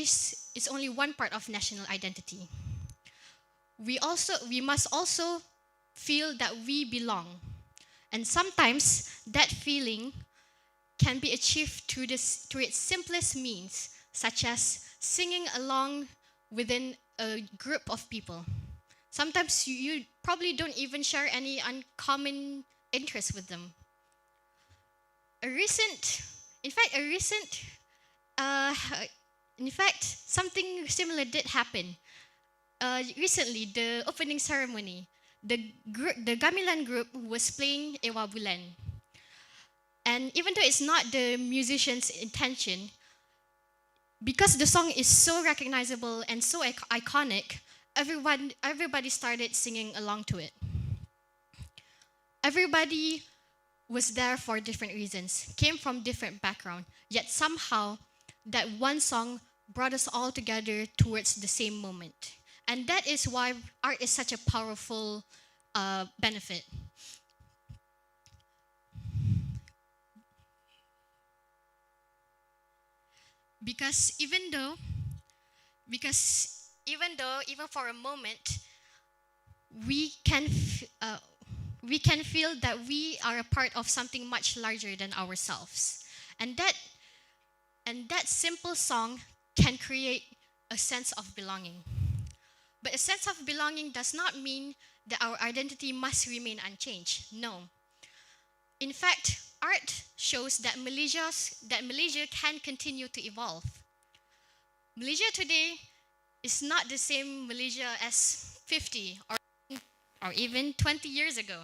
race is only one part of national identity. We must also feel that we belong. And sometimes that feeling can be achieved through its simplest means, such as singing along within a group of people. Sometimes you probably don't even share any uncommon interests with them. A recent, in fact, a recent, uh, in fact, something similar did happen. Recently, the opening ceremony, the gamelan group was playing Ewa Bulan. And even though it's not the musician's intention, because the song is so recognizable and so iconic, everybody started singing along to it. Everybody was there for different reasons, came from different background, yet somehow that one song brought us all together towards the same moment. And that is why art is such a powerful benefit. Because even for a moment, we can feel that we are a part of something much larger than ourselves, and that simple song can create a sense of belonging. But a sense of belonging does not mean that our identity must remain unchanged. No. In fact, art shows that Malaysia can continue to evolve. Malaysia today is not the same Malaysia as 50 or even 20 years ago.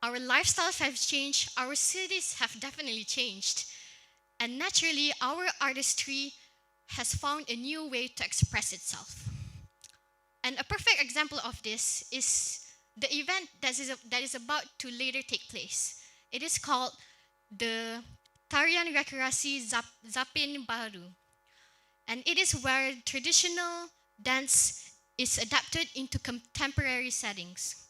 Our lifestyles have changed, our cities have definitely changed, and naturally our artistry has found a new way to express itself. And a perfect example of this is the event that is about to later take place. It is called the Tarian Rekreasi Zapin Baru. And it is where traditional dance is adapted into contemporary settings.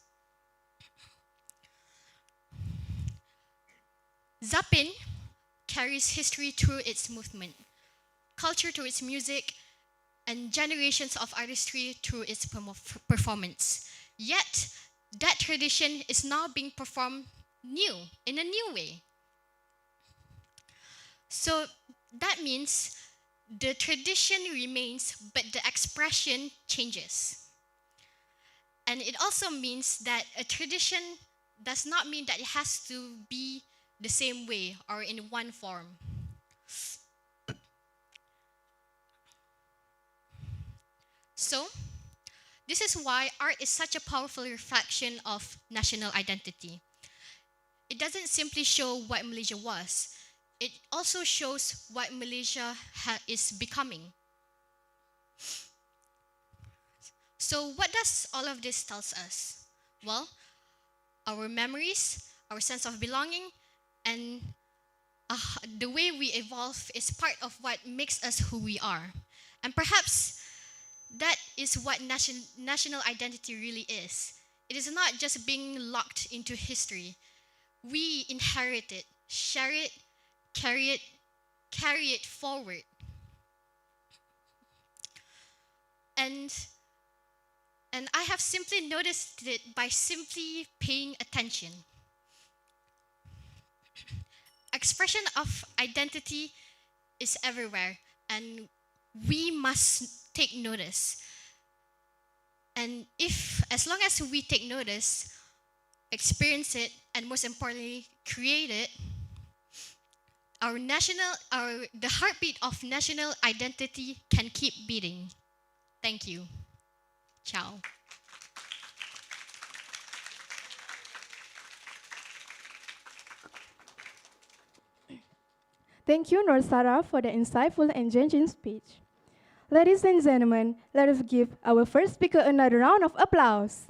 Zapin carries history through its movement, culture through its music, and generations of artistry through its performance. Yet, that tradition is now being performed in a new way. So that means the tradition remains, but the expression changes. And it also means that a tradition does not mean that it has to be the same way or in one form. So, this is why art is such a powerful reflection of national identity. It doesn't simply show what Malaysia was, it also shows what Malaysia is becoming. So what does all of this tell us? Well, our memories, our sense of belonging, and the way we evolve is part of what makes us who we are. And perhaps that is what national identity really is. It is not just being locked into history. We inherit it, share it, carry it forward. And I have simply noticed it by simply paying attention. Expression of identity is everywhere, and we must take notice. And as long as we take notice, experience it, and most importantly, create it, the heartbeat of national identity can keep beating. Thank you. Ciao. Thank you, Norsara, for the insightful and engaging speech. Ladies and gentlemen, let us give our first speaker another round of applause.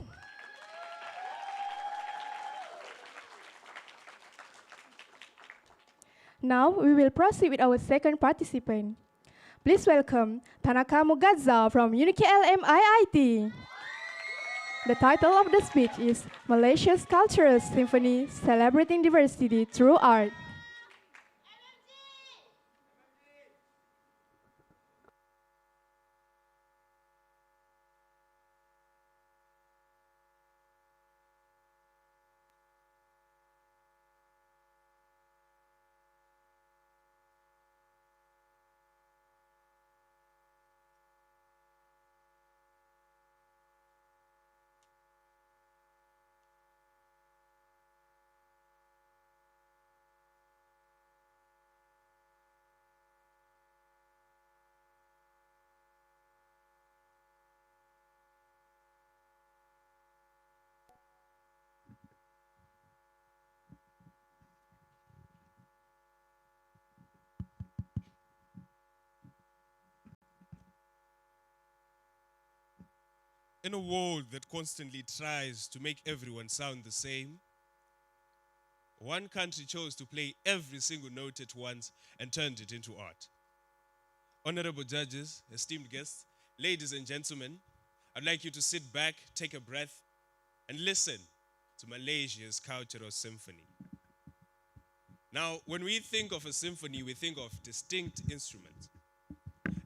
Now, we will proceed with our second participant. Please welcome Tanaka Mugadza from UniKL MIIT. The title of the speech is Malaysia's Cultural Symphony Celebrating Diversity Through Art. In a world that constantly tries to make everyone sound the same, one country chose to play every single note at once and turned it into art. Honorable judges, esteemed guests, ladies and gentlemen, I'd like you to sit back, take a breath, and listen to Malaysia's cultural symphony. Now, when we think of a symphony, we think of distinct instruments.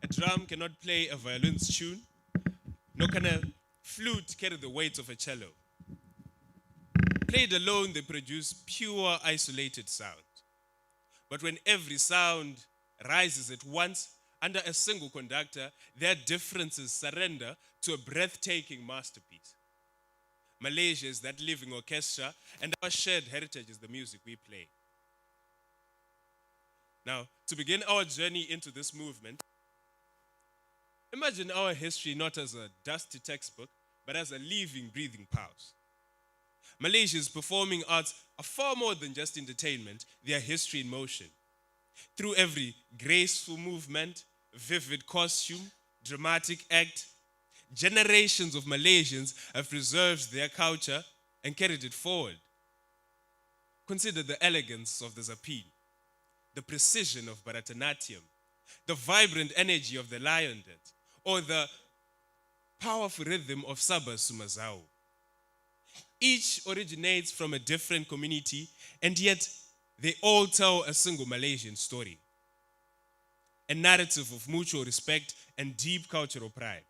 A drum cannot play a violin's tune, nor can a flute carry the weight of a cello. Played alone, they produce pure, isolated sound. But when every sound rises at once under a single conductor, their differences surrender to a breathtaking masterpiece. Malaysia is that living orchestra, and our shared heritage is the music we play. Now, to begin our journey into this movement, imagine our history not as a dusty textbook, but as a living, breathing pulse. Malaysia's performing arts are far more than just entertainment, they are history in motion. Through every graceful movement, vivid costume, dramatic act, generations of Malaysians have preserved their culture and carried it forward. Consider the elegance of the zapin, the precision of Bharatanatyam, the vibrant energy of the lion dance, or the powerful rhythm of Sabah Sumazau. Each originates from a different community, and yet they all tell a single Malaysian story. A narrative of mutual respect and deep cultural pride.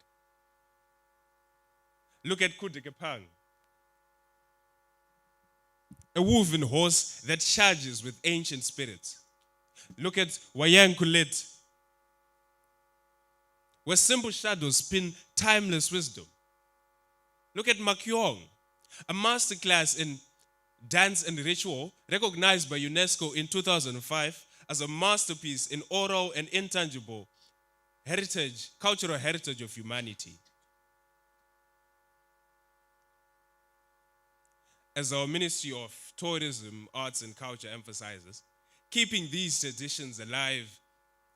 Look at Kudikepang, a woven horse that charges with ancient spirits. Look at Wayang Kulit, where simple shadows spin timeless wisdom. Look at Makyong, a masterclass in dance and ritual recognized by UNESCO in 2005 as a masterpiece in oral and intangible heritage, cultural heritage of humanity. As our Ministry of Tourism, Arts and Culture emphasizes, keeping these traditions alive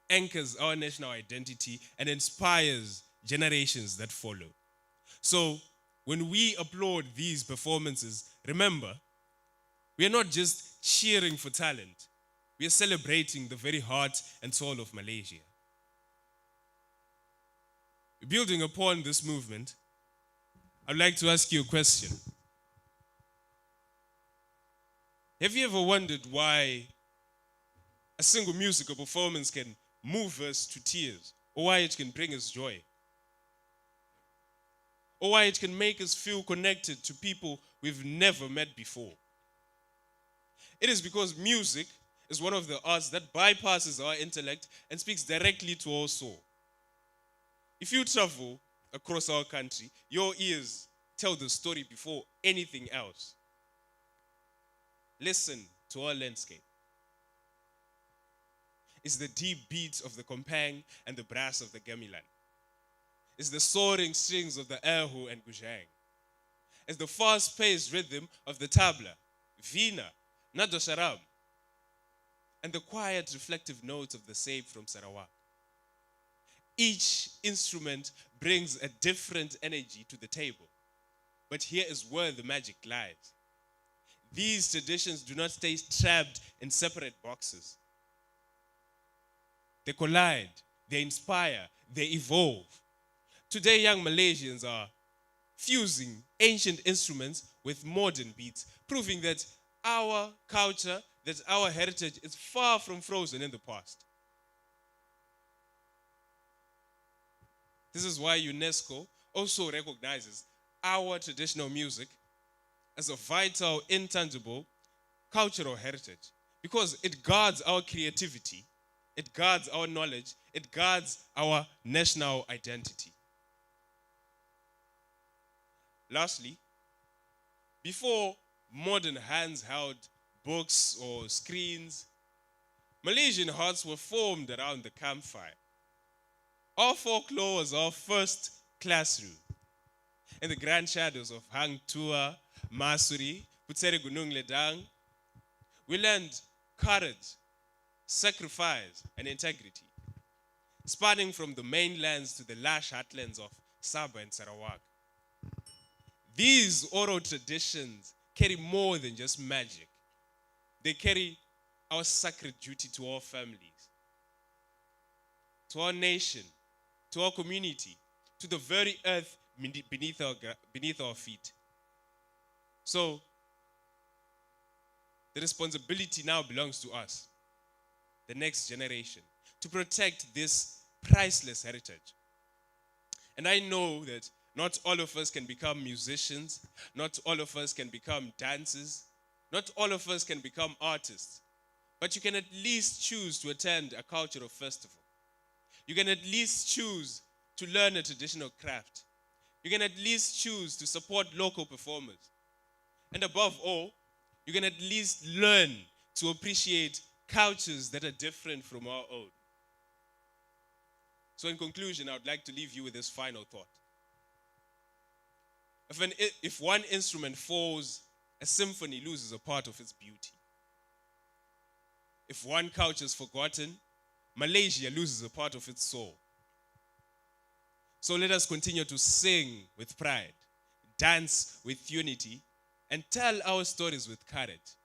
anchors our national identity and inspires generations that follow. So, when we applaud these performances, remember, we are not just cheering for talent. We are celebrating the very heart and soul of Malaysia. Building upon this movement, I'd like to ask you a question. Have you ever wondered why a single musical performance can move us to tears, or why it can bring us joy? Or why it can make us feel connected to people we've never met before? It is because music is one of the arts that bypasses our intellect and speaks directly to our soul. If you travel across our country, your ears tell the story before anything else. Listen to our landscape. It's the deep beats of the kompang and the brass of the gamelan. It's the soaring strings of the erhu and gujang. It's the fast-paced rhythm of the tabla, vina, nado sharab, and the quiet, reflective notes of the save from Sarawak. Each instrument brings a different energy to the table. But here is where the magic lies. These traditions do not stay trapped in separate boxes. They collide, they inspire, they evolve. Today, young Malaysians are fusing ancient instruments with modern beats, proving that our culture, that our heritage is far from frozen in the past. This is why UNESCO also recognizes our traditional music as a vital, intangible cultural heritage, because it guards our creativity, it guards our knowledge, it guards our national identity. Lastly, before modern hands held books or screens, Malaysian hearts were formed around the campfire. Our folklore was our first classroom. In the grand shadows of Hang Tua, Masuri, Putere Gunung Ledang, we learned courage, sacrifice, and integrity, spanning from the mainlands to the lush heartlands of Sabah and Sarawak. These oral traditions carry more than just magic. They carry our sacred duty to our families, to our nation, to our community, to the very earth beneath our feet. So, the responsibility now belongs to us, the next generation, to protect this priceless heritage. And I know that not all of us can become musicians, not all of us can become dancers, not all of us can become artists, but you can at least choose to attend a cultural festival. You can at least choose to learn a traditional craft. You can at least choose to support local performers. And above all, you can at least learn to appreciate cultures that are different from our own. So in conclusion, I would like to leave you with this final thought. If one instrument falls, a symphony loses a part of its beauty. If one culture is forgotten, Malaysia loses a part of its soul. So let us continue to sing with pride, dance with unity, and tell our stories with courage.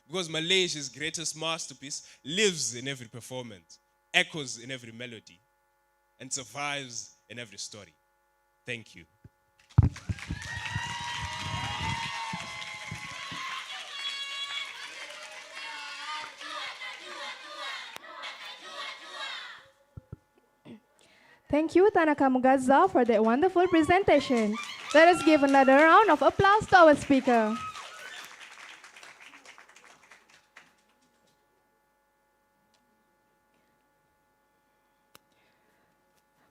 Because Malaysia's greatest masterpiece lives in every performance, echoes in every melody, and survives in every story. Thank you. Thank you, Tanaka Mugaza, for that wonderful presentation. Let us give another round of applause to our speaker.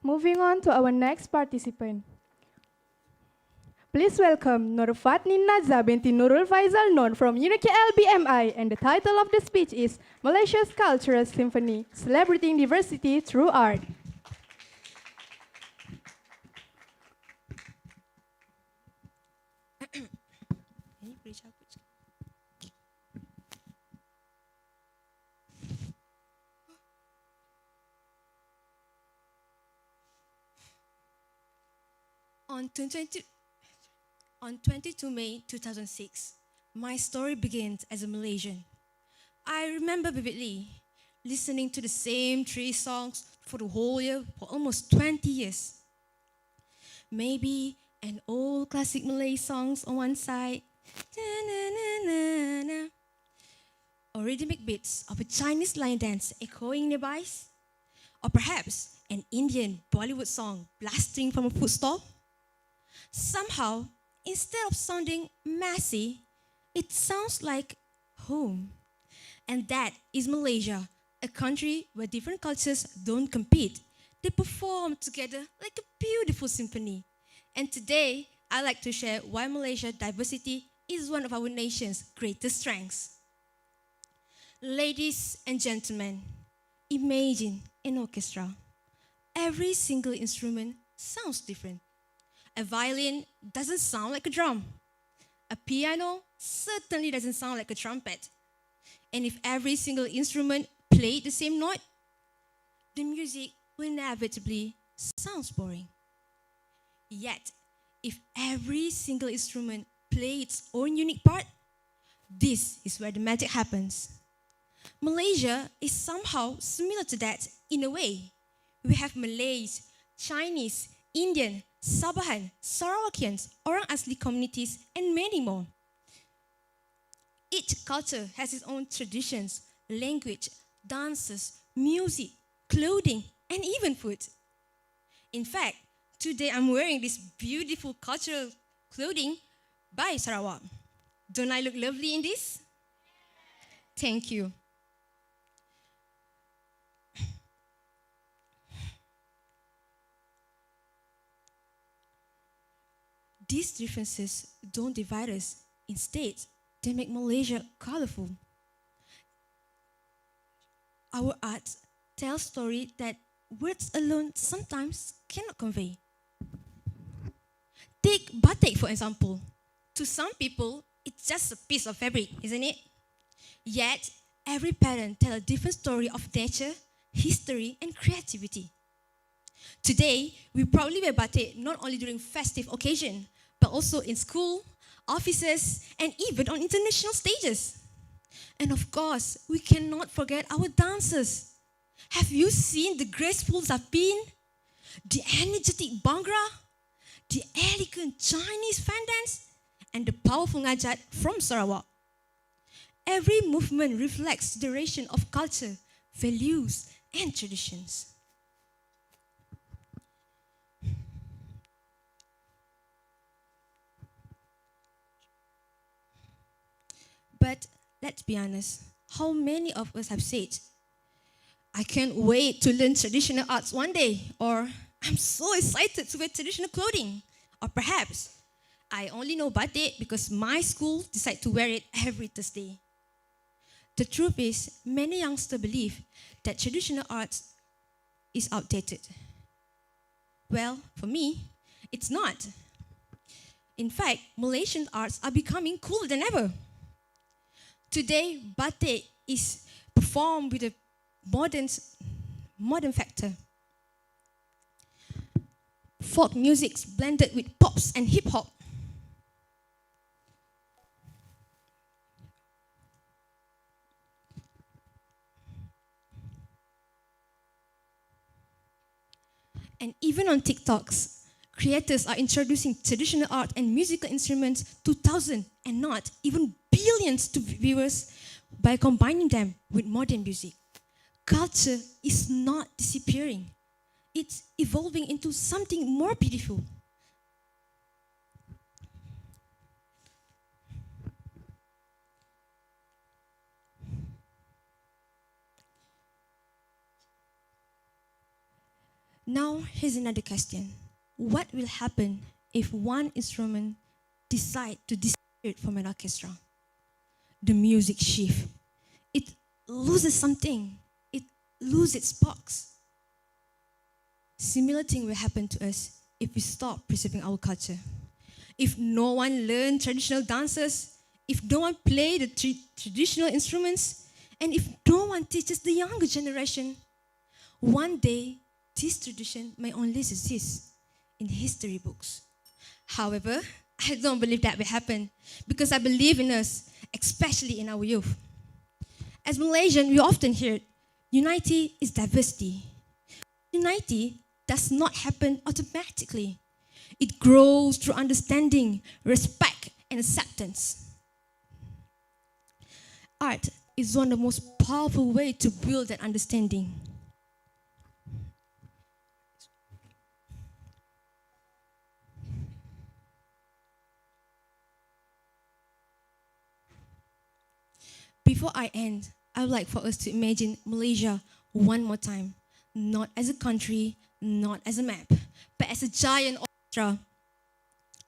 Moving on to our next participant. Please welcome Nurfatni Naza binti Nurul Faizal Nun from UniKL BMI, and the title of the speech is Malaysia's Cultural Symphony, Celebrating Diversity Through Art. On 22 May 2006, my story begins as a Malaysian. I remember vividly listening to the same three songs for the whole year for almost 20 years. Maybe an old classic Malay songs on one side, or rhythmic beats of a Chinese lion dance echoing nearby, or perhaps an Indian Bollywood song blasting from a food stall. Somehow, instead of sounding messy, it sounds like home. And that is Malaysia, a country where different cultures don't compete. They perform together like a beautiful symphony. And today, I'd like to share why Malaysia's diversity is one of our nation's greatest strengths. Ladies and gentlemen, imagine an orchestra. Every single instrument sounds different. A violin doesn't sound like a drum. A piano certainly doesn't sound like a trumpet. And if every single instrument played the same note, the music will inevitably sound boring. Yet, if every single instrument plays its own unique part, this is where the magic happens. Malaysia is somehow similar to that in a way. We have Malays, Chinese, Indian, Sabahan, Sarawakians, Orang Asli communities, and many more. Each culture has its own traditions, language, dances, music, clothing, and even food. In fact, today I'm wearing this beautiful cultural clothing by Sarawak. Don't I look lovely in this? Thank you. These differences don't divide us. Instead, they make Malaysia colorful. Our art tells stories that words alone sometimes cannot convey. Take batik, for example. To some people, it's just a piece of fabric, isn't it? Yet, every pattern tells a different story of nature, history, and creativity. Today, we proudly wear batik not only during festive occasion, but also in school, offices, and even on international stages. And of course, we cannot forget our dancers. Have you seen the graceful Zapin, the energetic Bhangra, the elegant Chinese fan dance, and the powerful Ngajat from Sarawak? Every movement reflects the duration of culture, values, and traditions. But let's be honest, how many of us have said, I can't wait to learn traditional arts one day, or I'm so excited to wear traditional clothing, or perhaps I only know batik because my school decides to wear it every Thursday. The truth is, many youngsters believe that traditional arts is outdated. Well, for me, it's not. In fact, Malaysian arts are becoming cooler than ever. Today, batik is performed with a modern factor. Folk music's blended with pops and hip hop. And even on TikToks, creators are introducing traditional art and musical instruments to thousands and not even billions to viewers by combining them with modern music. Culture is not disappearing. It's evolving into something more beautiful. Now, here's another question. What will happen if one instrument decides to disappear from an orchestra? The music shifts. It loses something. It loses its sparks. Similar thing will happen to us if we stop preserving our culture. If no one learns traditional dances, if no one plays the traditional instruments, and if no one teaches the younger generation, one day this tradition may only exist in history books. However, I don't believe that will happen because I believe in us, especially in our youth. As Malaysian, we often hear, unity is diversity. Unity does not happen automatically. It grows through understanding, respect, and acceptance. Art is one of the most powerful ways to build that understanding. Before I end, I would like for us to imagine Malaysia one more time, not as a country, not as a map, but as a giant orchestra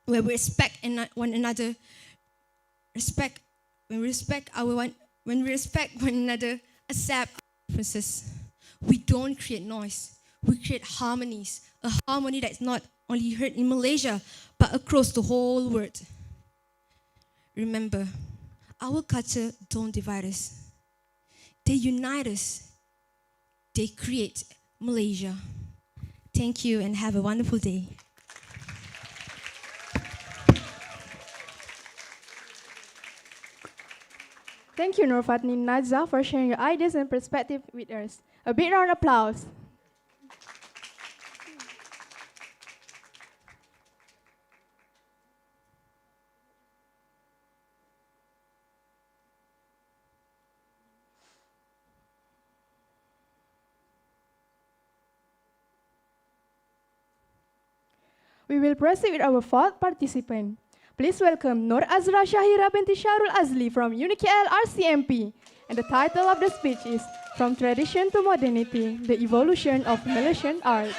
where we respect one another, when we respect one another, accept our differences. We don't create noise. We create harmonies, a harmony that's not only heard in Malaysia, but across the whole world. Remember, our culture don't divide us. They unite us. They create Malaysia. Thank you and have a wonderful day. Thank you, Nurfatni Nazza, for sharing your ideas and perspective with us. A big round of applause. We will proceed with our fourth participant. Please welcome Nur Azra Shahira binti Sharul Azli from UniKL RCMP. And the title of the speech is From Tradition to Modernity, the Evolution of Malaysian Arts.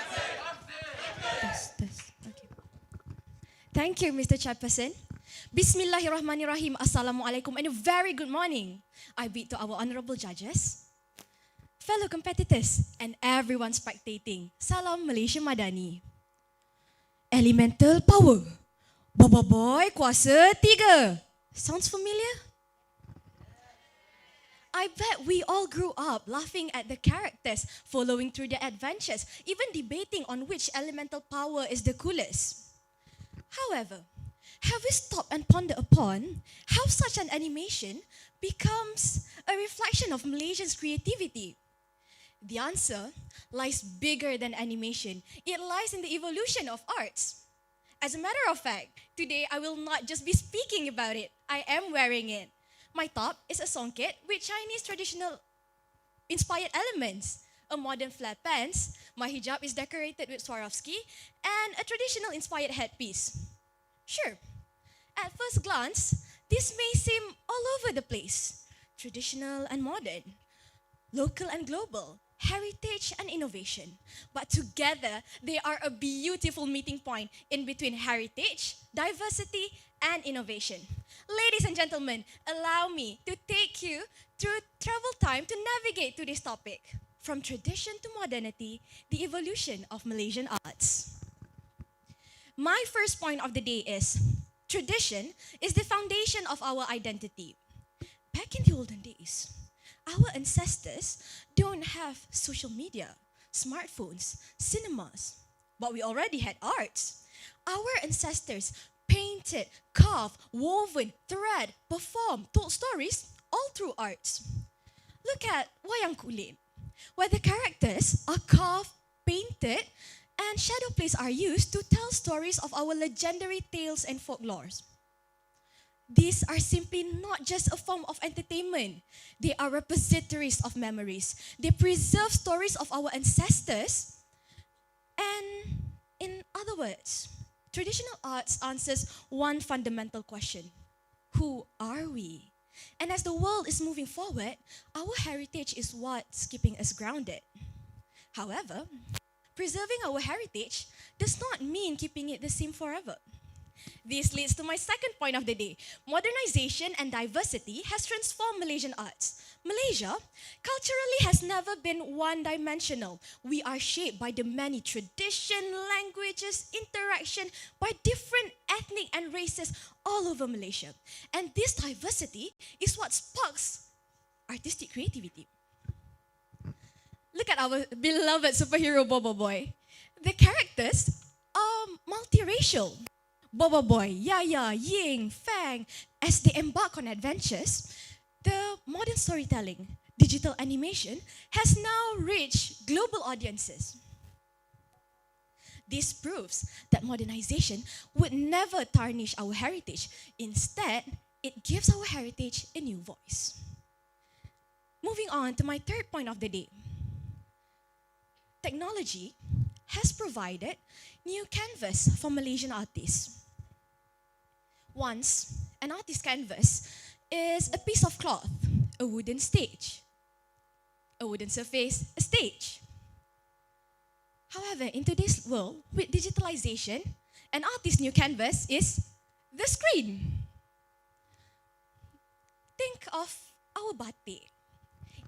Okay. Thank you, Mr. Chairperson. Bismillahirrahmanirrahim. Assalamualaikum and a very good morning. I bid to our honorable judges, fellow competitors, and everyone spectating. Salam Malaysia Madani. Elemental power. Baba boy kuasa 3. Sounds familiar? I bet we all grew up laughing at the characters, following through their adventures, even debating on which elemental power is the coolest. However, have we stopped and pondered upon how such an animation becomes a reflection of Malaysians' creativity? The answer lies bigger than animation. It lies in the evolution of arts. As a matter of fact, today I will not just be speaking about it, I am wearing it. My top is a songket with Chinese traditional inspired elements. A modern flat pants, my hijab is decorated with Swarovski, and a traditional inspired headpiece. Sure, at first glance, this may seem all over the place. Traditional and modern, local and global, heritage and innovation. But together, they are a beautiful meeting point in between heritage, diversity, and innovation. Ladies and gentlemen, allow me to take you through travel time to navigate to this topic. From tradition to modernity, the evolution of Malaysian arts. My first point of the day is tradition is the foundation of our identity. Back in the olden days, our ancestors don't have social media, smartphones, cinemas, but we already had arts. Our ancestors painted, carved, woven, thread, performed, told stories all through arts. Look at wayang kulit, where the characters are carved, painted, and shadow plays are used to tell stories of our legendary tales and folklores. These are simply not just a form of entertainment. They are repositories of memories. They preserve stories of our ancestors. And in other words, traditional arts answers one fundamental question. Who are we? And as the world is moving forward, our heritage is what's keeping us grounded. However, preserving our heritage does not mean keeping it the same forever. This leads to my second point of the day. Modernization and diversity has transformed Malaysian arts. Malaysia culturally has never been one-dimensional. We are shaped by the many tradition, languages, interaction by different ethnic and races all over Malaysia. And this diversity is what sparks artistic creativity. Look at our beloved superhero Bobo Boy. The characters are multiracial. Bobo Boy, Yaya, Ying, Fang, as they embark on adventures, the modern storytelling, digital animation, has now reached global audiences. This proves that modernization would never tarnish our heritage. Instead, it gives our heritage a new voice. Moving on to my third point of the day. Technology has provided new canvas for Malaysian artists. Once, an artist's canvas is a piece of cloth, a wooden stage, a wooden surface, a stage. However, in today's world, with digitalization, an artist's new canvas is the screen. Think of our batik.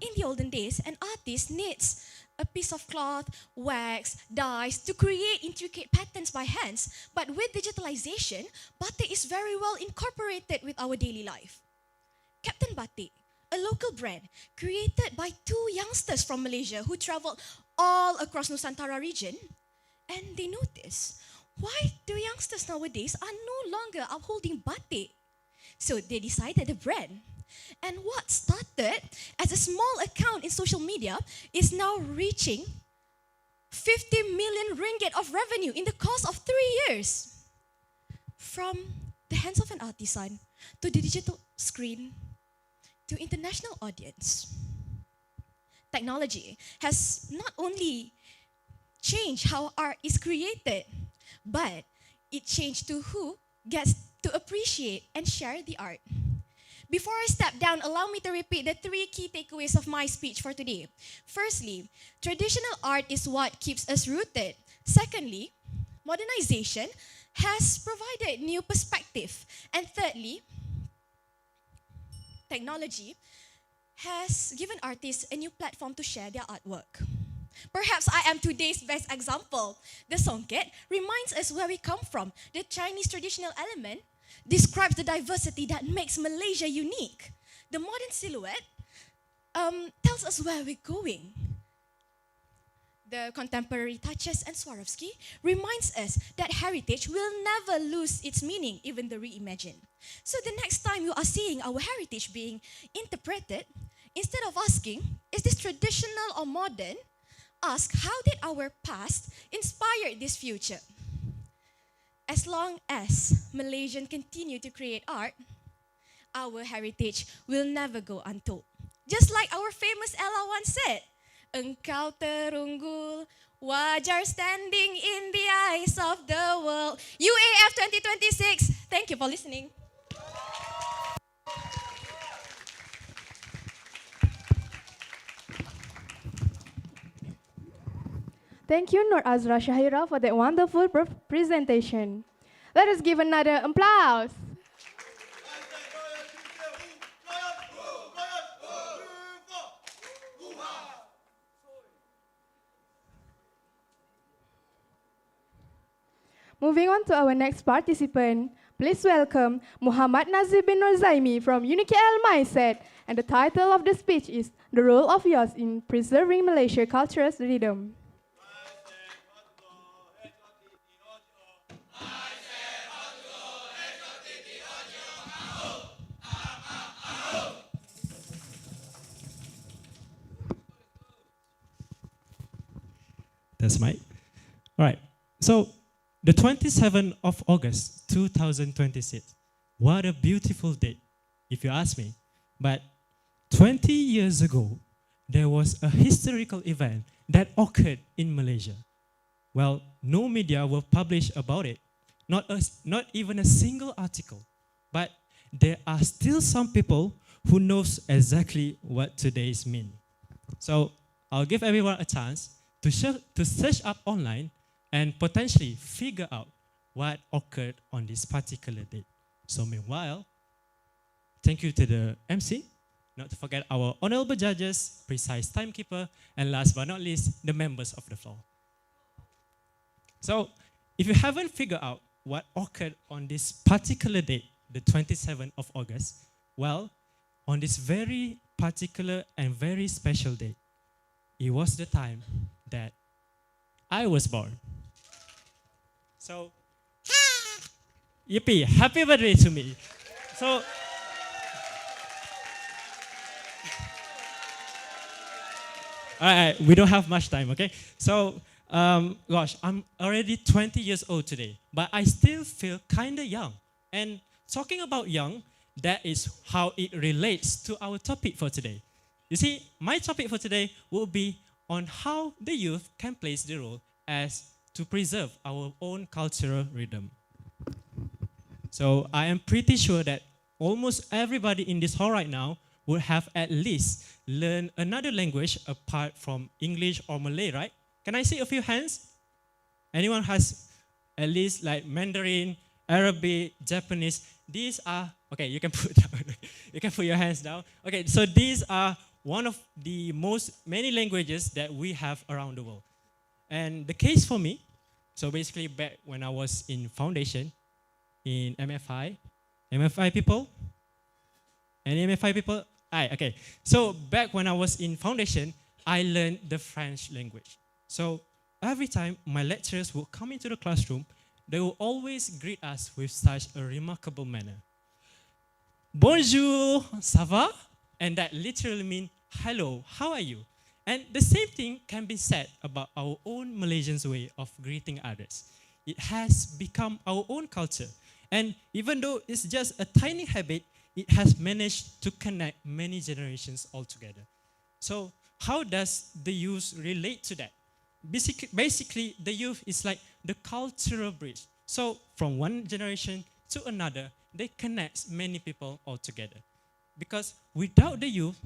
In the olden days, an artist needs a piece of cloth, wax, dyes to create intricate patterns by hands. But with digitalization, batik is very well incorporated with our daily life. Captain Batik, a local brand created by two youngsters from Malaysia who traveled all across Nusantara region. And they noticed, why do youngsters nowadays are no longer upholding batik? So they decided a brand. And what started as a small account in social media is now reaching 50 million ringgit of revenue in the course of 3 years. From the hands of an artisan to the digital screen to international audience. Technology has not only changed how art is created, but it changed to who gets to appreciate and share the art. Before I step down, allow me to repeat the 3 key takeaways of my speech for today. Firstly, traditional art is what keeps us rooted. Secondly, modernization has provided new perspective. And thirdly, technology has given artists a new platform to share their artwork. Perhaps I am today's best example. The songket reminds us where we come from. The Chinese traditional element describes the diversity that makes Malaysia unique. The modern silhouette tells us where we're going. The contemporary touches and Swarovski reminds us that heritage will never lose its meaning, even though reimagined. So the next time you are seeing our heritage being interpreted, instead of asking, is this traditional or modern? Ask, how did our past inspire this future? As long as Malaysians continue to create art, our heritage will never go untold. Just like our famous Ella once said, Engkau terunggul, wajar standing in the eyes of the world. UAF 2026. Thank you for listening. Thank you, Nur Azra Shahira, for that wonderful presentation. Let us give another applause. Moving on to our next participant, please welcome Muhammad Nazir bin Norzaimi from UniKL Mindset. And the title of the speech is The Role of Youth in Preserving Malaysia Cultural Rhythm. That's Mike. All right. So the 27th of August, 2026. What a beautiful date, if you ask me. But 20 years ago, there was a historical event that occurred in Malaysia. Well, no media will publish about it, not even a single article. But there are still some people who knows exactly what today's mean. So I'll give everyone a chance to search up online and potentially figure out what occurred on this particular date. So meanwhile, thank you to the MC, not to forget our honorable judges, precise timekeeper, and last but not least, the members of the floor. So if you haven't figured out what occurred on this particular date, the 27th of August, well, on this very particular and very special date, it was the time that I was born. So, yippee, happy birthday to me. So, all right, we don't have much time, okay? So, gosh, I'm already 20 years old today, but I still feel kind of young. And talking about young, that is how it relates to our topic for today. You see, my topic for today will be on how the youth can play the role as to preserve our own cultural rhythm. So I am pretty sure that almost everybody in this hall right now would have at least learned another language apart from English or Malay, right? Can I see a few hands? Anyone has at least like Mandarin, Arabic, Japanese? These are, okay, you can put down, you can put your hands down. Okay, so these are one of the many languages that we have around the world. And the case for me, so basically back when I was in foundation, in MFI people? Any MFI people? Aye, okay. So back when I was in foundation, I learned the French language. So every time my lecturers would come into the classroom, they will always greet us with such a remarkable manner. Bonjour, ça va? And that literally means, hello, how are you? And the same thing can be said about our own Malaysians way of greeting others. It has become our own culture. And even though it's just a tiny habit, it has managed to connect many generations altogether. So how does the youth relate to that? Basically, the youth is like the cultural bridge. So from one generation to another, they connect many people altogether. Because without the youth,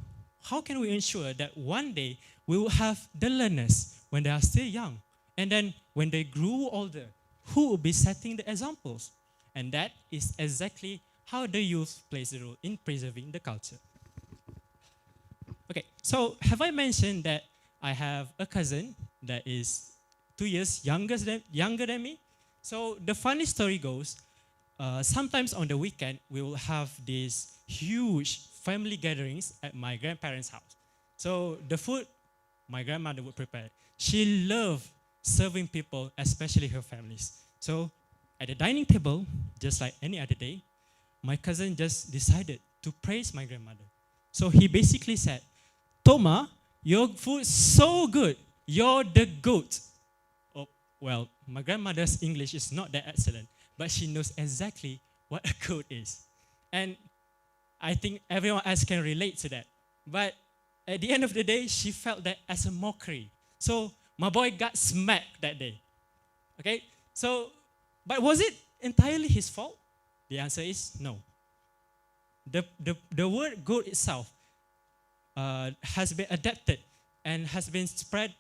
how can we ensure that one day we will have the learners when they are still young? And then when they grew older, who will be setting the examples? And that is exactly how the youth plays a role in preserving the culture. Okay, so have I mentioned that I have a cousin that is 2 years younger than me? So the funny story goes, sometimes on the weekend, we will have these huge family gatherings at my grandparents' house. So the food my grandmother would prepare. She loved serving people, especially her families. So at the dining table, just like any other day, my cousin just decided to praise my grandmother. So he basically said, Toma, your food is so good. You're the goat. Oh, well, my grandmother's English is not that excellent, but she knows exactly what a goat is. And I think everyone else can relate to that. But at the end of the day, she felt that as a mockery. So my boy got smacked that day. Okay? So, but was it entirely his fault? The answer is no. The word goat itself has been adapted and has been spread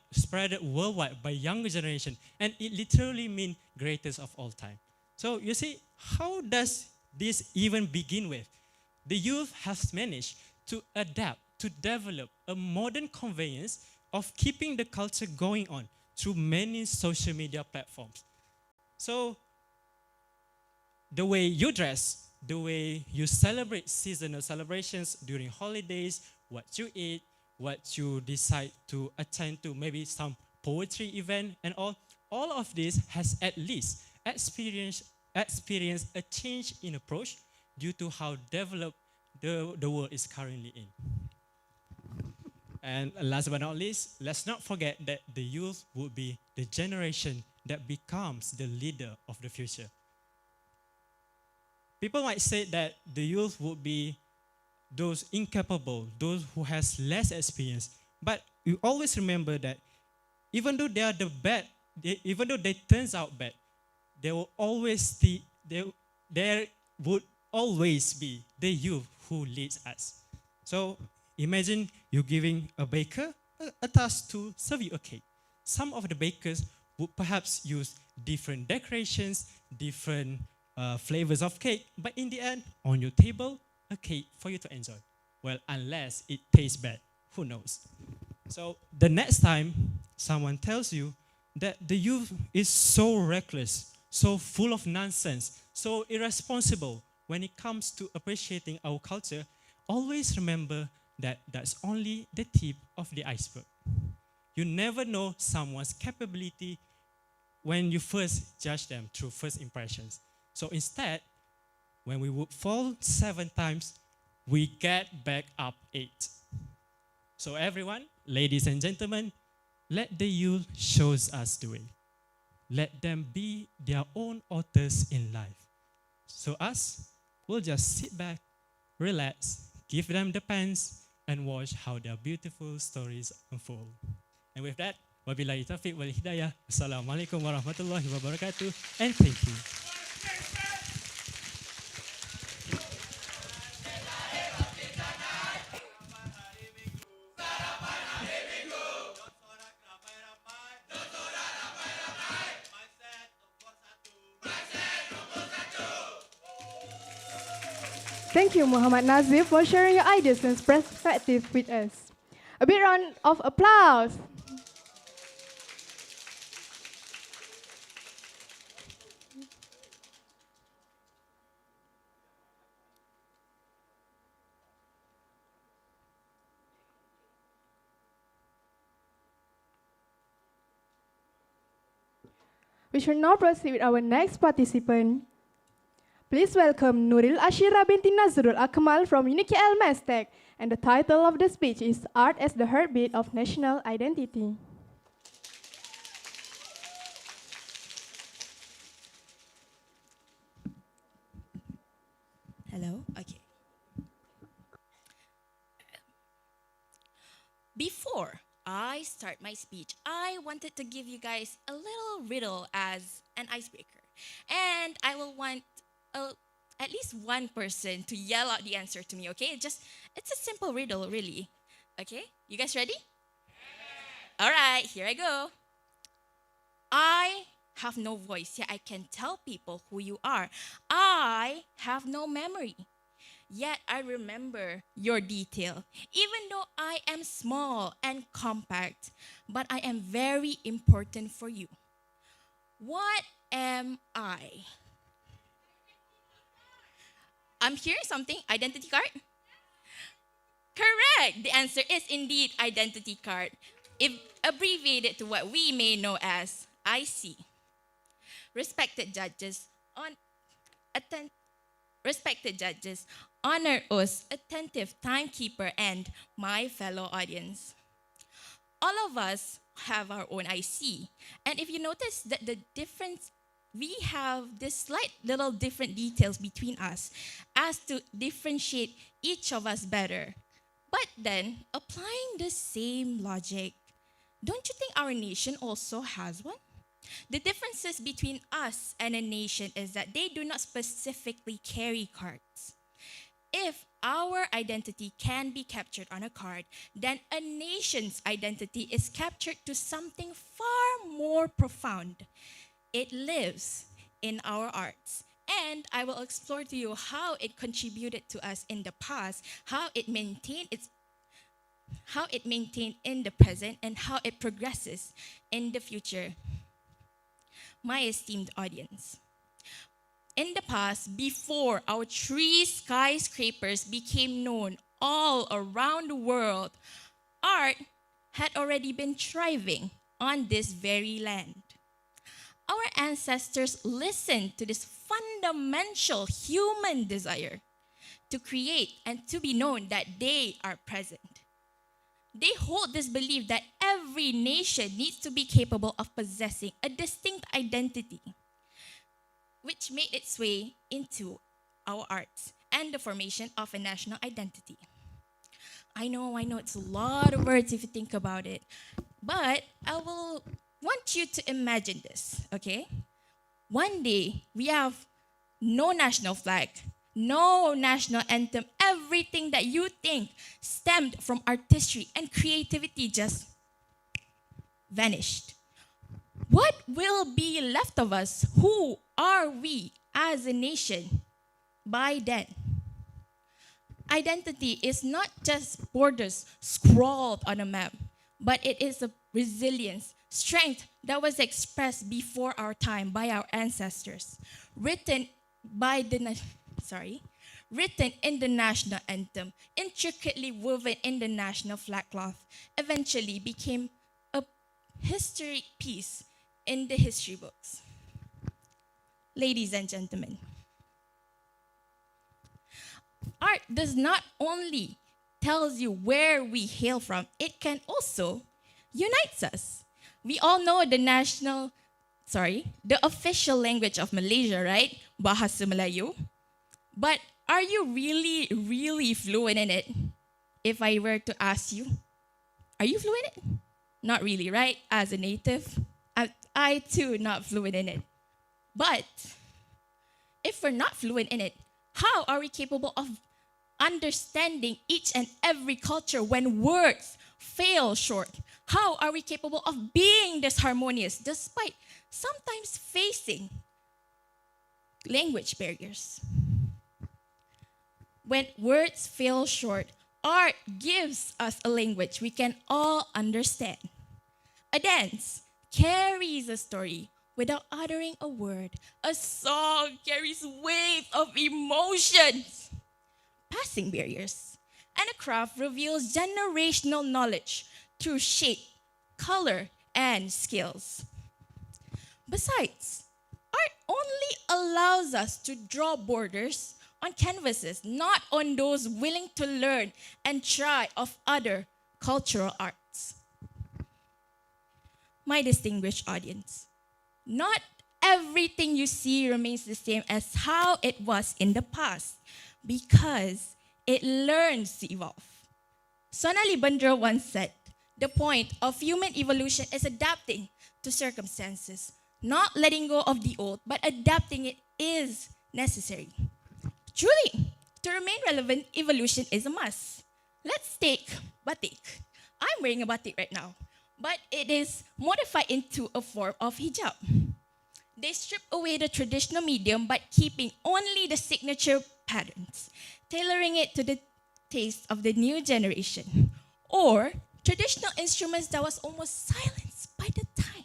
worldwide by younger generation, and it literally means greatest of all time. So you see, how does this even begin with? The youth has managed to adapt, to develop a modern conveyance of keeping the culture going on through many social media platforms. So the way you dress, the way you celebrate seasonal celebrations during holidays, what you eat, what you decide to attend to, maybe some poetry event and all of this has at least experienced a change in approach due to how developed the world is currently in. And last but not least, let's not forget that the youth would be the generation that becomes the leader of the future. People might say that the youth would be those incapable, those who has less experience. But you always remember that even though they are the bad, even though they turns out bad, there will always there would always be the youth who leads us. So imagine you giving a baker a task to serve you a cake. Some of the bakers would perhaps use different decorations, different flavors of cake, but in the end, on your table, a cake for you to enjoy. Well, unless it tastes bad, who knows? So the next time someone tells you that the youth is so reckless, so full of nonsense, so irresponsible when it comes to appreciating our culture, always remember that that's only the tip of the iceberg. You never know someone's capability when you first judge them through first impressions. So instead, when we would fall 7 times, we get back up 8. So everyone, ladies and gentlemen, let the youth shows us the way. Let them be their own authors in life. So us, we'll just sit back, relax, give them the pens, and watch how their beautiful stories unfold. And with that, wabillahi taufiq wal hidayah. Assalamualaikum warahmatullahi wabarakatuh, and thank you. Thank you, Muhammad Nazif, for sharing your ideas and perspectives with us. A big round of applause. We shall now proceed with our next participant. Please welcome Nuril Ashira binti Nazrul Akmal from UniKL Mestek, and the title of the speech is Art as the Heartbeat of National Identity. Hello? Okay. Before I start my speech, I wanted to give you guys a little riddle as an icebreaker. And I will want at least one person to yell out the answer to me, okay? It's a simple riddle, really. Okay? You guys ready? All right, here I go. I have no voice, yet I can tell people who you are. I have no memory, yet I remember your detail. Even though I am small and compact, but I am very important for you. What am I? I'm hearing something. Identity card? Correct. The answer is indeed identity card. if abbreviated to what we may know as IC. Respected judges, atten- respected judges, honor us, attentive timekeeper, and my fellow audience. All of us have our own IC. And if you notice that the difference, we have this slight little different details between us as to differentiate each of us better. But then, applying the same logic, don't you think our nation also has one? The differences between us and a nation is that they do not specifically carry cards. If our identity can be captured on a card, then a nation's identity is captured to something far more profound. It lives in our arts. And I will explore to you how it contributed to us in the past, how it maintained in the present, and how it progresses in the future. My esteemed audience, in the past, before our three skyscrapers became known all around the world, art had already been thriving on this very land. Our ancestors listened to this fundamental human desire to create and to be known that they are present. They hold this belief that every nation needs to be capable of possessing a distinct identity, which made its way into our arts and the formation of a national identity. I know, it's a lot of words if you think about it, but I will want you to imagine this, okay? One day, we have no national flag, no national anthem. Everything that you think stemmed from artistry and creativity just vanished. What will be left of us? Who are we as a nation by then? Identity is not just borders scrawled on a map, but it is a resilience, strength that was expressed before our time by our ancestors, written by written in the national anthem, intricately woven in the national flag cloth, eventually became a history piece in the history books. Ladies and gentlemen, art does not only tells you where we hail from, it can also unite us. We all know the official language of Malaysia, right? Bahasa Melayu. But are you really, really fluent in it? If I were to ask you, are you fluent in it? Not really, right? As a native, I too not fluent in it. But if we're not fluent in it, how are we capable of understanding each and every culture when words fail short? How are we capable of being this harmonious despite sometimes facing language barriers? When words fail short, art gives us a language we can all understand. A dance carries a story without uttering a word. A song carries waves of emotions, passing barriers. And a craft reveals generational knowledge through shape, color, and skills. Besides, art only allows us to draw borders on canvases, not on those willing to learn and try of other cultural arts. My distinguished audience, not everything you see remains the same as how it was in the past because it learns to evolve. Sonali Bandra once said, the point of human evolution is adapting to circumstances. Not letting go of the old, but adapting it is necessary. Truly, to remain relevant, evolution is a must. Let's take batik. I'm wearing a batik right now, but it is modified into a form of hijab. They strip away the traditional medium by keeping only the signature patterns, tailoring it to the taste of the new generation. Or traditional instruments that was almost silenced by the time.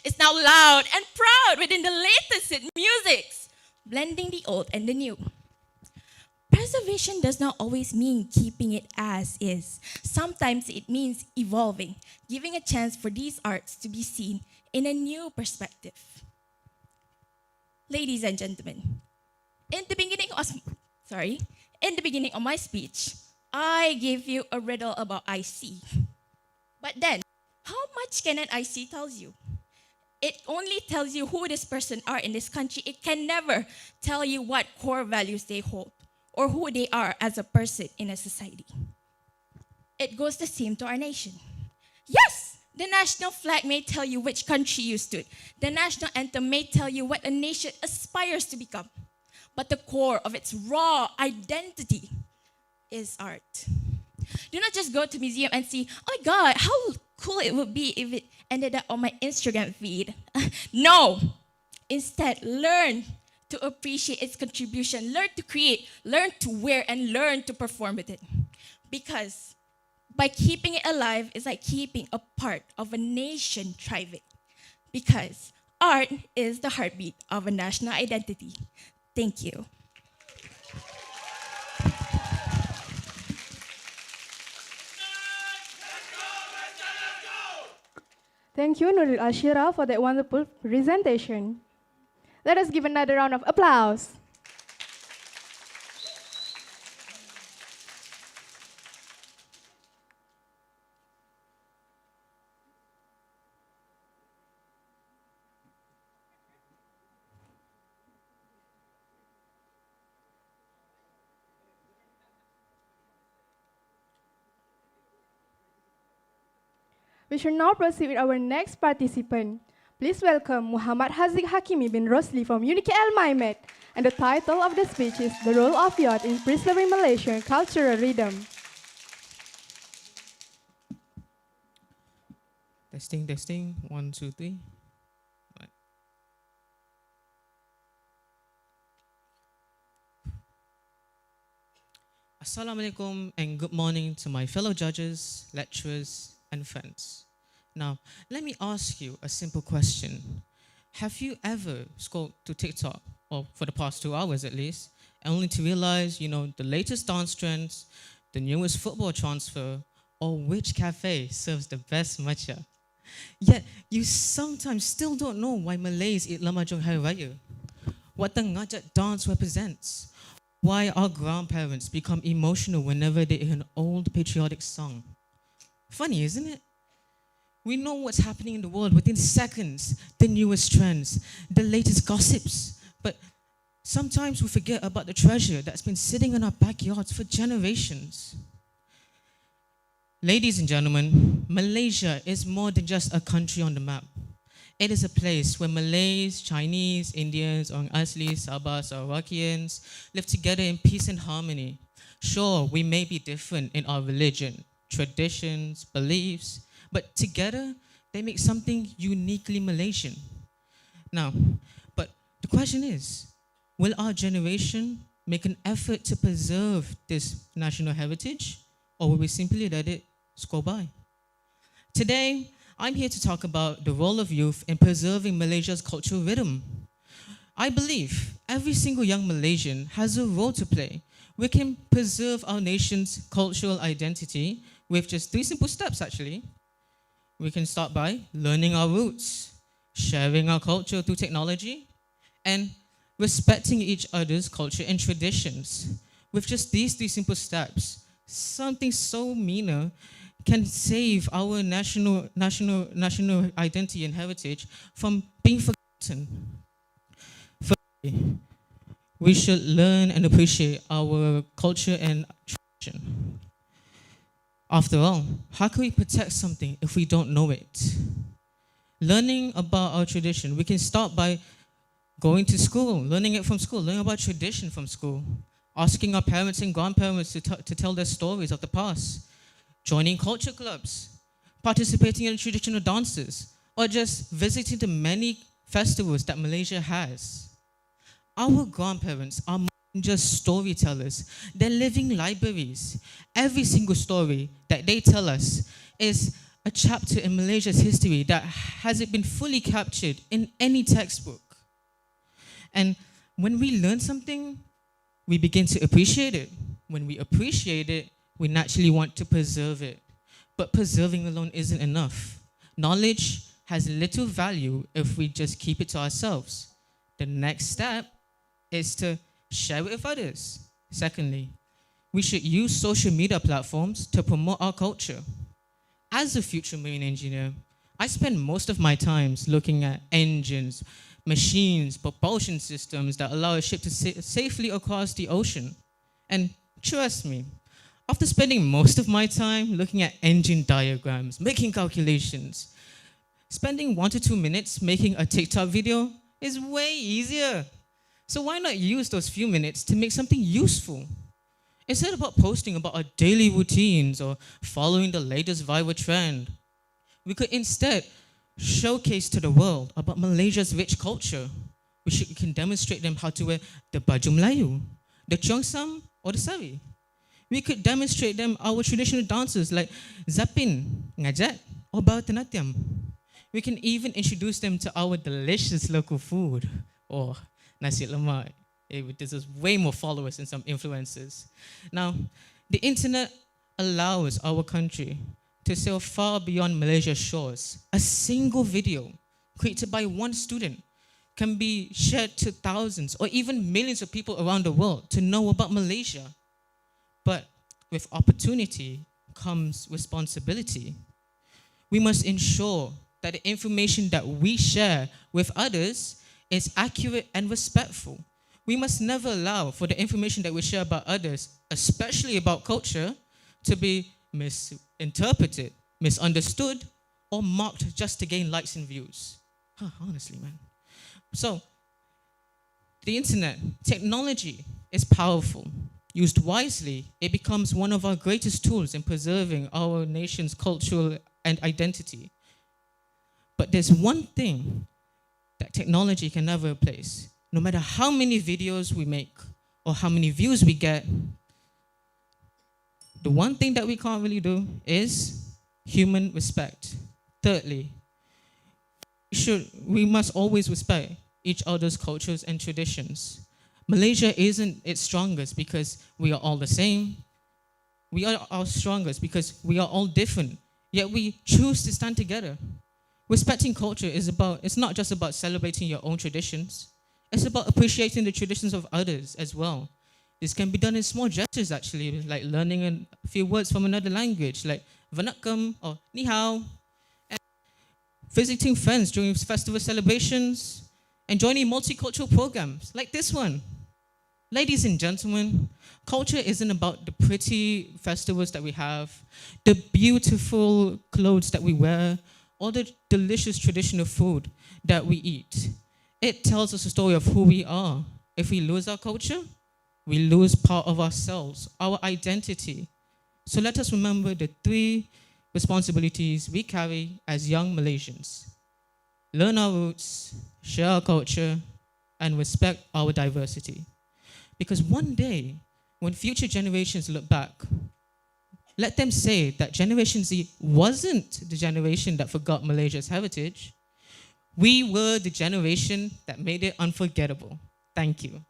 It's now loud and proud within the latest hit musics, blending the old and the new. preservation does not always mean keeping it as is. Sometimes it means evolving, giving a chance for these arts to be seen in a new perspective. Ladies and gentlemen, in the beginning of my speech, I gave you a riddle about IC. But then, how much can an IC tell you? It only tells you who this person are in this country. It can never tell you what core values they hold or who they are as a person in a society. It goes the same to our nation. Yes, the national flag may tell you which country you stood. The national anthem may tell you what a nation aspires to become. But the core of its raw identity is art. Do not just go to museum and see, oh my God, how cool it would be if it ended up on my Instagram feed. No! Instead, learn to appreciate its contribution, learn to create, learn to wear, and learn to perform with it. Because by keeping it alive is like keeping a part of a nation thriving. Because art is the heartbeat of a national identity. Thank you. Thank you, Nurul Ashira, for that wonderful presentation. Let us give another round of applause. We shall now proceed with our next participant. Please welcome Muhammad Haziq Hakimi bin Rosli from UniKL Maimet. And the title of the speech is The Role of Youth in Preserving Malaysian Cultural Rhythm. Testing. 1, 2, 3. Right. Assalamualaikum and good morning to my fellow judges, lecturers, and friends. Now, let me ask you a simple question. Have you ever scrolled to TikTok, or for the past 2 hours at least, only to realize, the latest dance trends, the newest football transfer, or which cafe serves the best matcha? Yet, you sometimes still don't know why Malays eat lamajong Hari Raya, what the ngajak dance represents, why our grandparents become emotional whenever they hear an old patriotic song. Funny, isn't it? We know what's happening in the world within seconds, the newest trends, the latest gossips. But sometimes we forget about the treasure that's been sitting in our backyards for generations. Ladies and gentlemen, Malaysia is more than just a country on the map. It is a place where Malays, Chinese, Indians, Orang Asli, Sabah, Sarawakians live together in peace and harmony. Sure, we may be different in our religion, traditions, beliefs, but together they make something uniquely Malaysian. Now, but the question is, will our generation make an effort to preserve this national heritage, or will we simply let it scroll by? Today, I'm here to talk about the role of youth in preserving Malaysia's cultural rhythm. I believe every single young Malaysian has a role to play. We can preserve our nation's cultural identity with just 3 simple steps, actually. We can start by learning our roots, sharing our culture through technology, and respecting each other's culture and traditions. With just these 3 simple steps, something so minor can save our national identity and heritage from being forgotten. Firstly, we should learn and appreciate our culture and tradition. After all, how can we protect something if we don't know it? Learning about our tradition, we can start by going to school, learning it from school, learning about tradition from school, asking our parents and grandparents to tell their stories of the past, joining culture clubs, participating in traditional dances, or just visiting the many festivals that Malaysia has. Our grandparents are more than just storytellers. They're living libraries. Every single story that they tell us is a chapter in Malaysia's history that hasn't been fully captured in any textbook. And when we learn something, we begin to appreciate it. When we appreciate it, we naturally want to preserve it. But preserving alone isn't enough. Knowledge has little value if we just keep it to ourselves. The next step is to share it with others. Secondly, we should use social media platforms to promote our culture. As a future marine engineer, I spend most of my times looking at engines, machines, propulsion systems that allow a ship to safely across the ocean. And trust me, after spending most of my time looking at engine diagrams, making calculations, spending 1 to 2 minutes making a TikTok video is way easier. So why not use those few minutes to make something useful? Instead about posting about our daily routines or following the latest viral trend, we could instead showcase to the world about Malaysia's rich culture. We can demonstrate them how to wear the baju Melayu, the cheongsam, or the sari. We could demonstrate them our traditional dances like zapin, ngajat, or bharatanatyam. We can even introduce them to our delicious local food, or nasi lemak. This is way more followers than some influencers. Now, the internet allows our country to sail far beyond Malaysia's shores. A single video created by one student can be shared to thousands or even millions of people around the world to know about Malaysia. But with opportunity comes responsibility. We must ensure that the information that we share with others is accurate and respectful. We must never allow for the information that we share about others, especially about culture, to be misinterpreted, misunderstood, or mocked just to gain likes and views. Honestly, man. So, the internet, technology is powerful. Used wisely, it becomes one of our greatest tools in preserving our nation's cultural and identity. But there's one thing that technology can never replace. No matter how many videos we make or how many views we get, the one thing that we can't really do is human respect. Thirdly, we must always respect each other's cultures and traditions. Malaysia isn't its strongest because we are all the same. We are our strongest because we are all different, yet we choose to stand together. Respecting culture it's not just about celebrating your own traditions. It's about appreciating the traditions of others as well. This can be done in small gestures actually, like learning a few words from another language, like vanakkam or ni hao, and visiting friends during festival celebrations, and joining multicultural programs like this one. Ladies and gentlemen, culture isn't about the pretty festivals that we have, the beautiful clothes that we wear, or the delicious traditional food that we eat. It tells us a story of who we are. If we lose our culture, we lose part of ourselves, our identity. So let us remember the 3 responsibilities we carry as young Malaysians. Learn our roots, share our culture, and respect our diversity. Because one day, when future generations look back, let them say that Generation Z wasn't the generation that forgot Malaysia's heritage. We were the generation that made it unforgettable. Thank you.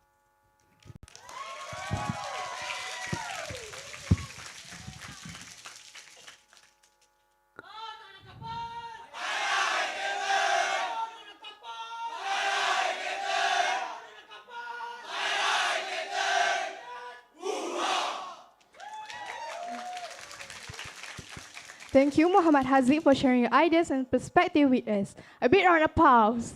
Thank you, Muhammad Haziq, for sharing your ideas and perspective with us. A big round of applause.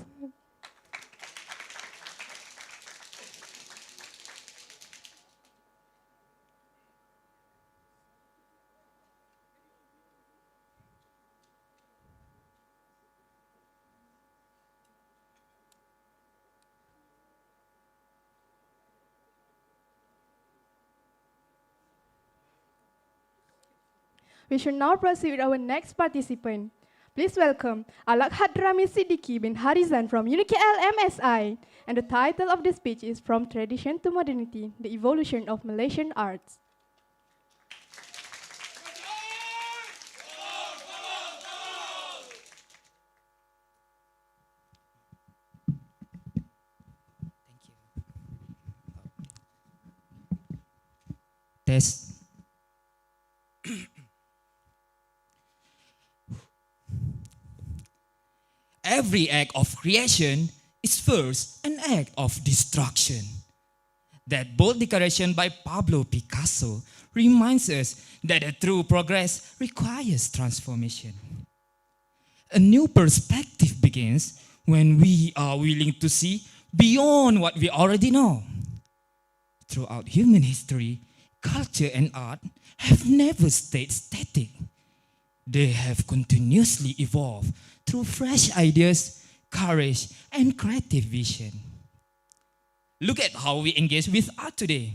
We should now proceed with our next participant. Please welcome Alak Hadrami Siddiqui bin Harizan from UniKL MSI. And the title of the speech is From Tradition to Modernity, the Evolution of Malaysian Arts. progress. Every act of creation is first an act of destruction. That bold declaration by Pablo Picasso reminds us that a true progress requires transformation. A new perspective begins when we are willing to see beyond what we already know. Throughout human history, culture and art have never stayed static. They have continuously evolved through fresh ideas, courage, and creative vision. Look at how we engage with art today.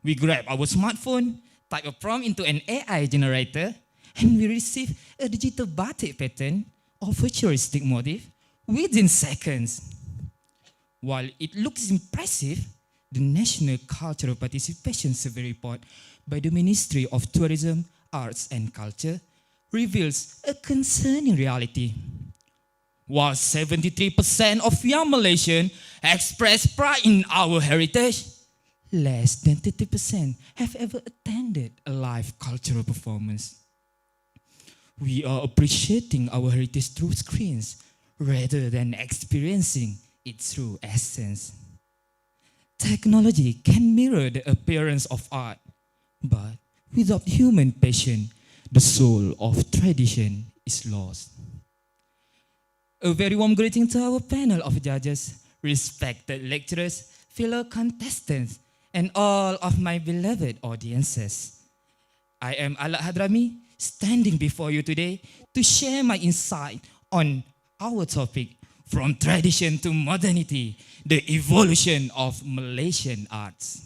We grab our smartphone, type a prompt into an AI generator, and we receive a digital batik pattern or futuristic motif within seconds. While it looks impressive, the National Cultural Participation Survey report by the Ministry of Tourism, Arts and Culture reveals a concerning reality. While 73% of young Malaysians express pride in our heritage, less than 30% have ever attended a live cultural performance. We are appreciating our heritage through screens rather than experiencing its true essence. Technology can mirror the appearance of art, but without human passion, the soul of tradition is lost. A very warm greeting to our panel of judges, respected lecturers, fellow contestants, and all of my beloved audiences. I am Alat Hadrami, standing before you today to share my insight on our topic, from tradition to modernity, the evolution of Malaysian arts.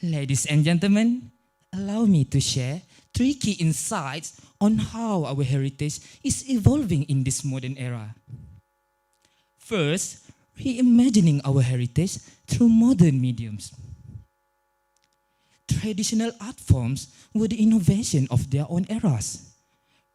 Ladies and gentlemen, allow me to share 3 key insights on how our heritage is evolving in this modern era. First, reimagining our heritage through modern mediums. Traditional art forms were the innovation of their own eras.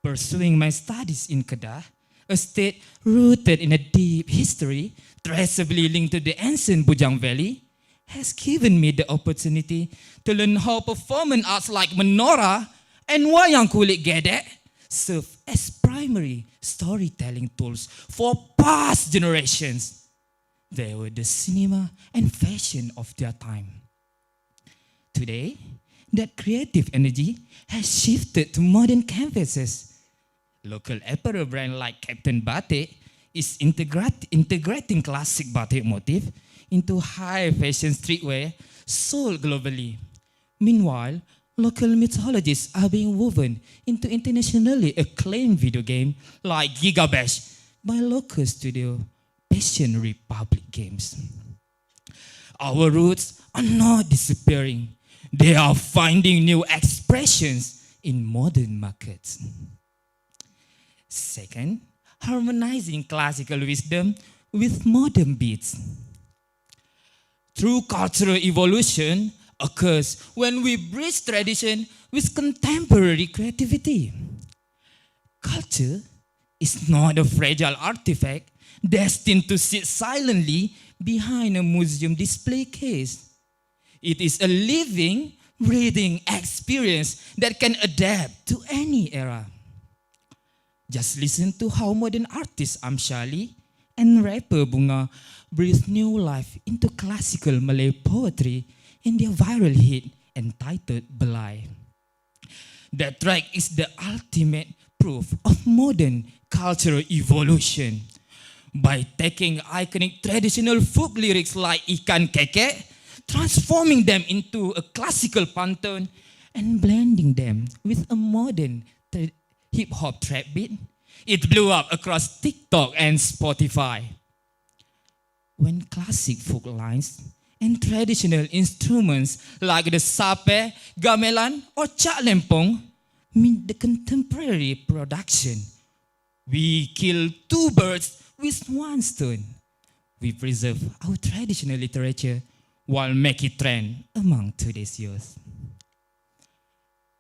Pursuing my studies in Kedah, a state rooted in a deep history, traceably linked to the ancient Bujang Valley, has given me the opportunity to learn how performance arts like Menora and Wayang Kulit Gedek serve as primary storytelling tools for past generations. They were the cinema and fashion of their time. Today, that creative energy has shifted to modern canvases. Local apparel brand like Captain Batik is integrating classic batik motif into high fashion streetwear sold globally. Meanwhile, local mythologies are being woven into internationally acclaimed video game like Gigabash by local studio Passion Republic Games. Our roots are not disappearing. They are finding new expressions in modern markets. Second, harmonizing classical wisdom with modern beats. True cultural evolution occurs when we bridge tradition with contemporary creativity. Culture is not a fragile artifact destined to sit silently behind a museum display case. It is a living, breathing experience that can adapt to any era. Just listen to how modern artists Amshali and rapper Bunga breathe new life into classical Malay poetry in their viral hit entitled Belai. That track is the ultimate proof of modern cultural evolution. By taking iconic traditional folk lyrics like Ikan Keke, transforming them into a classical pantun, and blending them with a modern hip-hop trap beat, it blew up across TikTok and Spotify. When classic folk lines and traditional instruments like the sape, gamelan, or chak lempong meet the contemporary production, we kill 2 birds with 1 stone. We preserve our traditional literature while making it trend among today's youth.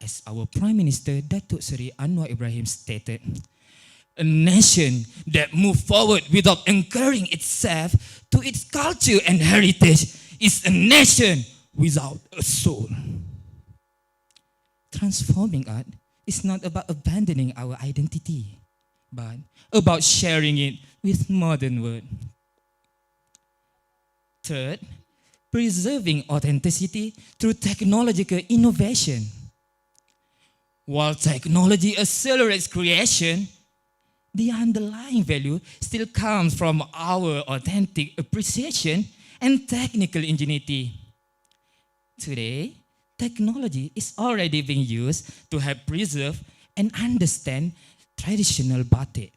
As our Prime Minister Datuk Seri Anwar Ibrahim stated, a nation that moves forward without anchoring itself to its culture and heritage is a nation without a soul. Transforming art is not about abandoning our identity, but about sharing it with modern world. Third, preserving authenticity through technological innovation. While technology accelerates creation, the underlying value still comes from our authentic appreciation and technical ingenuity. Today, technology is already being used to help preserve and understand traditional batik.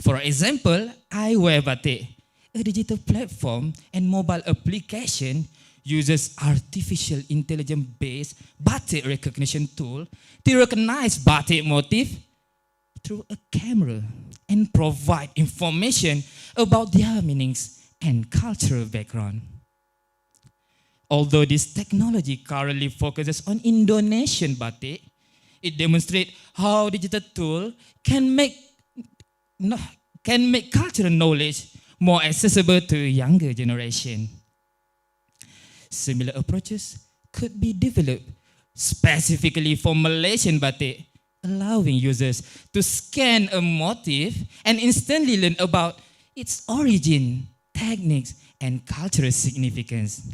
For example, iWear Batik, a digital platform and mobile application, uses artificial intelligence-based batik recognition tool to recognize batik motif through a camera and provide information about their meanings and cultural background. Although this technology currently focuses on Indonesian batik, it demonstrates how digital tool no- can make cultural knowledge more accessible to younger generation. Similar approaches could be developed specifically for Malaysian batik, allowing users to scan a motif and instantly learn about its origin, techniques, and cultural significance.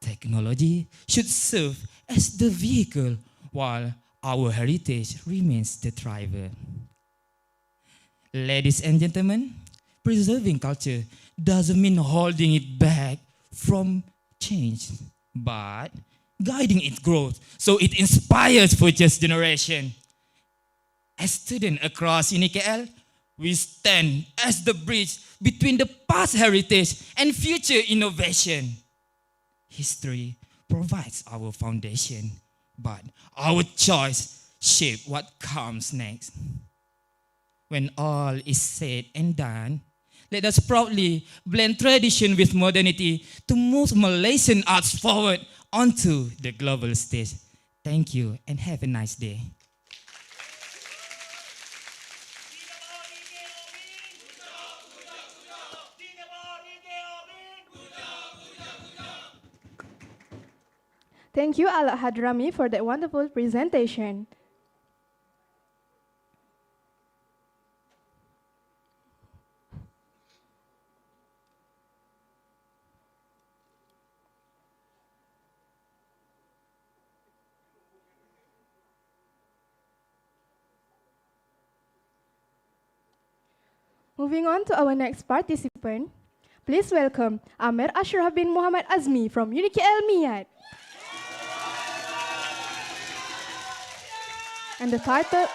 Technology should serve as the vehicle while our heritage remains the driver. Ladies and gentlemen, preserving culture doesn't mean holding it back from change, but guiding its growth so it inspires future generation. As students across UniKL, we stand as the bridge between the past heritage and future innovation. History provides our foundation, but our choice shape what comes next. When all is said and done, let us proudly blend tradition with modernity to move Malaysian arts forward onto the global stage. Thank you and have a nice day. Thank you, Ala Hadrami, for that wonderful presentation. Moving on to our next participant, please welcome Amer Ashraf bin Muhammad Azmi from UniKL Miyat. And the title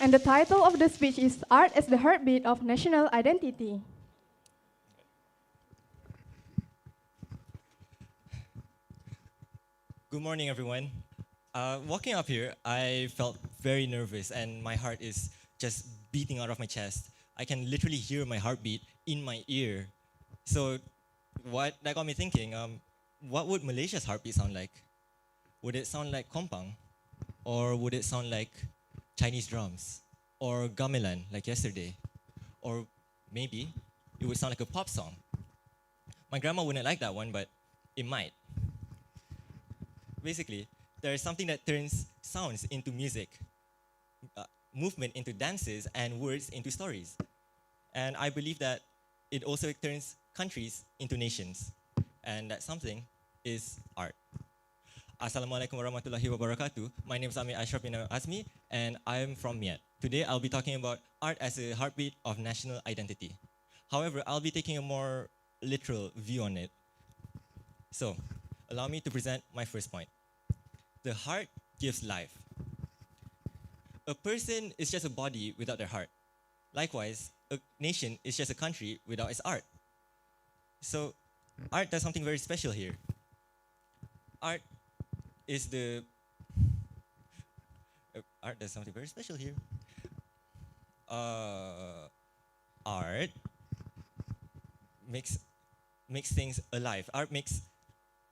and the title of the speech is Art as the Heartbeat of National Identity. Good morning, everyone. Walking up here, I felt very nervous and my heart is just beating out of my chest. I can literally hear my heartbeat in my ear. So that got me thinking, what would Malaysia's heartbeat sound like? Would it sound like kompang? Or would it sound like Chinese drums? Or gamelan, like yesterday? Or maybe it would sound like a pop song. My grandma wouldn't like that one, but it might. Basically, there is something that turns sounds into music, movement into dances, and words into stories. And I believe that it also turns countries into nations. And that something is art. Assalamualaikum warahmatullahi wabarakatuh. My name is Amir Ashraf bin Azmi, and I am from Miat. Today, I'll be talking about art as a heartbeat of national identity. However, I'll be taking a more literal view on it. So, allow me to present my first point. The heart gives life. A person is just a body without their heart. Likewise, a nation is just a country without its art. So, art does something very special here. Art is the... art does something very special here. Art makes things alive. Art makes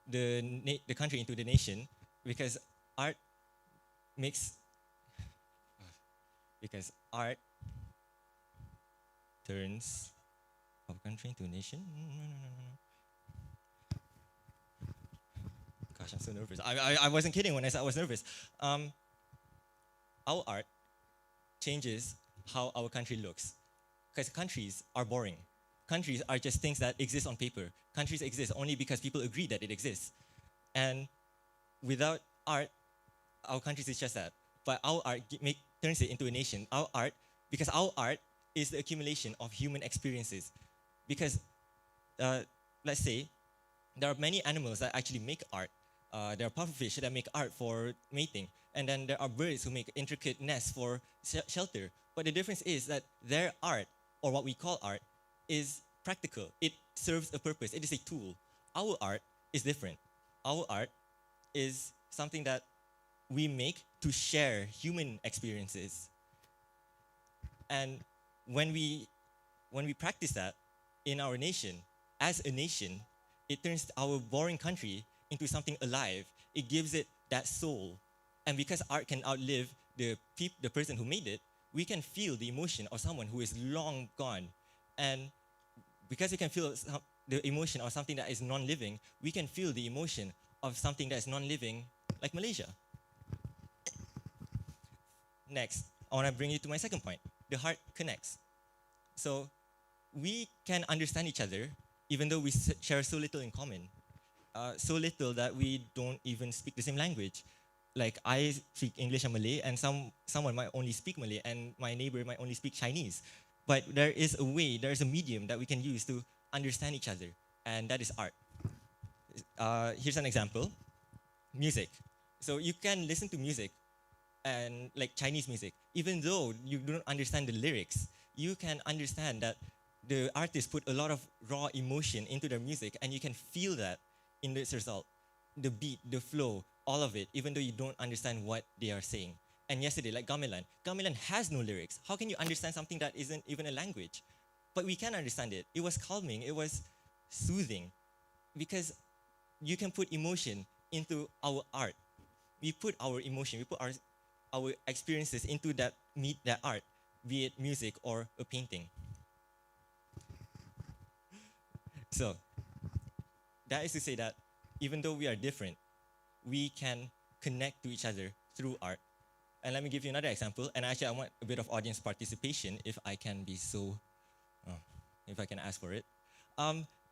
the country into the nation, because art makes because art turns our country into a nation. Gosh, I'm so nervous. I wasn't kidding when I said I was nervous. Our art changes how our country looks. Because countries are boring. Countries are just things that exist on paper. Countries exist only because people agree that it exists. And without art, our countries is just that. But our art turns it into a nation. Because our art is the accumulation of human experiences. Because, let's say, there are many animals that actually make art. There are pufferfish that make art for mating. And then there are birds who make intricate nests for shelter. But the difference is that their art, or what we call art, is practical. It serves a purpose. It is a tool. Our art is different. Our art is something that we make to share human experiences. And when we practice that in our nation, as a nation, it turns our boring country into something alive. It gives it that soul. And because art can outlive the person who made it, we can feel the emotion of someone who is long gone. And because we can feel the emotion of something that is non-living, we can feel the emotion of something that is non-living, like Malaysia. Next, I want to bring you to my second point. The heart connects. So we can understand each other even though we share so little in common. So little that we don't even speak the same language. Like I speak English and Malay, and someone might only speak Malay, and my neighbor might only speak Chinese. But there is a way, there is a medium that we can use to understand each other, and that is art. Here's an example. Music. So you can listen to music, and like Chinese music, even though you don't understand the lyrics, you can understand that the artist put a lot of raw emotion into their music, and you can feel that in this result. The beat, the flow, all of it, even though you don't understand what they are saying. And yesterday, like gamelan. Gamelan has no lyrics. How can you understand something that isn't even a language? But we can understand it. It was calming. It was soothing. Because you can put emotion into our art. We put our emotion, we put our experiences into that art, be it music or a painting. So, that is to say that even though we are different, we can connect to each other through art. And let me give you another example. And actually, I want a bit of audience participation, if I can be so, if I can ask for it.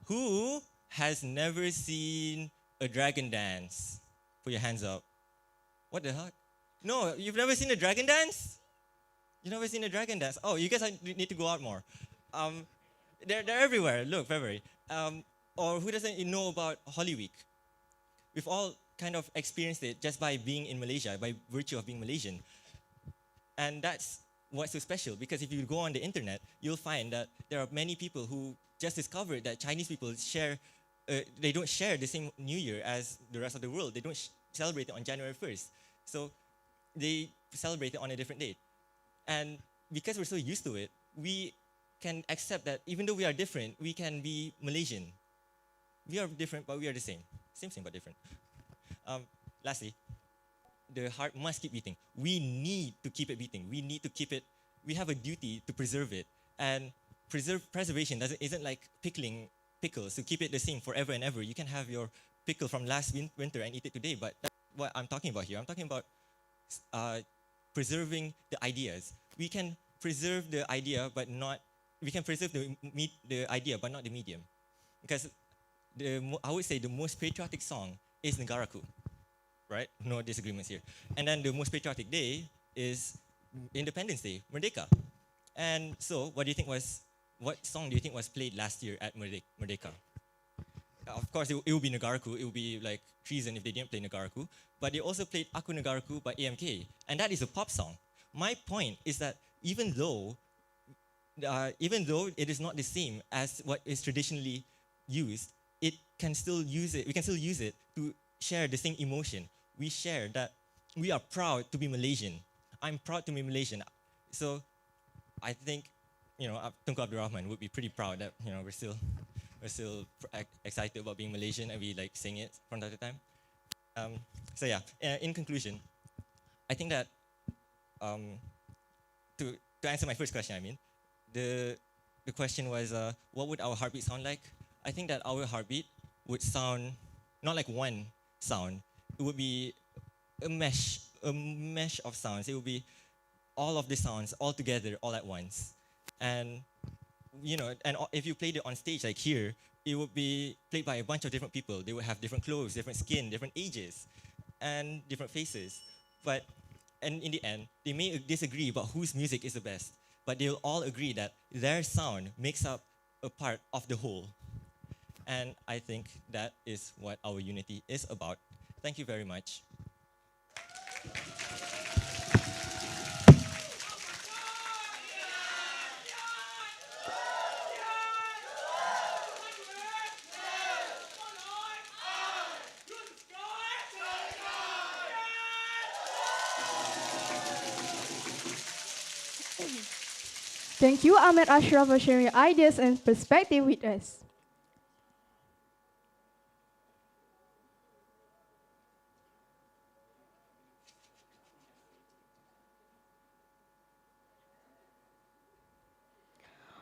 Who has never seen a dragon dance? Put your hands up. What the heck? No, you've never seen a dragon dance? You've never seen a dragon dance? Oh, you guys need to go out more. They're everywhere. Look, February. Or who doesn't know about Holy Week? We've all kind of experienced it just by being in Malaysia, by virtue of being Malaysian. And that's what's so special, because if you go on the internet, you'll find that there are many people who just discovered that Chinese people they don't share the same New Year as the rest of the world. They don't celebrate it on January 1st. So they celebrate it on a different date. And because we're so used to it, we can accept that even though we are different, we can be Malaysian. We are different, but we are the same. Same, but different. Lastly, the heart must keep beating. We need to keep it beating. We need to keep it. We have a duty to preserve it. And preservation isn't like pickling pickles to keep it the same forever and ever. You can have your pickle from last winter and eat it today, but that's what I'm talking about here. I'm talking about preserving the ideas. We can preserve the idea, but not. We can preserve the idea, but not the medium, because I would say the most patriotic song is Negaraku, right? No disagreements here. And then the most patriotic day is Independence Day, Merdeka. And so, what song do you think was played last year at Merdeka? Of course, it will be Negaraku. It will be like treason if they didn't play Negaraku. But they also played Aku Negaraku by AMK, and that is a pop song. My point is that even though it is not the same as what is traditionally used, we can still use it to share the same emotion. We share that we are proud to be Malaysian. I'm proud to be Malaysian. So I think, Tunku Abdul Rahman would be pretty proud that, we're still we're still excited about being Malaysian, and we like sing it from time to time. So yeah, in conclusion, I think that to answer my first question, I mean, the question was, what would our heartbeat sound like? I think that our heartbeat would sound not like one sound. It would be a mesh of sounds. It would be all of the sounds all together, all at once. And if you played it on stage like here, it would be played by a bunch of different people. They would have different clothes, different skin, different ages, and different faces. And in the end, they may disagree about whose music is the best, but they'll all agree that their sound makes up a part of the whole. And I think that is what our unity is about. Thank you very much. Thank you, Ahmed Ashraf, for sharing your ideas and perspective with us.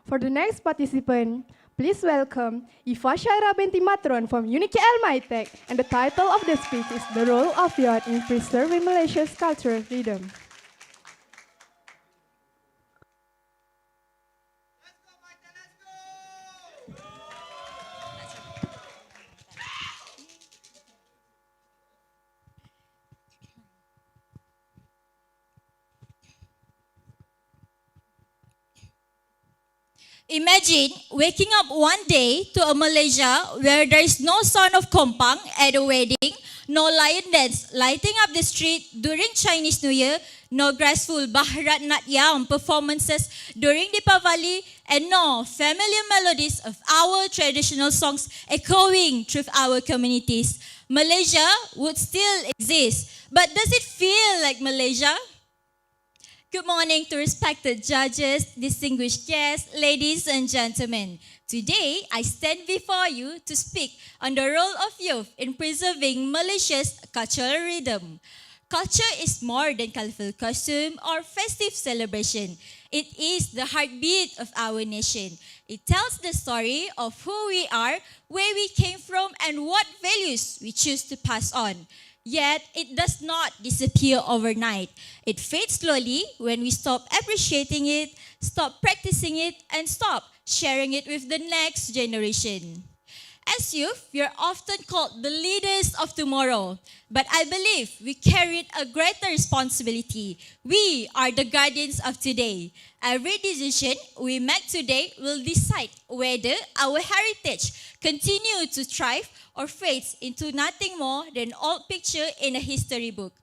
For the next participant, please welcome Iva Shaira binti Matron from UniKL MyTech, and the title of the speech is The Role of Youth in Preserving Malaysia's Cultural Freedom. Imagine waking up one day to a Malaysia where there is no sound of kompang at a wedding, no lion dance lighting up the street during Chinese New Year, no graceful Bharatnatyam performances during Deepavali, and no familiar melodies of our traditional songs echoing through our communities. Malaysia would still exist, but does it feel like Malaysia? Good morning to respected judges, distinguished guests, ladies and gentlemen. Today, I stand before you to speak on the role of youth in preserving Malaysia's cultural rhythm. Culture is more than colorful costume or festive celebration. It is the heartbeat of our nation. It tells the story of who we are, where we came from, and what values we choose to pass on. Yet, it does not disappear overnight. It fades slowly when we stop appreciating it, stop practicing it, and stop sharing it with the next generation. As youth, we are often called the leaders of tomorrow, but I believe we carry a greater responsibility. We are the guardians of today. Every decision we make today will decide whether our heritage continue to thrive or fades into nothing more than an old picture in a history book.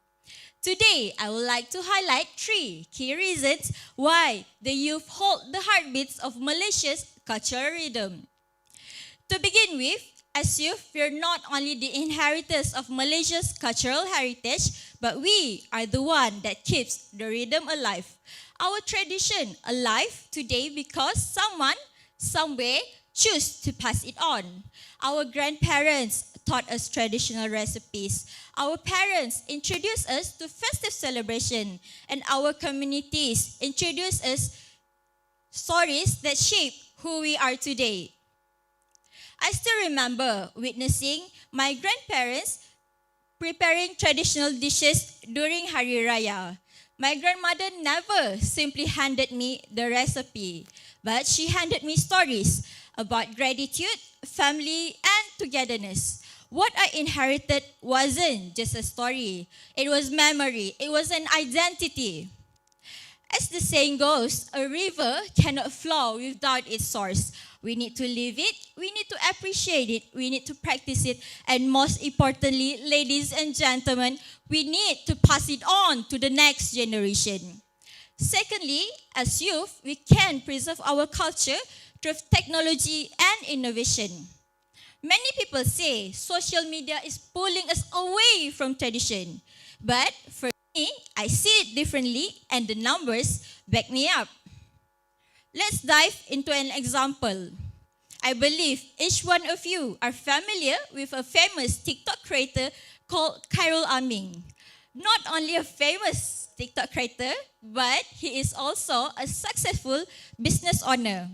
Today, I would like to highlight 3 key reasons why the youth hold the heartbeats of Malaysia's cultural rhythm. To begin with, as youth, we are not only the inheritors of Malaysia's cultural heritage, but we are the one that keeps the rhythm alive. Our tradition alive today because someone, somewhere, choose to pass it on. Our grandparents taught us traditional recipes. Our parents introduced us to festive celebration, and our communities introduced us stories that shape who we are today. I still remember witnessing my grandparents preparing traditional dishes during Hari Raya. My grandmother never simply handed me the recipe, but she handed me stories about gratitude, family, and togetherness. What I inherited wasn't just a story. It was memory. It was an identity. As the saying goes, a river cannot flow without its source. We need to live it, we need to appreciate it, we need to practice it, and most importantly, ladies and gentlemen, we need to pass it on to the next generation. Secondly, as youth, we can preserve our culture through technology and innovation. Many people say social media is pulling us away from tradition. But for me, I see it differently, and the numbers back me up. Let's dive into an example. I believe each one of you are familiar with a famous TikTok creator called Khairul Aming. Not only a famous TikTok creator, but he is also a successful business owner.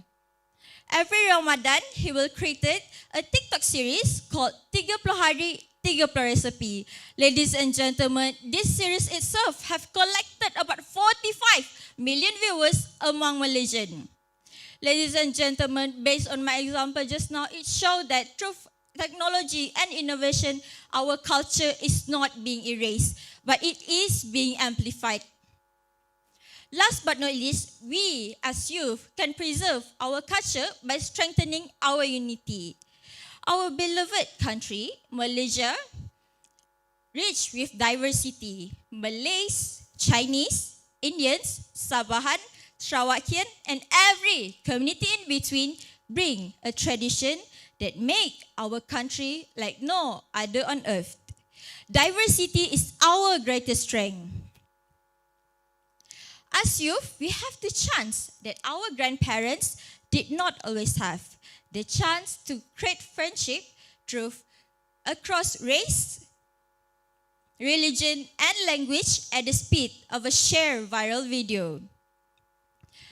Every Ramadan, he will create a TikTok series called 30 Hari 30 Recipe. Ladies and gentlemen, this series itself have collected about 45 million viewers among Malaysian. Ladies and gentlemen, based on my example just now, it showed that through technology and innovation, our culture is not being erased, but it is being amplified. Last but not least, we as youth can preserve our culture by strengthening our unity. Our beloved country, Malaysia, rich with diversity. Malays, Chinese, Indians, Sabahan, Sarawakian, and every community in between bring a tradition that make our country like no other on earth. Diversity is our greatest strength. As youth, we have the chance that our grandparents did not always have. The chance to create friendship through across race, religion, and language at the speed of a shared viral video.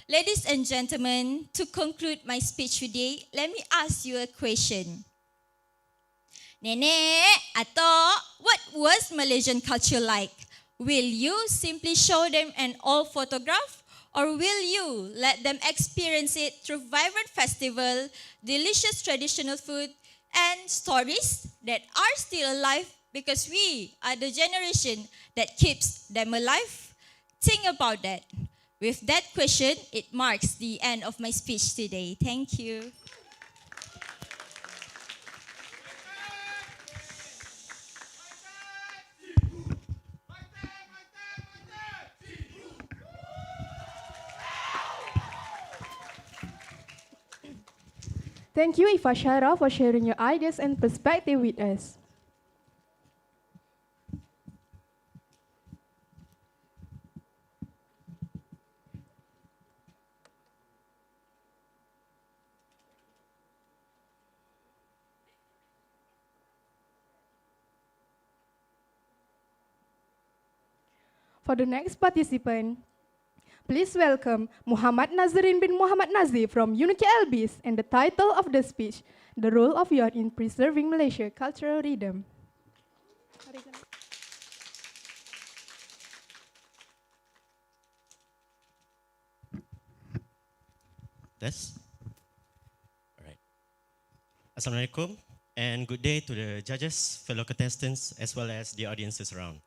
Ladies and gentlemen, to conclude my speech today, let me ask you a question. Nenek, Atok, what was Malaysian culture like? Will you simply show them an old photograph, or will you let them experience it through vibrant festival, delicious traditional food, and stories that are still alive because we are the generation that keeps them alive? Think about that. With that question, it marks the end of my speech today. Thank you. Thank you, Ifa Shara, for sharing your ideas and perspective with us. For the next participant, please welcome Muhammad Nazarin bin Muhammad Nazir from UniKL BIS and the title of the speech, The Role of Youth in Preserving Malaysia Cultural Rhythm. That's all right. Assalamualaikum and good day to the judges, fellow contestants, as well as the audiences around.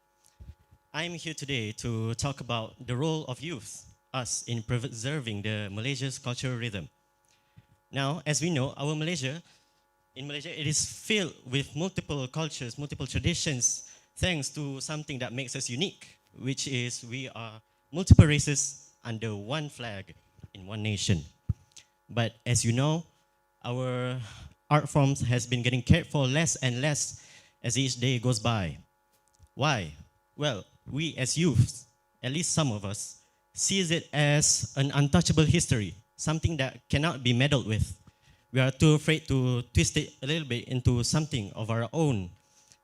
I'm here today to talk about the role of youth, us, in preserving the Malaysia's cultural rhythm. Now, as we know, in Malaysia, it is filled with multiple cultures, multiple traditions, thanks to something that makes us unique, which is we are multiple races under one flag in one nation. But as you know, our art forms has been getting cared for less and less as each day goes by. Why? Well, we as youth, at least some of us, sees it as an untouchable history, something that cannot be meddled with. We are too afraid to twist it a little bit into something of our own,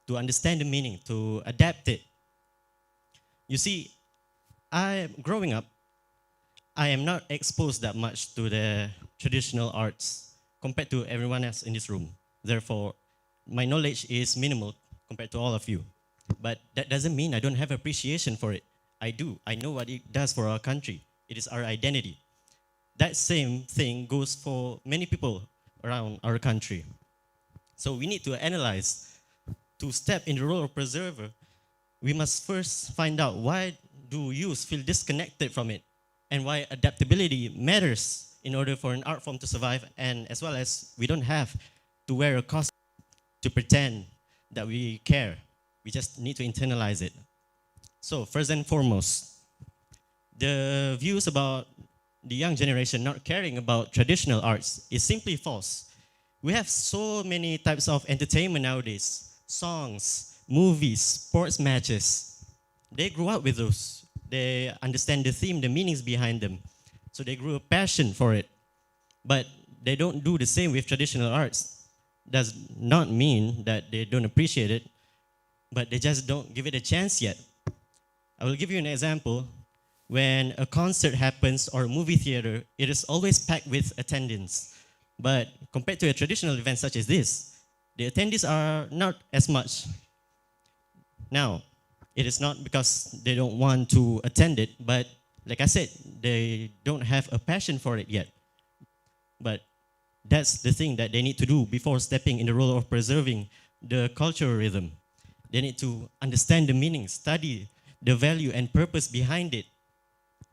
to understand the meaning, to adapt it. You see, growing up, I am not exposed that much to the traditional arts compared to everyone else in this room. Therefore, my knowledge is minimal compared to all of you. But that doesn't mean I don't have appreciation for it. I do. I know what it does for our country. It is our identity. That same thing goes for many people around our country. So we need to analyze. To step in the role of preserver, we must first find out why do youth feel disconnected from it and why adaptability matters in order for an art form to survive, and as well as we don't have to wear a costume to pretend that we care. We just need to internalize it. So first and foremost, the views about the young generation not caring about traditional arts is simply false. We have so many types of entertainment nowadays, songs, movies, sports matches. They grew up with those. They understand the theme, the meanings behind them. So they grew a passion for it. But they don't do the same with traditional arts. Does not mean that they don't appreciate it, but they just don't give it a chance yet. I will give you an example. When a concert happens or a movie theater, it is always packed with attendance. But compared to a traditional event such as this, the attendees are not as much. Now, it is not because they don't want to attend it, but like I said, they don't have a passion for it yet. But that's the thing that they need to do before stepping in the role of preserving the cultural rhythm. They need to understand the meaning, study the value and purpose behind it.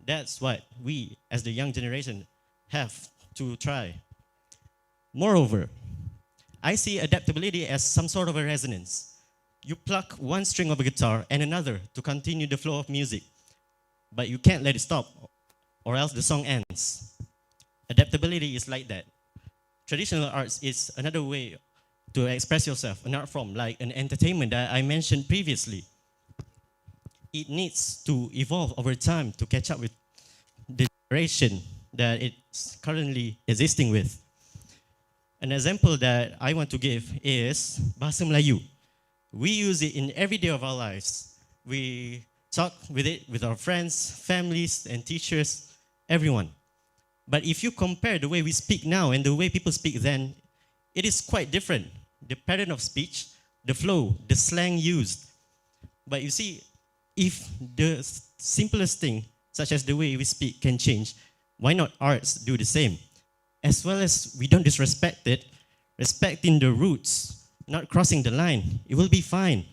That's what we, as the young generation, have to try. Moreover, I see adaptability as some sort of a resonance. You pluck one string of a guitar and another to continue the flow of music, but you can't let it stop, or else the song ends. Adaptability is like that. Traditional arts is another way to express yourself, an art form, like an entertainment that I mentioned previously. It needs to evolve over time to catch up with the generation that it's currently existing with. An example that I want to give is Bahasa Melayu. We use it in every day of our lives. We talk with it with our friends, families, and teachers, everyone. But if you compare the way we speak now and the way people speak then, it is quite different. The pattern of speech, the flow, the slang used. But you see, if the simplest thing, such as the way we speak, can change, why not arts do the same? As well as we don't disrespect it, respecting the roots, not crossing the line, it will be fine.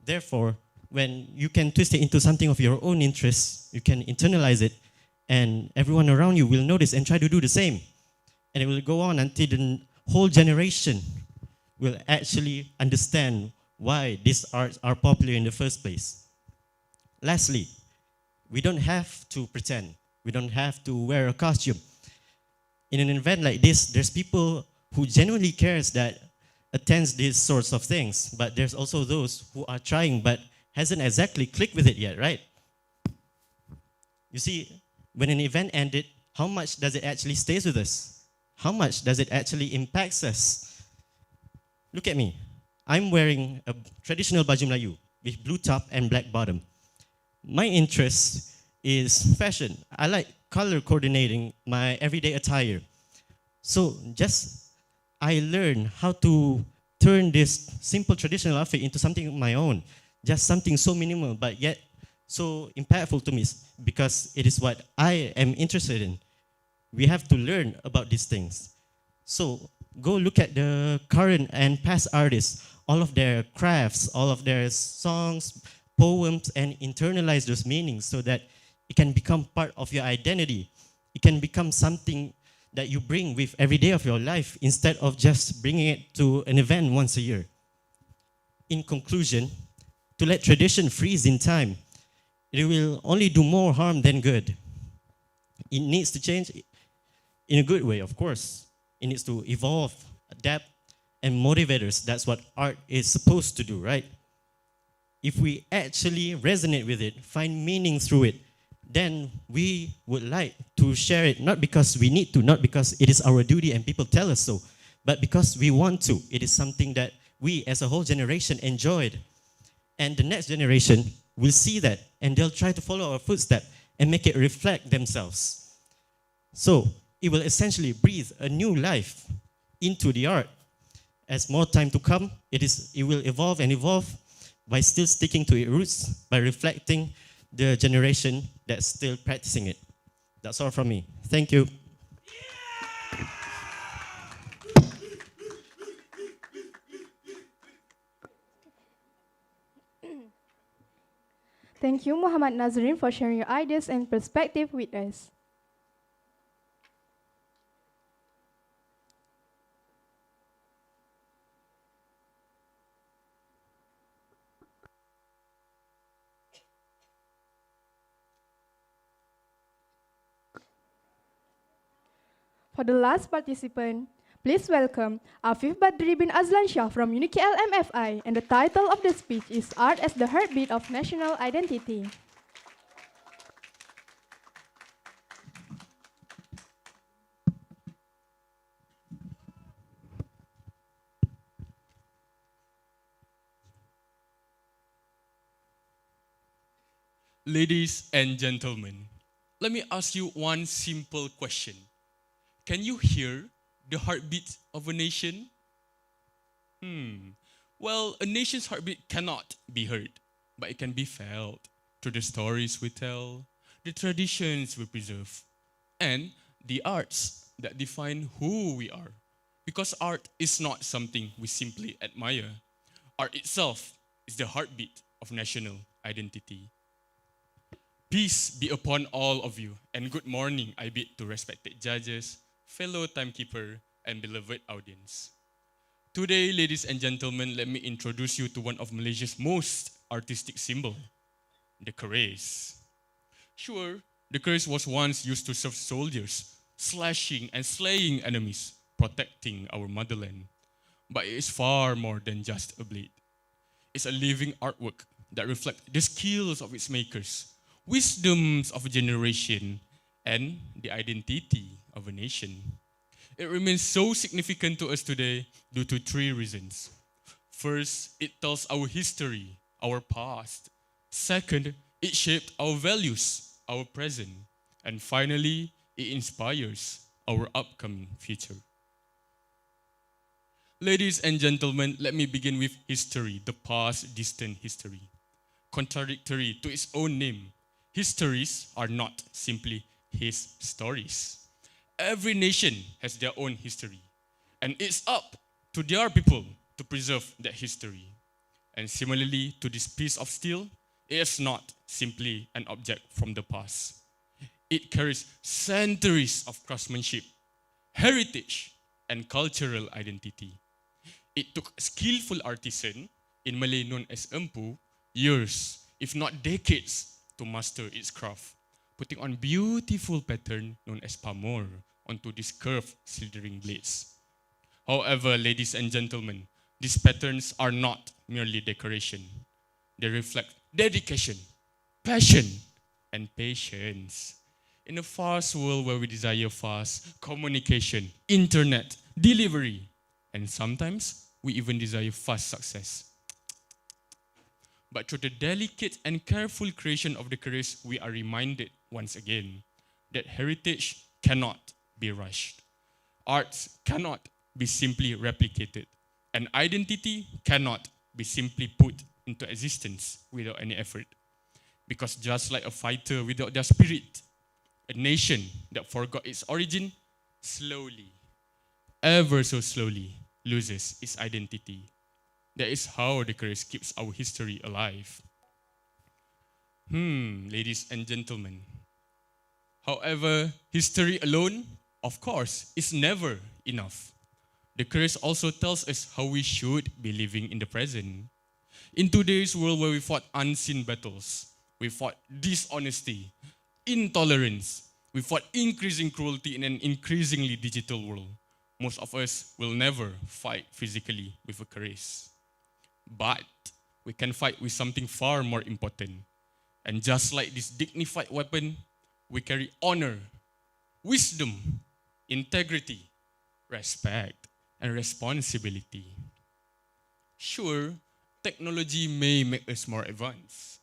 Therefore, when you can twist it into something of your own interest, you can internalize it, and everyone around you will notice and try to do the same. And it will go on until the whole generation will actually understand why these arts are popular in the first place. Lastly, we don't have to pretend. We don't have to wear a costume. In an event like this, there's people who genuinely cares that attends these sorts of things, but there's also those who are trying but hasn't exactly clicked with it yet, right? You see, when an event ended, how much does it actually stays with us? How much does it actually impacts us? Look at me. I'm wearing a traditional baju Melayu with blue top and black bottom. My interest is fashion. I like color coordinating my everyday attire. So I learned how to turn this simple traditional outfit into something of my own. Just something so minimal, but yet so impactful to me because it is what I am interested in. We have to learn about these things. So go look at the current and past artists, all of their crafts, all of their songs, poems, and internalize those meanings so that it can become part of your identity. It can become something that you bring with every day of your life instead of just bringing it to an event once a year. In conclusion, to let tradition freeze in time, it will only do more harm than good. It needs to change in a good way, of course. It needs to evolve, adapt, and motivate us. That's what art is supposed to do, right? If we actually resonate with it, find meaning through it, then we would like to share it, not because we need to, not because it is our duty and people tell us so, but because we want to. It is something that we as a whole generation enjoyed. And the next generation will see that and they'll try to follow our footsteps and make it reflect themselves. So it will essentially breathe a new life into the art. As more time to come, it will evolve and evolve by still sticking to its roots, by reflecting the generation that's still practicing it. That's all from me. Thank you. Thank you, Muhammad Nazrin, for sharing your ideas and perspective with us. For the last participant, please welcome Afif Badri bin Azlan Shah from UniKL MFI, and the title of the speech is Art as the Heartbeat of National Identity. Ladies and gentlemen, let me ask you one simple question. Can you hear the heartbeat of a nation? Well, a nation's heartbeat cannot be heard, but it can be felt through the stories we tell, the traditions we preserve, and the arts that define who we are. Because art is not something we simply admire. Art itself is the heartbeat of national identity. Peace be upon all of you, and good morning I bid to respected judges, fellow timekeeper, and beloved audience. Today, ladies and gentlemen, let me introduce you to one of Malaysia's most artistic symbol, the keris. Sure, the keris was once used to serve soldiers, slashing and slaying enemies, protecting our motherland. But it is far more than just a blade. It's a living artwork that reflects the skills of its makers, wisdoms of a generation, and the identity of a nation. It remains so significant to us today due to three reasons. First, it tells our history, our past. Second, it shaped our values, our present. And finally, it inspires our upcoming future. Ladies and gentlemen, let me begin with history, the past distant history. Contradictory to its own name, histories are not simply his stories. Every nation has their own history, and it's up to their people to preserve that history. And similarly to this piece of steel, it is not simply an object from the past. It carries centuries of craftsmanship, heritage, and cultural identity. It took a skillful artisan, in Malay known as empu, years, if not decades, to master its craft, putting on beautiful pattern known as pamor onto these curved slithering blades. However, ladies and gentlemen, these patterns are not merely decoration. They reflect dedication, passion, and patience. In a fast world where we desire fast communication, internet, delivery, and sometimes we even desire fast success. But through the delicate and careful creation of the keris, we are reminded once again that heritage cannot be rushed. Arts cannot be simply replicated. And identity cannot be simply put into existence without any effort. Because just like a fighter without their spirit, a nation that forgot its origin slowly, ever so slowly, loses its identity. That is how the keris keeps our history alive. Ladies and gentlemen. However, history alone, of course, is never enough. The keris also tells us how we should be living in the present. In today's world where we fought unseen battles, we fought dishonesty, intolerance, we fought increasing cruelty in an increasingly digital world. Most of us will never fight physically with a keris. But we can fight with something far more important. And just like this dignified weapon, we carry honor, wisdom, integrity, respect, and responsibility. Sure, technology may make us more advanced.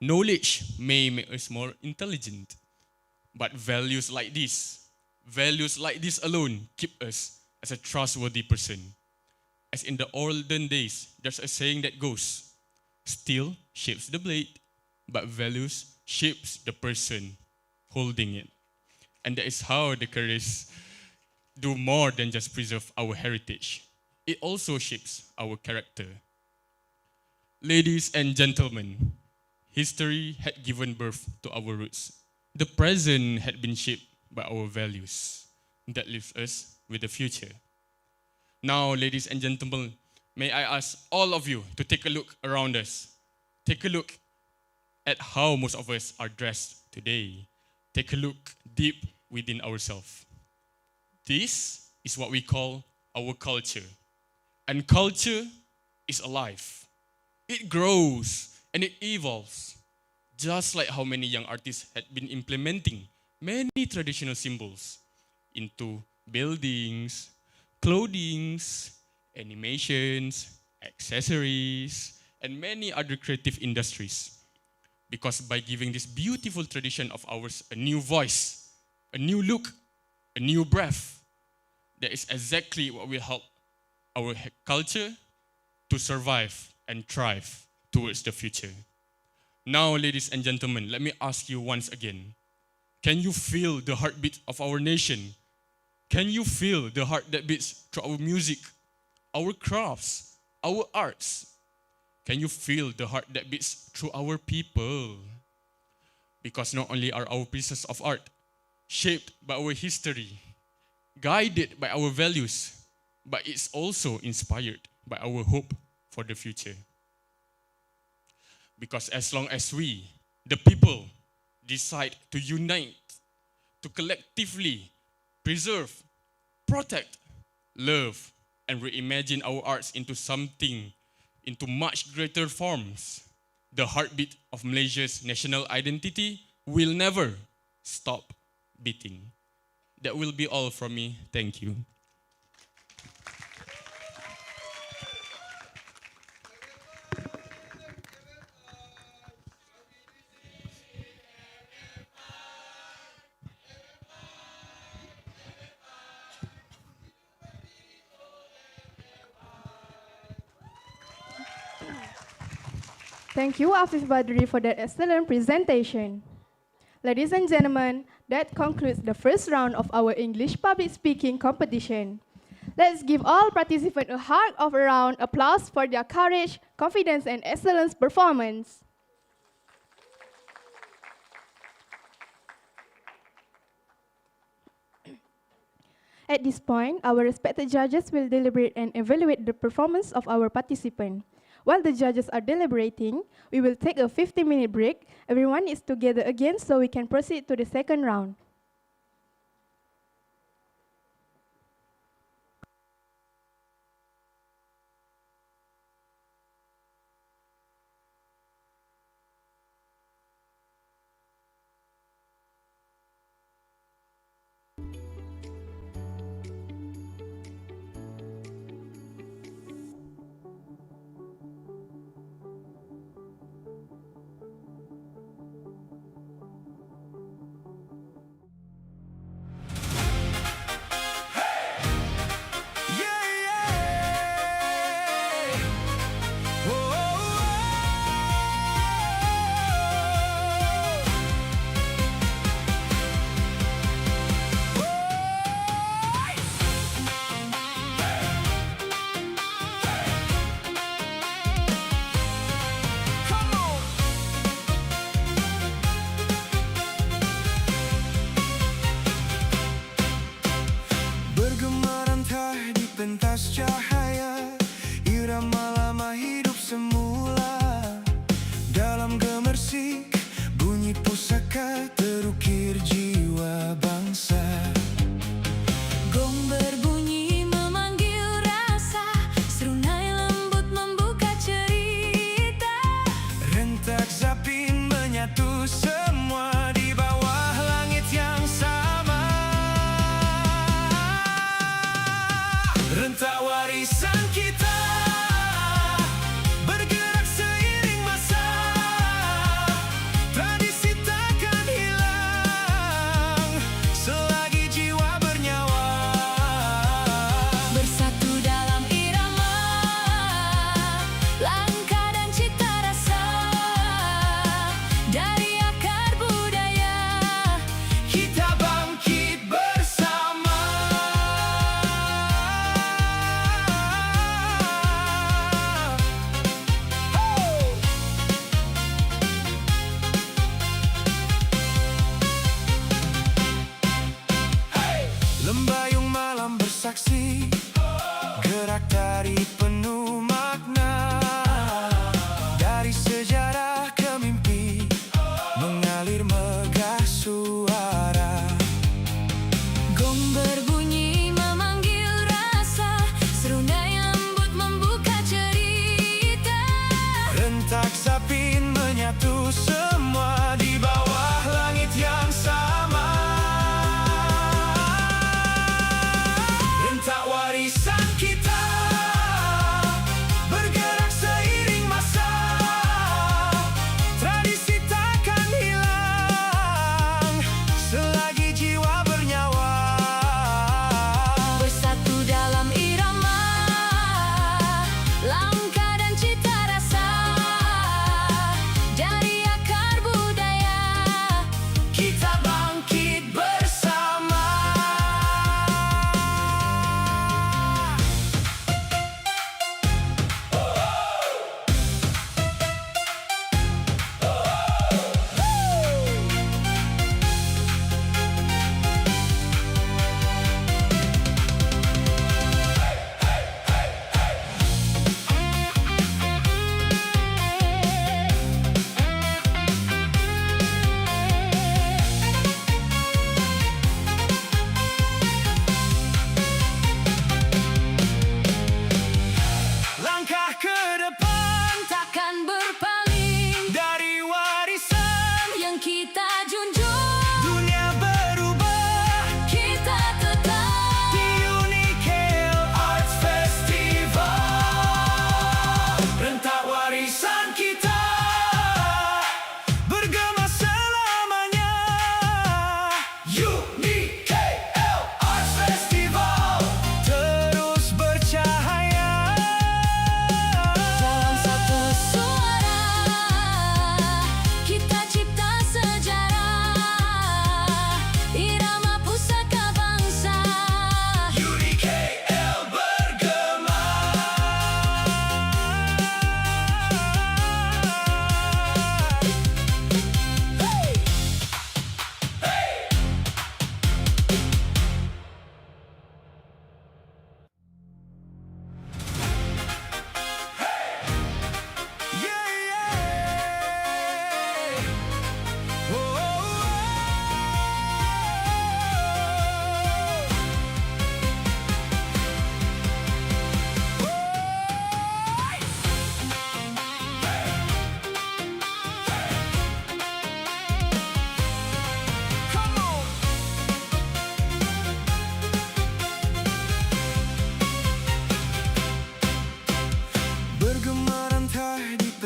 Knowledge may make us more intelligent. But values like this alone keep us as a trustworthy person. As in the olden days, there's a saying that goes, steel shapes the blade, but values shapes the person holding it. And that is how the keris do more than just preserve our heritage. It also shapes our character. Ladies and gentlemen, history had given birth to our roots. The present had been shaped by our values that leaves us with the future. Now, ladies and gentlemen, may I ask all of you to take a look around us. Take a look at how most of us are dressed today. Take a look deep within ourselves. This is what we call our culture. And culture is alive. It grows and it evolves. Just like how many young artists had been implementing many traditional symbols into buildings, clothings, animations, accessories, and many other creative industries. Because by giving this beautiful tradition of ours a new voice, a new look, a new breath, that is exactly what will help our culture to survive and thrive towards the future. Now, ladies and gentlemen, let me ask you once again. Can you feel the heartbeat of our nation? Can you feel the heart that beats through our music, our crafts, our arts? Can you feel the heart that beats through our people? Because not only are our pieces of art shaped by our history, guided by our values, but it's also inspired by our hope for the future. Because as long as we, the people, decide to unite, to collectively preserve, protect, love, and reimagine our arts into something, into much greater forms, the heartbeat of Malaysia's national identity will never stop beating. That will be all from me. Thank you. Thank you, Afif Badri, for that excellent presentation. Ladies and gentlemen, that concludes the first round of our English public speaking competition. Let's give all participants a heart of a round applause for their courage, confidence, and excellent performance. At this point, our respected judges will deliberate and evaluate the performance of our participant. While the judges are deliberating, we will take a 15-minute break. Everyone is together again so we can proceed to the second round.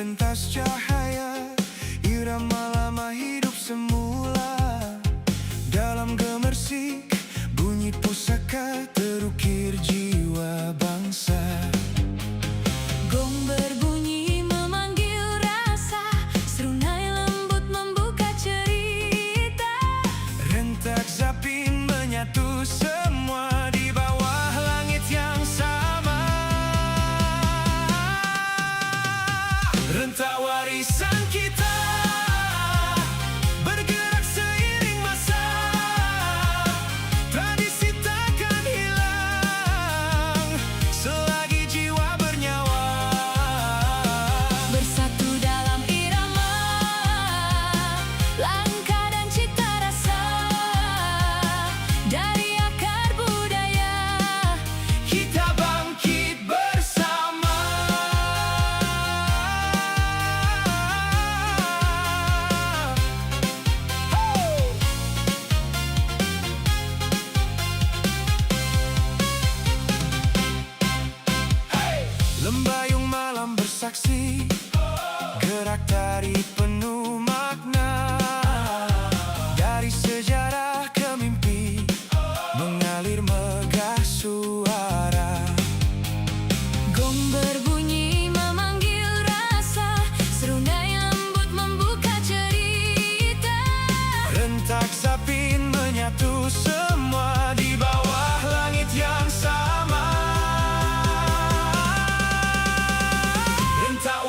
Sepentas cahaya, irama lama hidup semula. Dalam gemersik bunyi pusaka terukir jiwa bangsa. Gong berbunyi memanggil rasa, serunai lembut membuka cerita. Rentak zapin menyatu semua di bawah langit yang sama. Rentak warisan kita bergerak seiring masa. Tradisi takkan hilang selagi jiwa bernyawa. Bersatu dalam irama, langkah dan cita rasa. Dari akar budaya, Kita bangkit bersama. Lembayung malam bersaksi, gerak tari penuh makna. Dari sejarah ke mimpi, mengalir megah suara. gong berbunyi memanggil rasa, serunai lembut membuka cerita. Rentak zapin menyatu semua di bawah langit yang sama. Rentak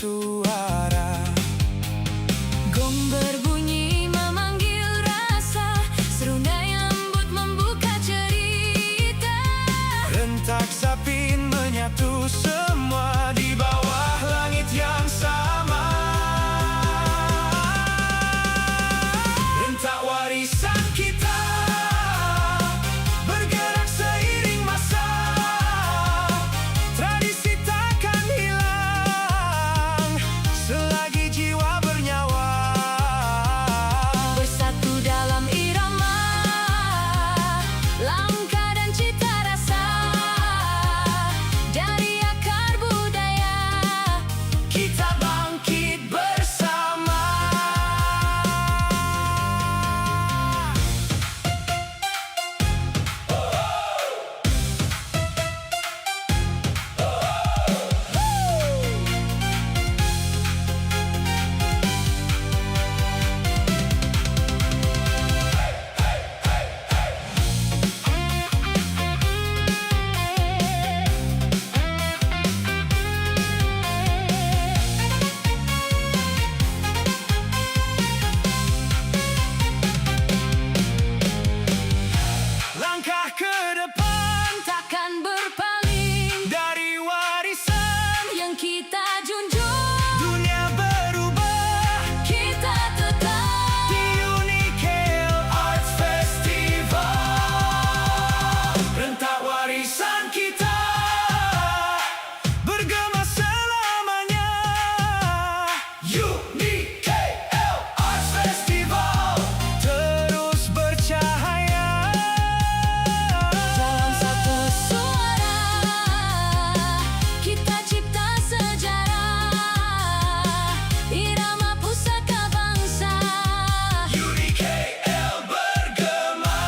suara. Gong berbunyi memanggil rasa, serundai lembut membuka cerita. Rentak sapin menyatu semua di bawah langit yang sama. Rentak warisan kita bergerak seiring masa. Tradisi takkan hilang selagi jiwa bernyawa. Bersatu dalam irama, langkah dan cita rasa. Dari akar budaya, Kita bangkit bersama. Langkah ke depan takkan berpaling dari warisan. yang kita junjung. Dunia berubah, Kita tetap di UniKL Arts Festival. Rentak warisan kita bergema selamanya. UniKL Arts Festival terus bercahaya. dalam satu suara. Kita cipta sejarah, irama pusaka bangsa. UniKL bergema.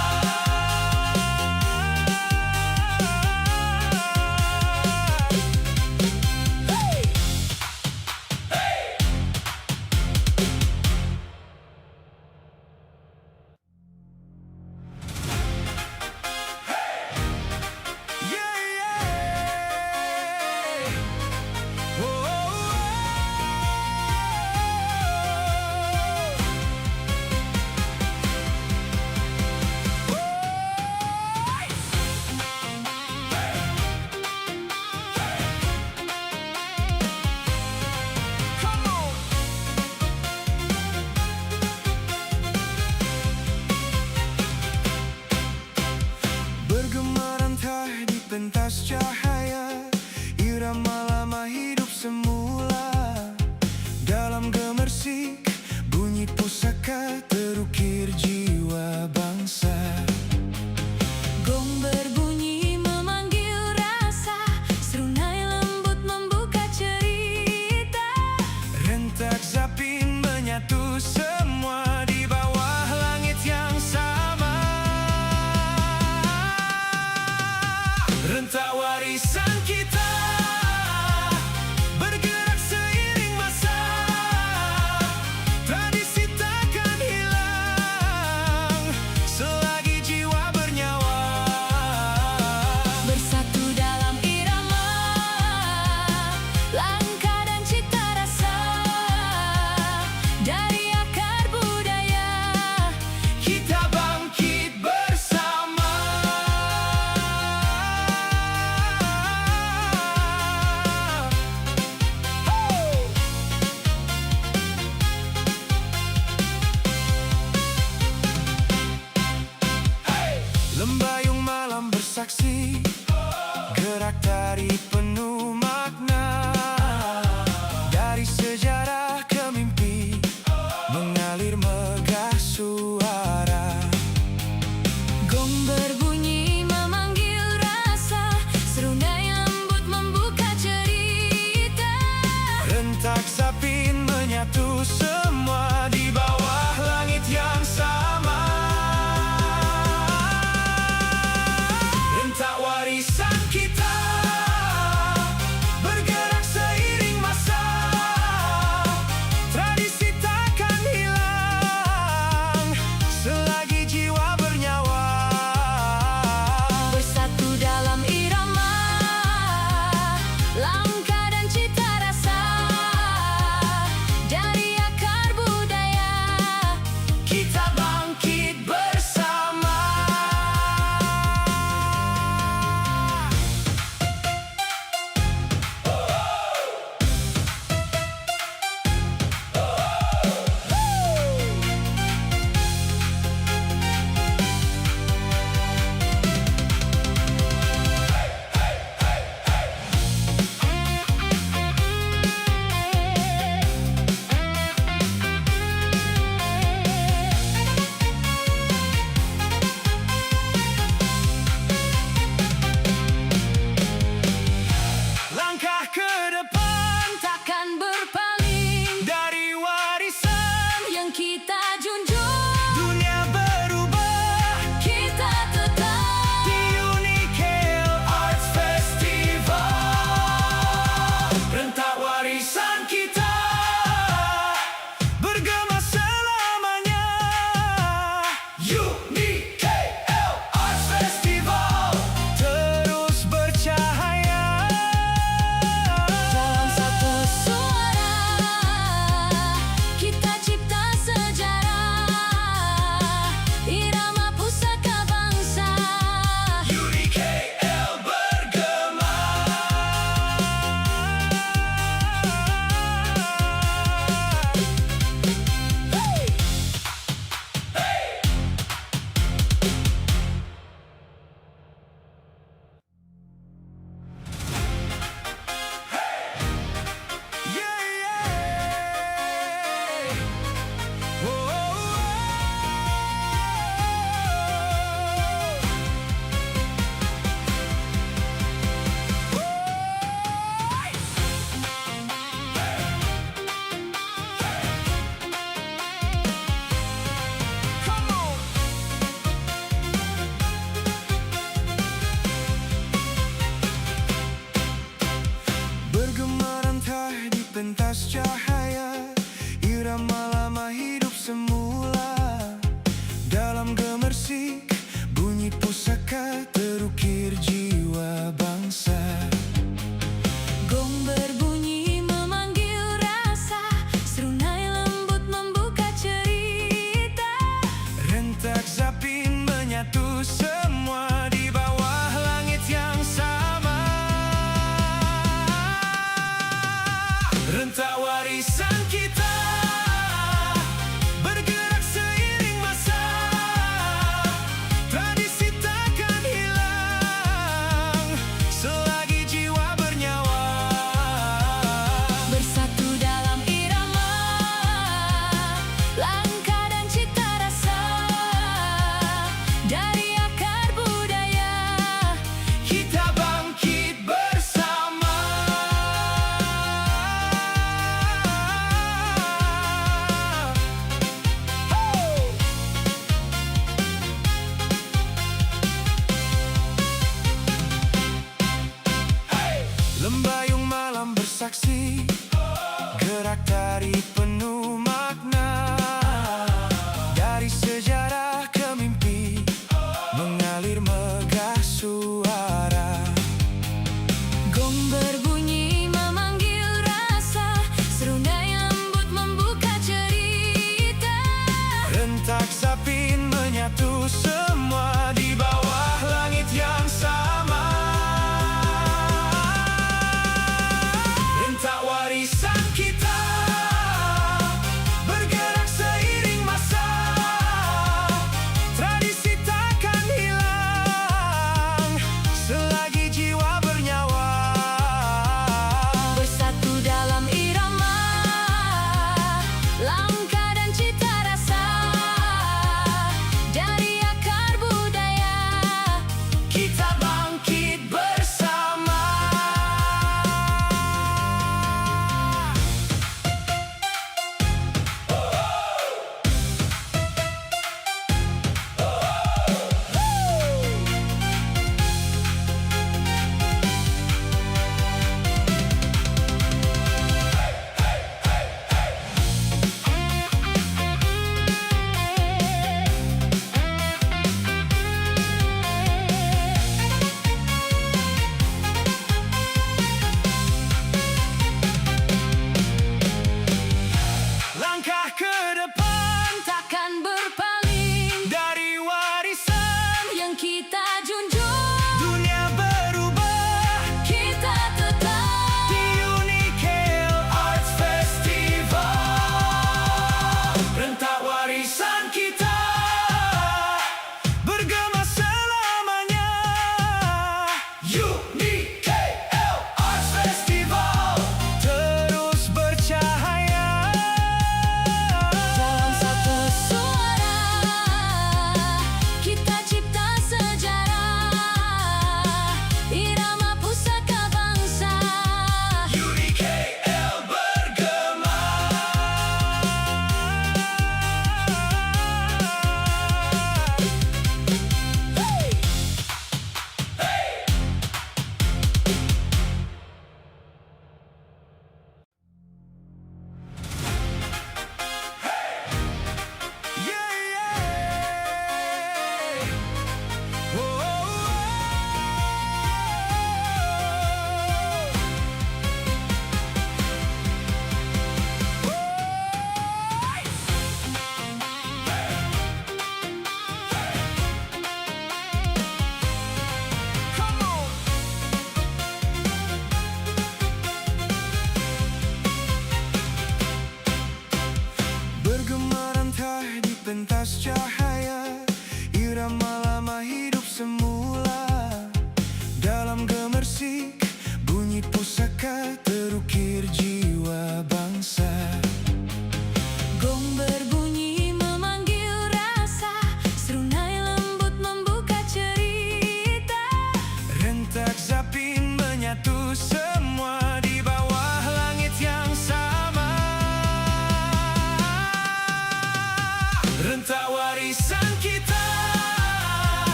Yeah, yeah. Whoa, come on. Bergema rantai di pentas cahaya, irama lama hidup semula. Dalam gemersik bunyi pusaka terukir jiwa bangsa. Gong berbunyi memanggil rasa, serundai lembut membuka cerita. Rentak zapin menyatu semua di bawah langit yang sama. Rentak warisan kita bergerak seiring masa. Tradisi takkan hilang selagi jiwa bernyawa. Bersatu dalam irama, langkah dan cita rasa. Dari akar budaya, Kita bangkit bersama. Lembayung malam bersaksi, gerak tari penuh makna. Dari sejarah ke mimpi, mengalir megah suara. gong berbunyi memanggil rasa, serundai lembut membuka cerita. Rentak sapin menyatu semua di bawah langit yang sama. Rentak warisan kita bergerak seiring masa. Tradisi takkan hilang selagi jiwa bernyawa. Bersatu dalam irama, langkah dan cita rasa. atas cahaya, irama lama hidup semula. Dalam gemersik bunyi pusaka terukir jiwa bangsa. Gong berbunyi memanggil rasa, serunai lembut membuka cerita. Rentak zapin menyatu semua di bawah langit yang sama. Rentak warisan kita bergerak seiring masa. Tradisi takkan hilang selagi jiwa bernyawa. Bersatu dalam irama, langkah dan cita rasa. Dari akar budaya, Kita bangkit bersama. Lembayung malam bersaksi, gerak tari penuh makna. Dari sejarah ke mimpi, mengalir megah suara. gong berbunyi memanggil rasa, serunai lembut membuka cerita. Rentak zapin menyatu semua di bawah langit yang sama. Rentak warisan kita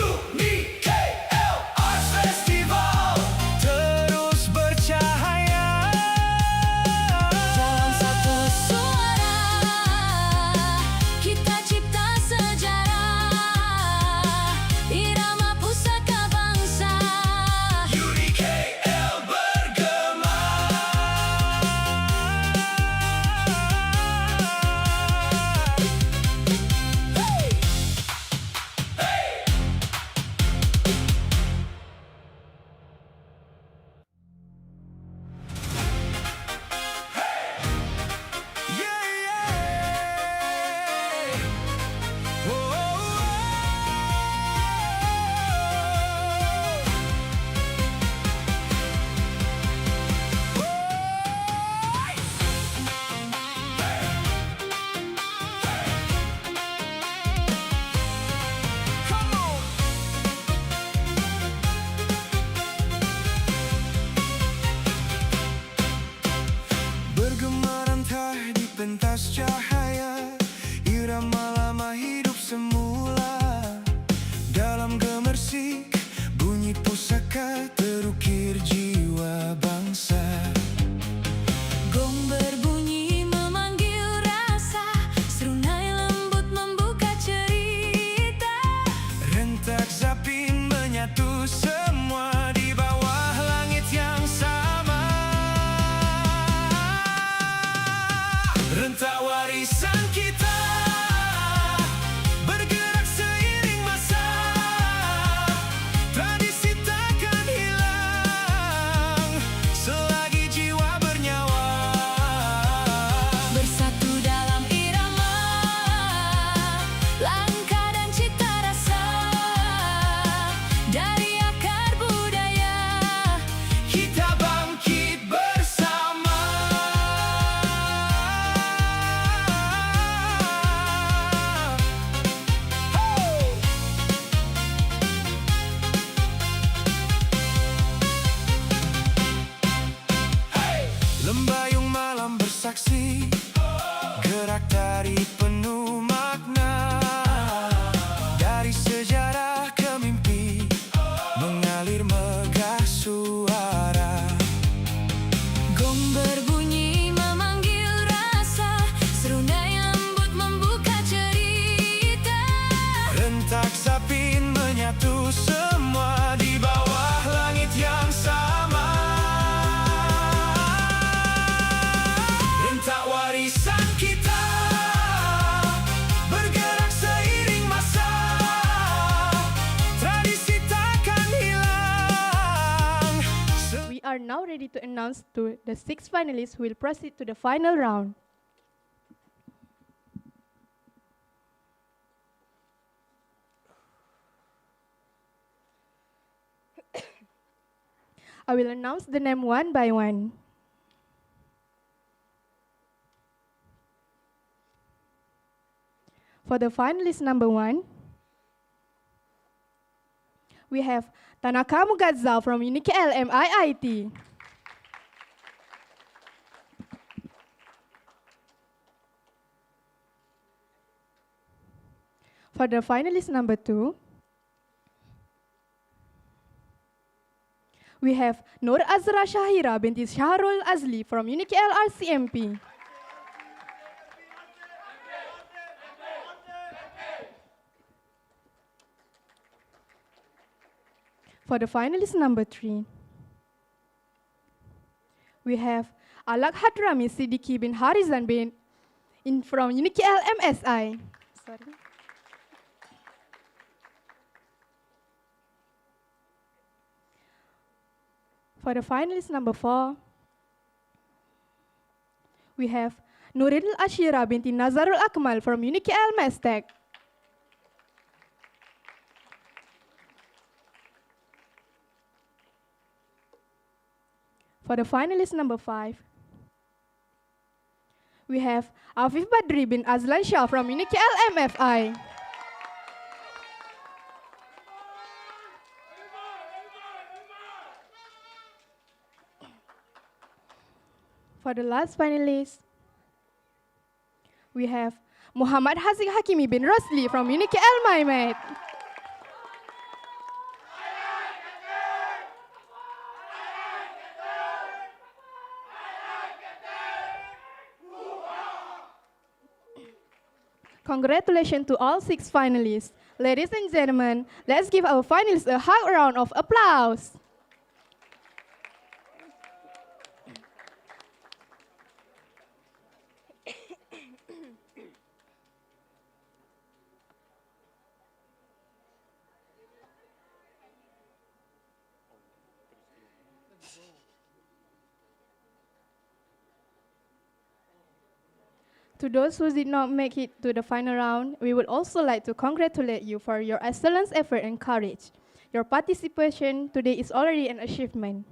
UniKL Arts Festival terus bercahaya Dalam satu suara kita cipta sejarah irama pusaka bangsa UniKL bergema Yeah, yeah. Oh, come on. Bergema rantai di pentas cahaya irama lama hidup semula dalam gemersik bunyi pusaka terukir jiwa bangsa Gong berbunyi memanggil rasa serunai lembut membuka cerita rentak zapin menyatu semua di bawah langit yang sama rentak warisan kita bergerak seiring masa tradisi takkan hilang selagi jiwa bernyawa bersatu dalam irama langkah dan cita rasa dari akar budaya kita bangkit bersama Lembayung malam bersaksi gerak tari penuh makna dari sejarah ke mimpi mengalir megah suara Gong berbunyi memanggil rasa serunai lembut membuka cerita rentak zapin menyatu semua di bawah langit yang sama rentak warisan kita bergerak seiring masa tradisi takkan hilang We are now ready to announce to the 6 finalists who will proceed to the final round. I will announce the name one by one. For the finalist number 1, we have Tanaka Mugadza from UniKL MIIT. For the finalist number 2, we have Nur Azra Shahira binti Syahrul Azli from UniKL RCMP. For the finalist number 3, we have Alak Hadrami Siddiqui bin Harizan from UniKL MSI. Sorry. For the finalist number 4, we have Nuril Ashira binti Nazarul Akmal from UniKL Mestek. For the finalist number 5, we have Afif Badri bin Azlan Shah from UniKL MFI. For the last finalist, we have Muhammad Haziq Hakimi bin Rosli from UniKL Maimet. Congratulations to all 6 finalists. Ladies and gentlemen, let's give our finalists a high round of applause. To those who did not make it to the final round, we would also like to congratulate you for your excellent effort and courage. Your participation today is already an achievement.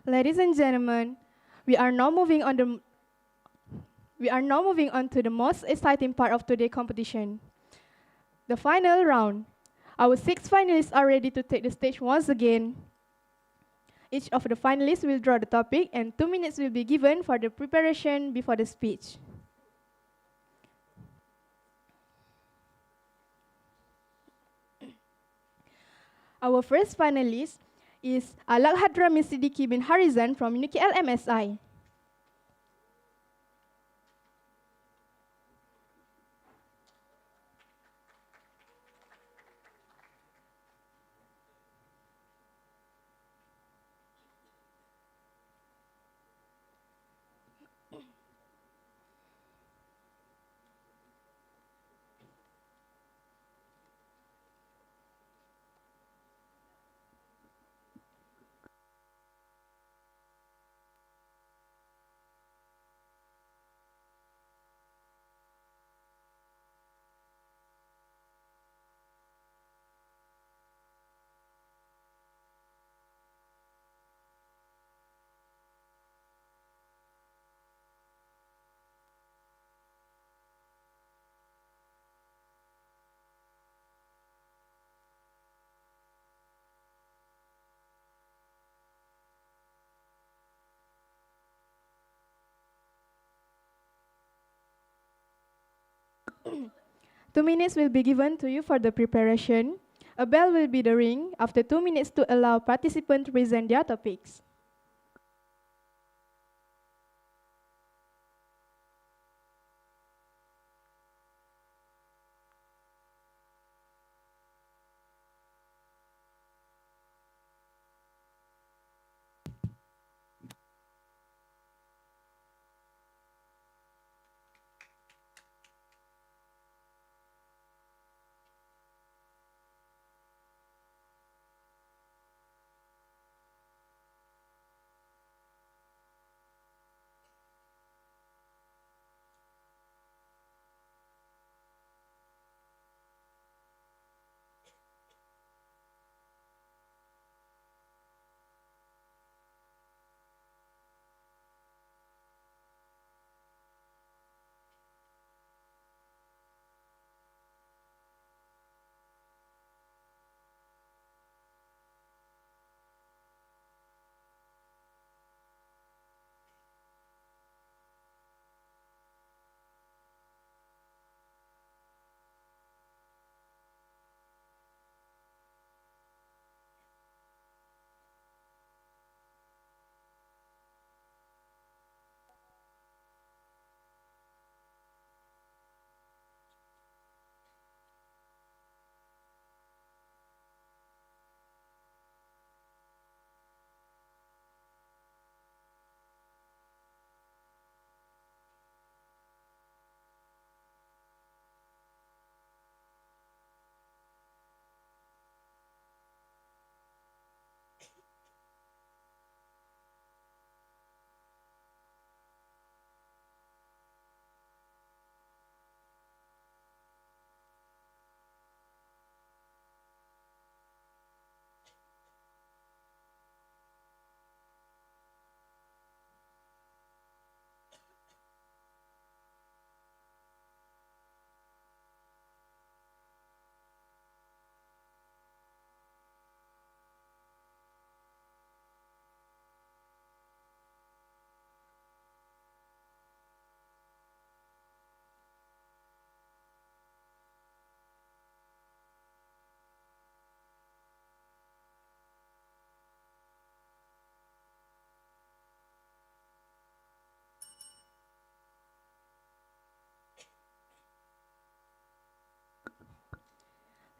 Ladies and gentlemen, we are now moving on to the most exciting part of today's competition, the final round. Our 6 finalists are ready to take the stage once again. Each of the finalists will draw the topic and 2 minutes will be given for the preparation before the speech. Our first finalist is Alak Hadrami Siddiqui bin Harizan from UniKL MSI. Two minutes will be given to you for the preparation. A bell will be the ring after 2 minutes to allow participants to present their topics.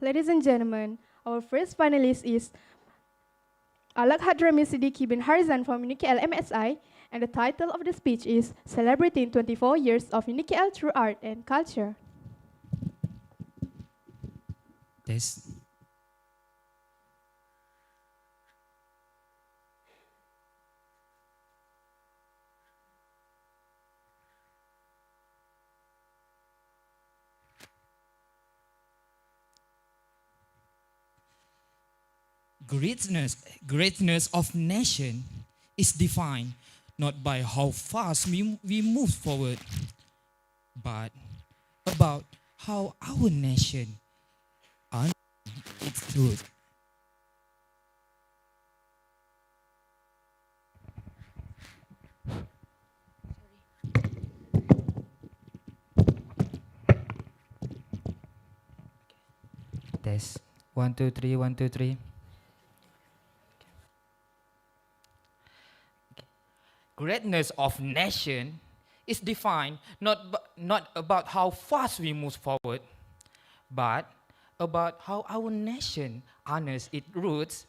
Ladies and gentlemen, our first finalist is Alak Hadrami Siddiqui bin Harizan from UniKL MSI, and the title of the speech is Celebrating 24 Years of UniKL Through Art and Culture. Test. Greatness of nation is defined not by how fast we move forward, but about how our nation honors its truth. Test. 1, 2, 3, 1, 2, 3. Greatness of nation is defined not about how fast we move forward, but about how our nation honors its roots.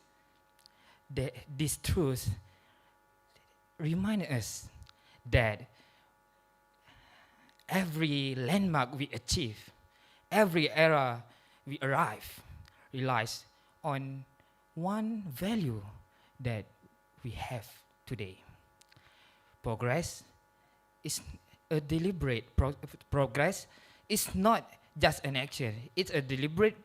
This truth reminds us that every landmark we achieve, every era we arrive, relies on one value that we have today. Progress is a deliberate progress is not just an action. It's a deliberate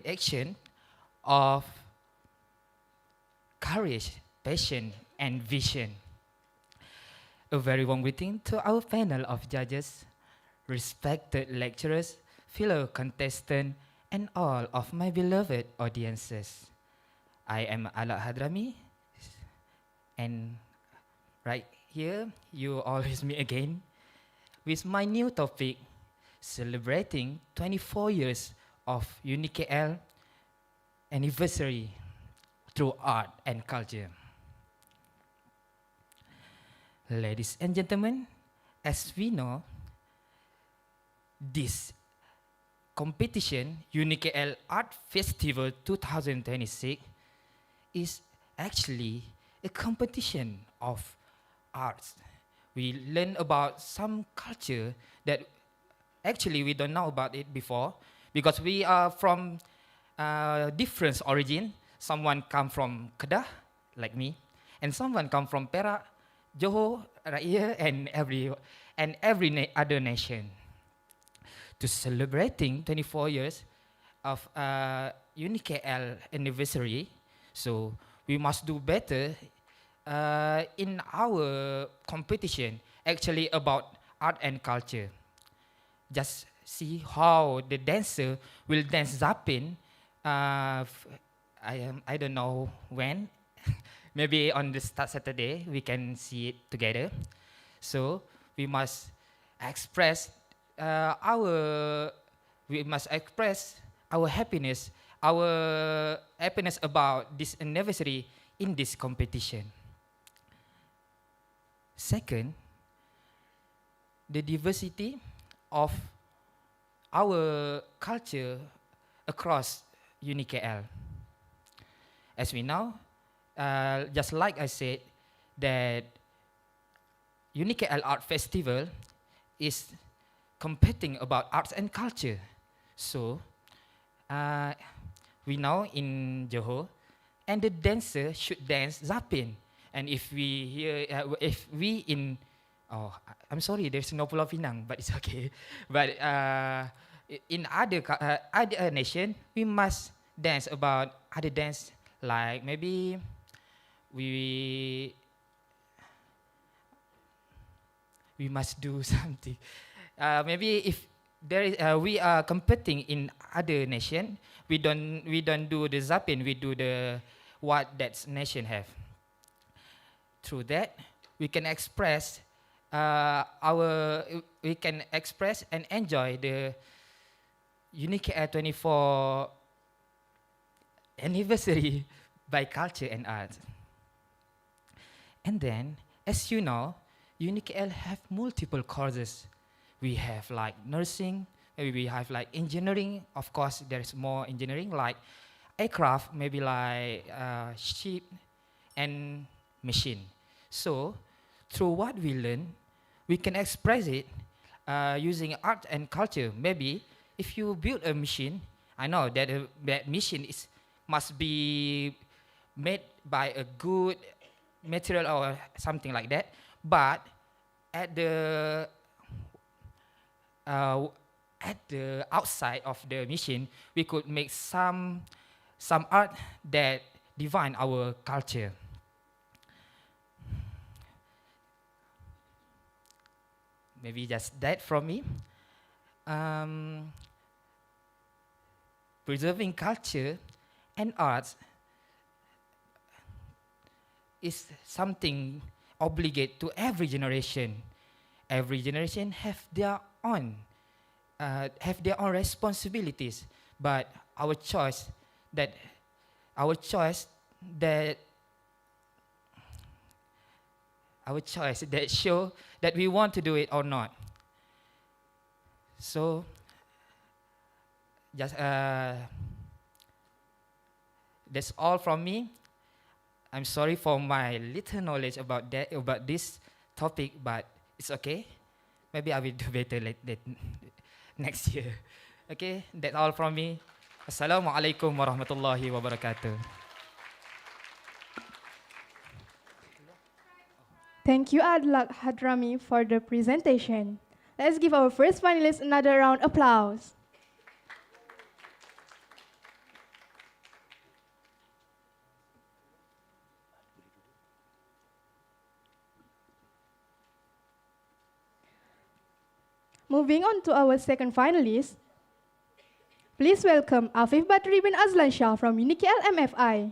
action of courage, passion, and vision. A very warm greeting to our panel of judges, respected lecturers, fellow contestants, and all of my beloved audiences. I am Ala Hadrami, and right here, you all is me again with my new topic, celebrating 24 years of UniKL anniversary through art and culture. Ladies and gentlemen, as we know, this competition, UniKL Art Festival 2026, is actually a competition of arts. We learn about some culture that actually we don't know about it before because we are from different origin. Someone come from Kedah, like me, and someone come from Perak, Johor, right here, and every other nation. To celebrating 24 years of UniKL anniversary, so we must do better in our competition, actually about art and culture. Just see how the dancer will dance Zapin. I don't know when. Maybe on the Saturday we can see it together. So we must express our happiness about this anniversary in this competition. Second, the diversity of our culture across UniKL. As we know, just like I said, that UniKL Art Festival is competing about arts and culture. So we know in Johor, and the dancer should dance Zapin. And if we in, I'm sorry, there's no Pulau Pinang, but it's okay. But in other nation, we must dance about other dance, like maybe we must do something. Maybe if there is, we are competing in other nation, we don't do the Zapin, we do the what that nation have. Through that, we can express and enjoy the UniKL 24 anniversary by culture and art. And then, as you know, UniKL have multiple courses. We have like nursing, maybe we have like engineering. Of course, there's more engineering like aircraft, maybe like ship and machine. So, through what we learn, we can express it using art and culture. Maybe if you build a machine, I know that that machine must be made by a good material or something like that. But at the outside of the machine, we could make some some art that define our culture. Maybe just that from me. Preserving culture and art is something obligate to every generation. Every generation have their own responsibilities, but our choice that our choice that show that we want to do it or not. So just that's all from me. I'm sorry for my little knowledge about this topic, but it's okay. Maybe I will do better next year. Okay, that's all from me. Assalamualaikum warahmatullahi wabarakatuh. Thank you, Adlak Hadrami, for the presentation. Let's give our first finalist another round of applause. Moving on to our second finalist, please welcome Afif Batri bin Azlan Shah from UniKL MFI.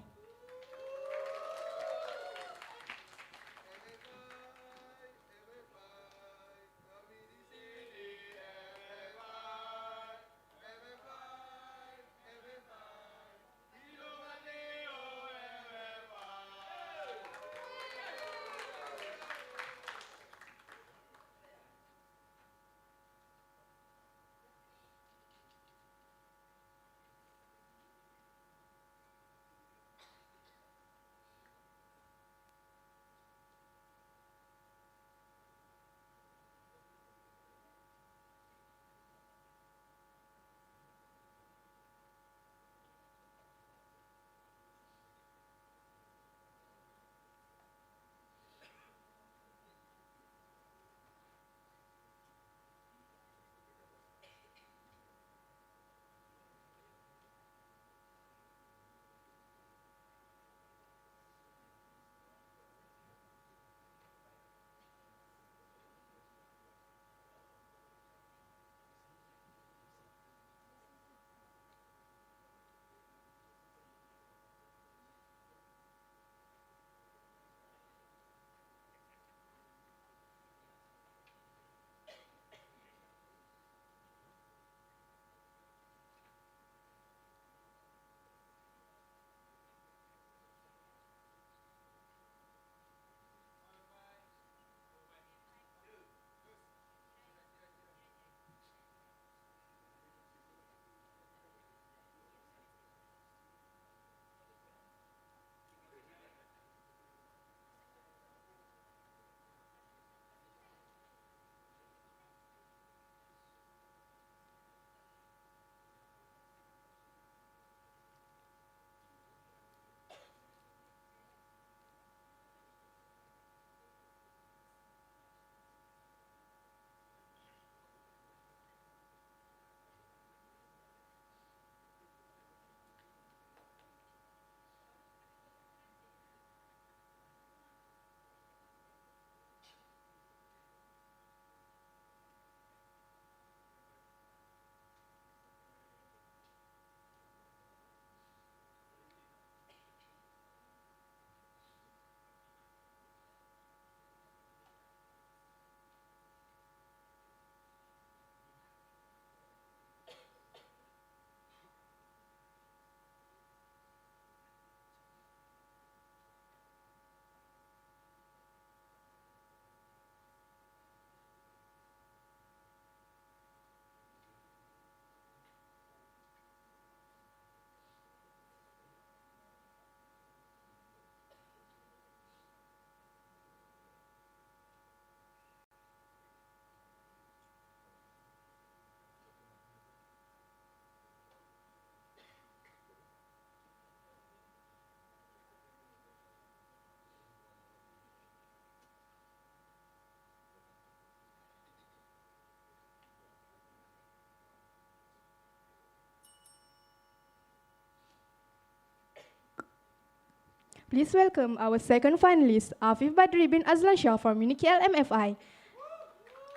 Please welcome our second finalist, Afif Badri bin Azlan Shah from UniKL MFI.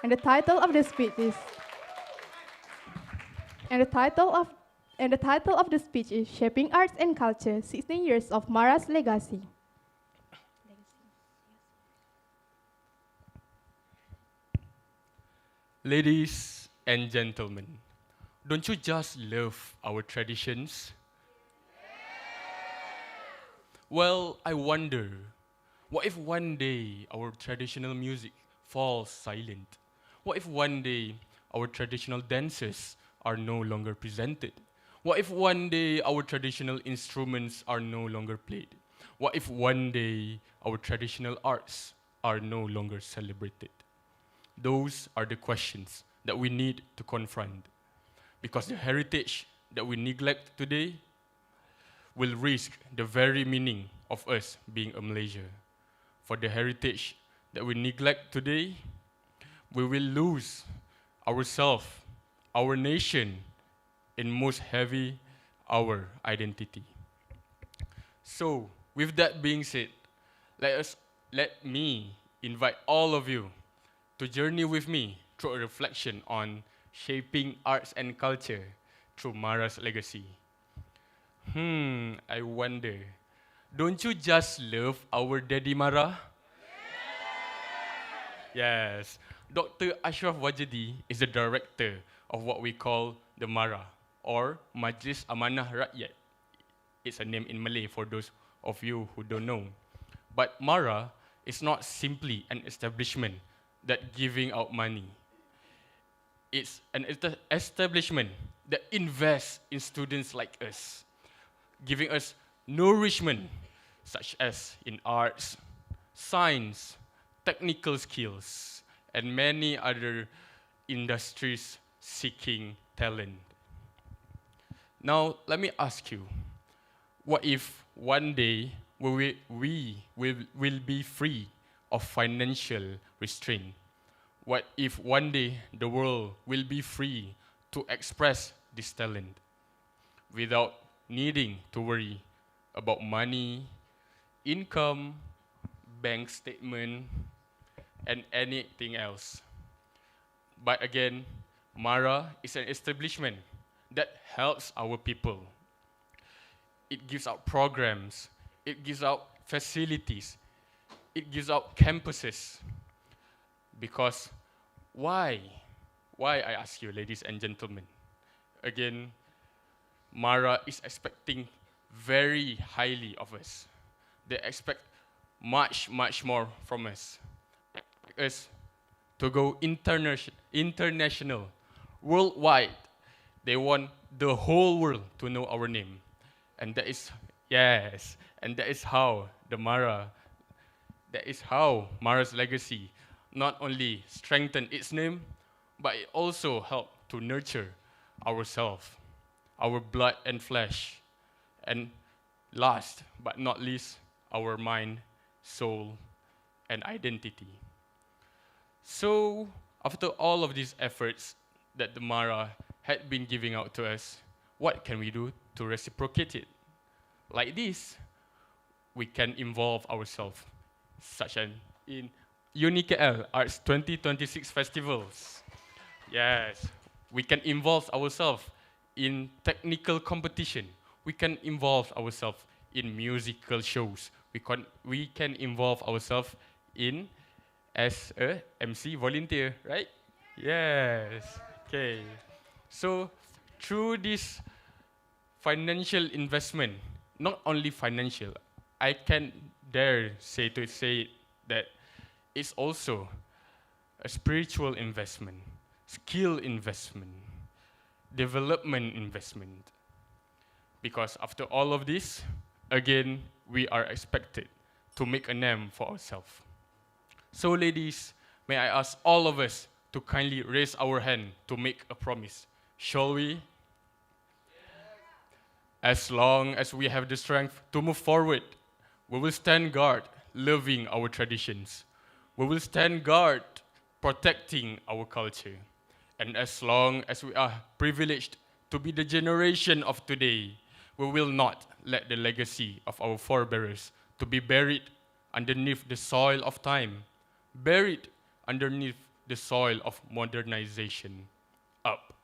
And the title of the speech is Shaping Arts and Culture: 16 Years of Mara's Legacy. Ladies and gentlemen, don't you just love our traditions? Well, I wonder, what if one day our traditional music falls silent? What if one day our traditional dances are no longer presented? What if one day our traditional instruments are no longer played? What if one day our traditional arts are no longer celebrated? Those are the questions that we need to confront, because the heritage that we neglect today will risk the very meaning of us being a Malaysia. For the heritage that we neglect today, we will lose ourselves, our nation, in most heavy, our identity. So, with that being said, let me invite all of you to journey with me through a reflection on shaping arts and culture through Mara's legacy. I wonder, don't you just love our Daddy Mara? Yes. Dr. Ashraf Wajidi is the director of what we call the Mara, or Majlis Amanah Rakyat. It's a name in Malay for those of you who don't know. But Mara is not simply an establishment that giving out money. It's an establishment that invests in students like us, giving us nourishment such as in arts, science, technical skills, and many other industries seeking talent. Now, let me ask you, what if one day we will be free of financial restraint? What if one day the world will be free to express this talent without needing to worry about money, income, bank statement, and anything else? But again, Mara is an establishment that helps our people. It gives out programs, it gives out facilities, it gives out campuses. Because why? Why, I ask you, ladies and gentlemen? Again, Mara is expecting very highly of us. They expect much, much more from us. Us to go international, worldwide. They want the whole world to know our name. And that is, yes, and that is how Mara's legacy not only strengthened its name, but it also helped to nurture ourselves, our blood and flesh, and last but not least, our mind, soul, and identity. So, after all of these efforts that the Mara had been giving out to us, what can we do to reciprocate it? Like this, we can involve ourselves, such as in UniKL Arts 2026 festivals. Yes, we can involve ourselves in technical competition. We can involve ourselves in musical shows. We can involve ourselves in as a MC volunteer, right? Yes. Okay. So through this financial investment, not only financial, I can dare say that it's also a spiritual investment, skill investment, development investment. Because after all of this, again, we are expected to make a name for ourselves. So ladies, may I ask all of us to kindly raise our hand to make a promise. Shall we? As long as we have the strength to move forward, we will stand guard, loving our traditions. We will stand guard, protecting our culture. And as long as we are privileged to be the generation of today, we will not let the legacy of our forebears to be buried underneath the soil of time, buried underneath the soil of modernization. Up.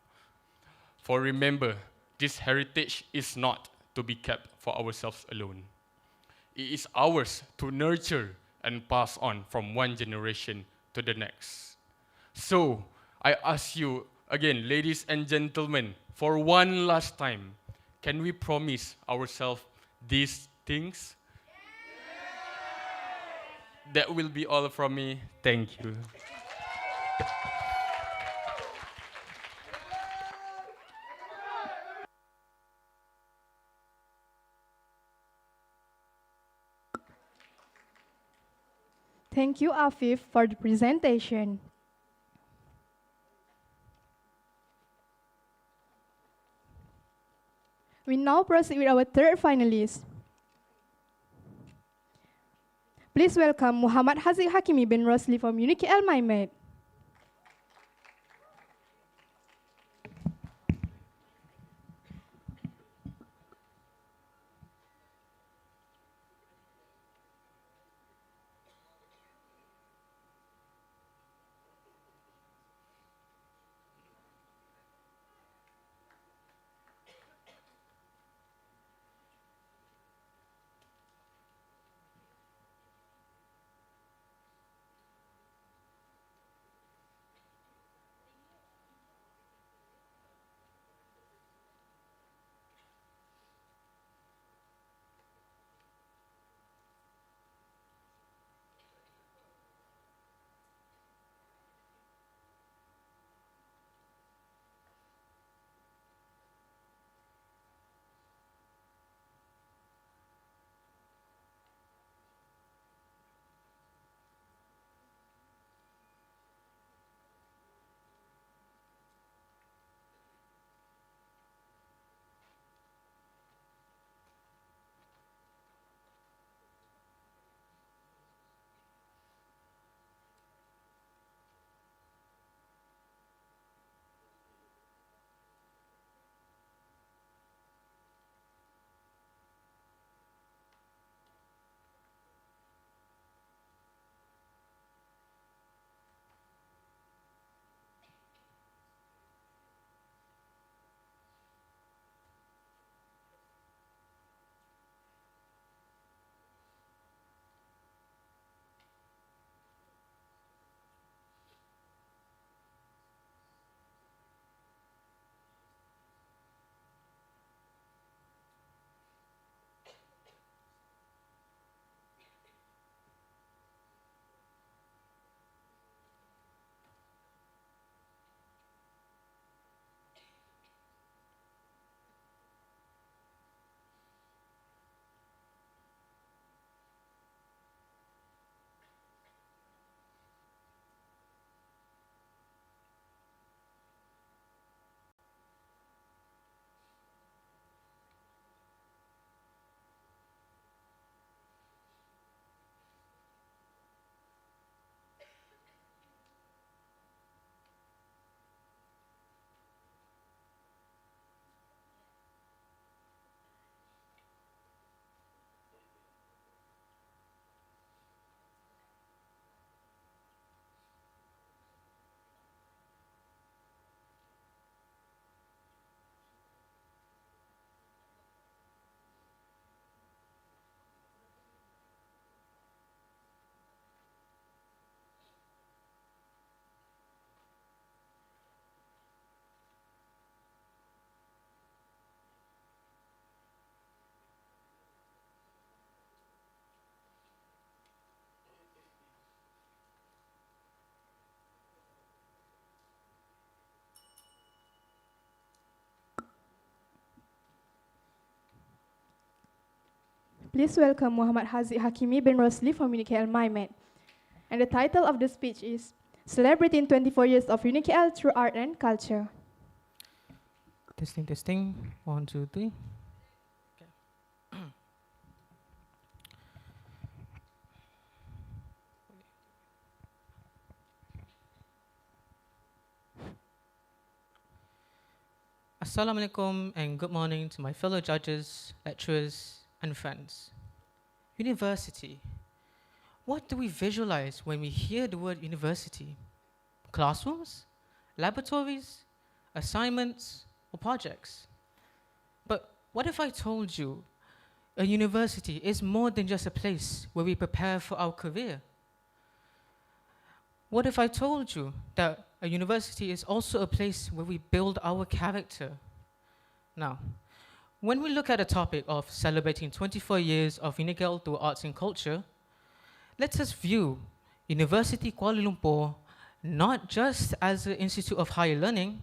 For remember, this heritage is not to be kept for ourselves alone. It is ours to nurture and pass on from one generation to the next. So, I ask you again, ladies and gentlemen, for one last time, can we promise ourselves these things? That will be all from me. Thank you. Thank you, Afif, for the presentation. We now proceed with our third finalist. Please welcome Muhammad Haziq Hakimi bin Rosli from UniKL MyMed. Please welcome Muhammad Haziq Hakimi bin Rosli from UniKL MyMed. And the title of the speech is Celebrating 24 Years of UniKL Through Art and Culture. Testing, testing. 1, 2, 3. Assalamualaikum and good morning to my fellow judges, lecturers, and friends. University. What do we visualize when we hear the word university? Classrooms, laboratories, assignments, or projects? But what if I told you a university is more than just a place where we prepare for our career? What if I told you that a university is also a place where we build our character? Now, when we look at the topic of celebrating 24 years of UniKL through arts and culture, let us view University Kuala Lumpur not just as an institute of higher learning,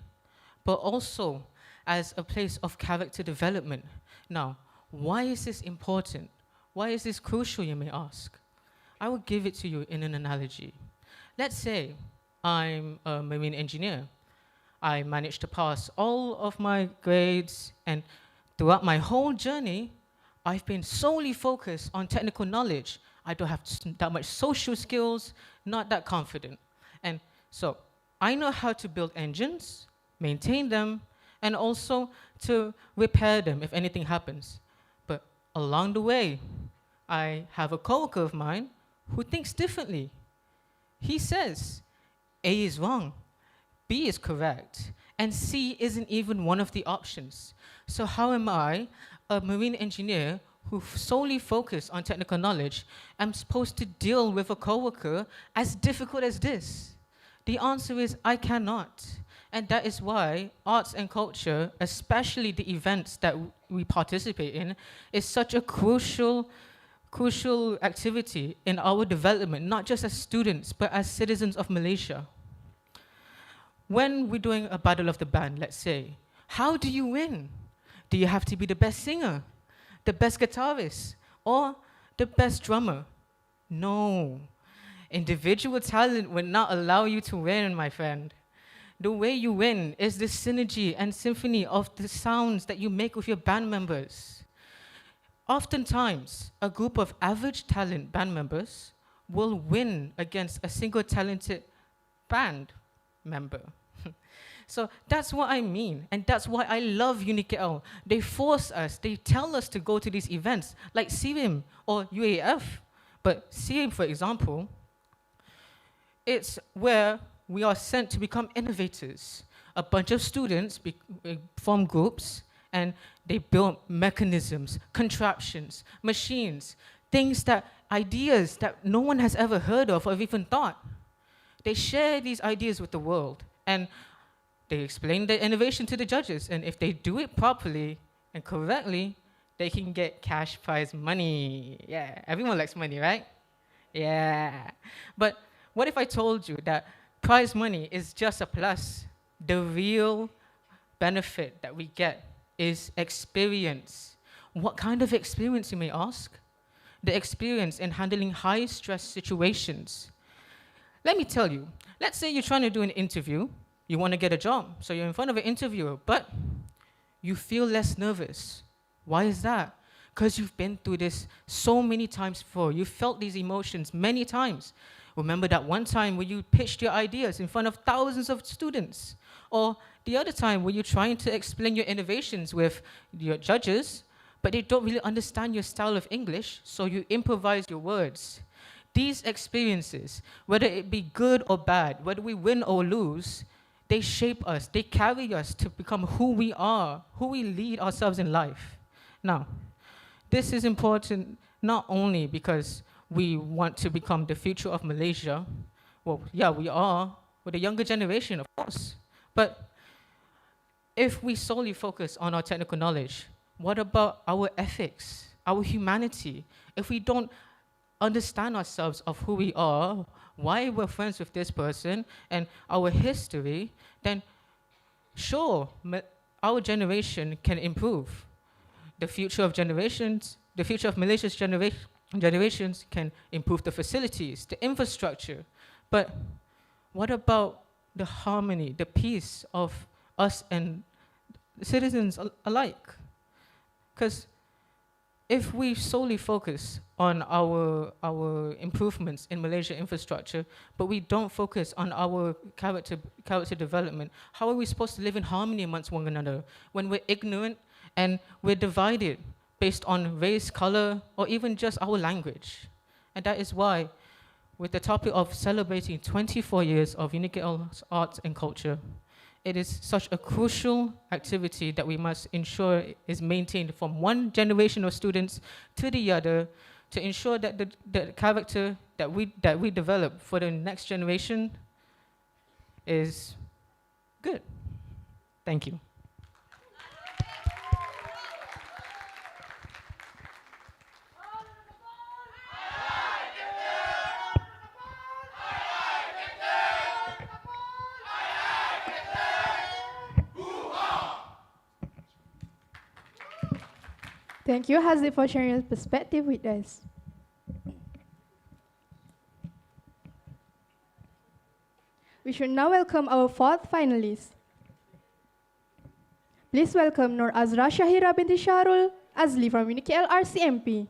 but also as a place of character development. Now, why is this important? Why is this crucial, you may ask? I will give it to you in an analogy. Let's say I'm a marine engineer. I managed to pass all of my grades, and throughout my whole journey, I've been solely focused on technical knowledge. I don't have that much social skills, not that confident. And so I know how to build engines, maintain them, and also to repair them if anything happens. But along the way, I have a coworker of mine who thinks differently. He says A is wrong, B is correct, and C isn't even one of the options. So how am I, a marine engineer who solely focused on technical knowledge, am supposed to deal with a coworker as difficult as this? The answer is I cannot. And that is why arts and culture, especially the events that we participate in, is such a crucial activity in our development, not just as students, but as citizens of Malaysia. When we're doing a battle of the band, let's say, how do you win? Do you have to be the best singer, the best guitarist, or the best drummer? No. Individual talent will not allow you to win, my friend. The way you win is the synergy and symphony of the sounds that you make with your band members. Oftentimes, a group of average talent band members will win against a single talented band member. So that's what I mean, and that's why I love UniKL. They force us, they tell us to go to these events, like CRIM or UAF. But CRIM, for example, it's where we are sent to become innovators. A bunch of students form groups, and they build mechanisms, contraptions, machines, ideas that no one has ever heard of or even thought. They share these ideas with the world, and they explain the innovation to the judges, and if they do it properly and correctly, they can get cash prize money. Yeah, everyone likes money, right? Yeah. But what if I told you that prize money is just a plus? The real benefit that we get is experience. What kind of experience, you may ask? The experience in handling high-stress situations. Let me tell you, let's say you're trying to do an interview, you want to get a job, so you're in front of an interviewer, but you feel less nervous. Why is that? Because you've been through this so many times before. You've felt these emotions many times. Remember that one time where you pitched your ideas in front of thousands of students? Or the other time where you're trying to explain your innovations with your judges, but they don't really understand your style of English, so you improvise your words. These experiences, whether it be good or bad, whether we win or lose, they shape us, they carry us to become who we are, who we lead ourselves in life. Now, this is important not only because we want to become the future of Malaysia. Well, yeah, we are, with the younger generation, of course. But if we solely focus on our technical knowledge, what about our ethics, our humanity? If we don't understand ourselves of who we are, why we're friends with this person, and our history, then sure, our generation can improve. The future of generations, the future of Malaysia's generations can improve the facilities, the infrastructure. But what about the harmony, the peace of us and citizens alike? Because if we solely focus on our improvements in Malaysia infrastructure, but we don't focus on our character development, how are we supposed to live in harmony amongst one another when we're ignorant and we're divided based on race, color, or even just our language. And that is why, with the topic of celebrating 24 years of UniKL's arts and culture, it is such a crucial activity that we must ensure is maintained from one generation of students to the other to ensure that the character that we develop for the next generation is good. Thank you. Thank you, Hazli, for sharing your perspective with us. We should now welcome our fourth finalist. Please welcome Nur Azra Shahira binti Syahrul Azli from UniKL RCMP.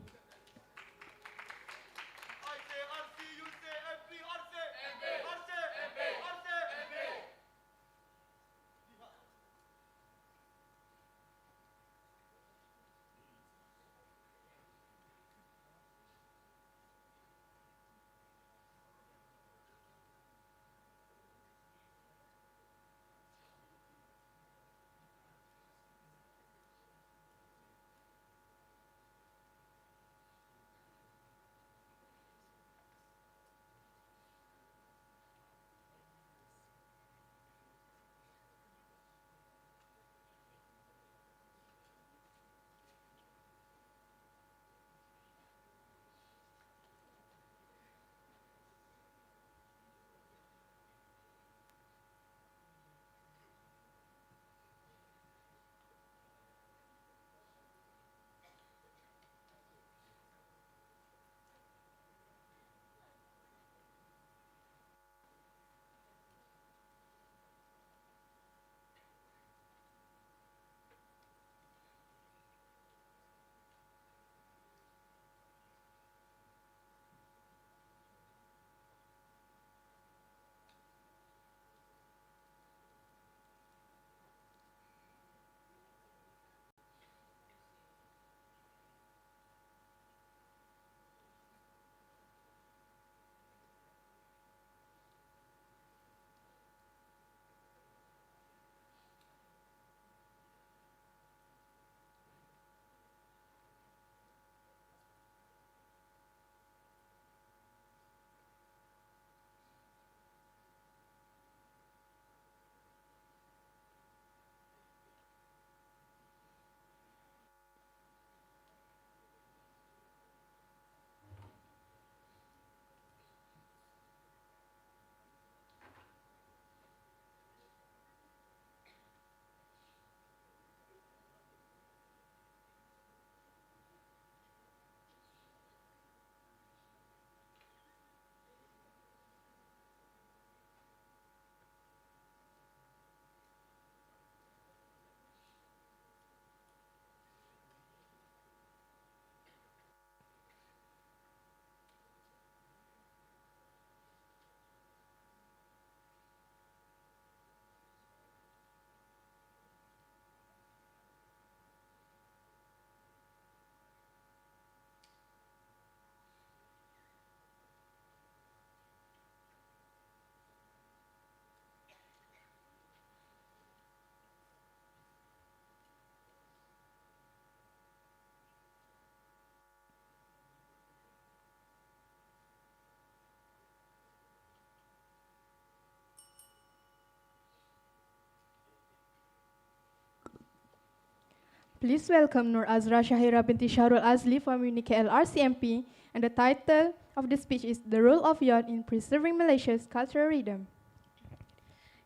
Please welcome Nur Azra Shahira binti Syahrul Azli from UniKL RCMP, and the title of the speech is The Role of Youth in Preserving Malaysia's Cultural Rhythm.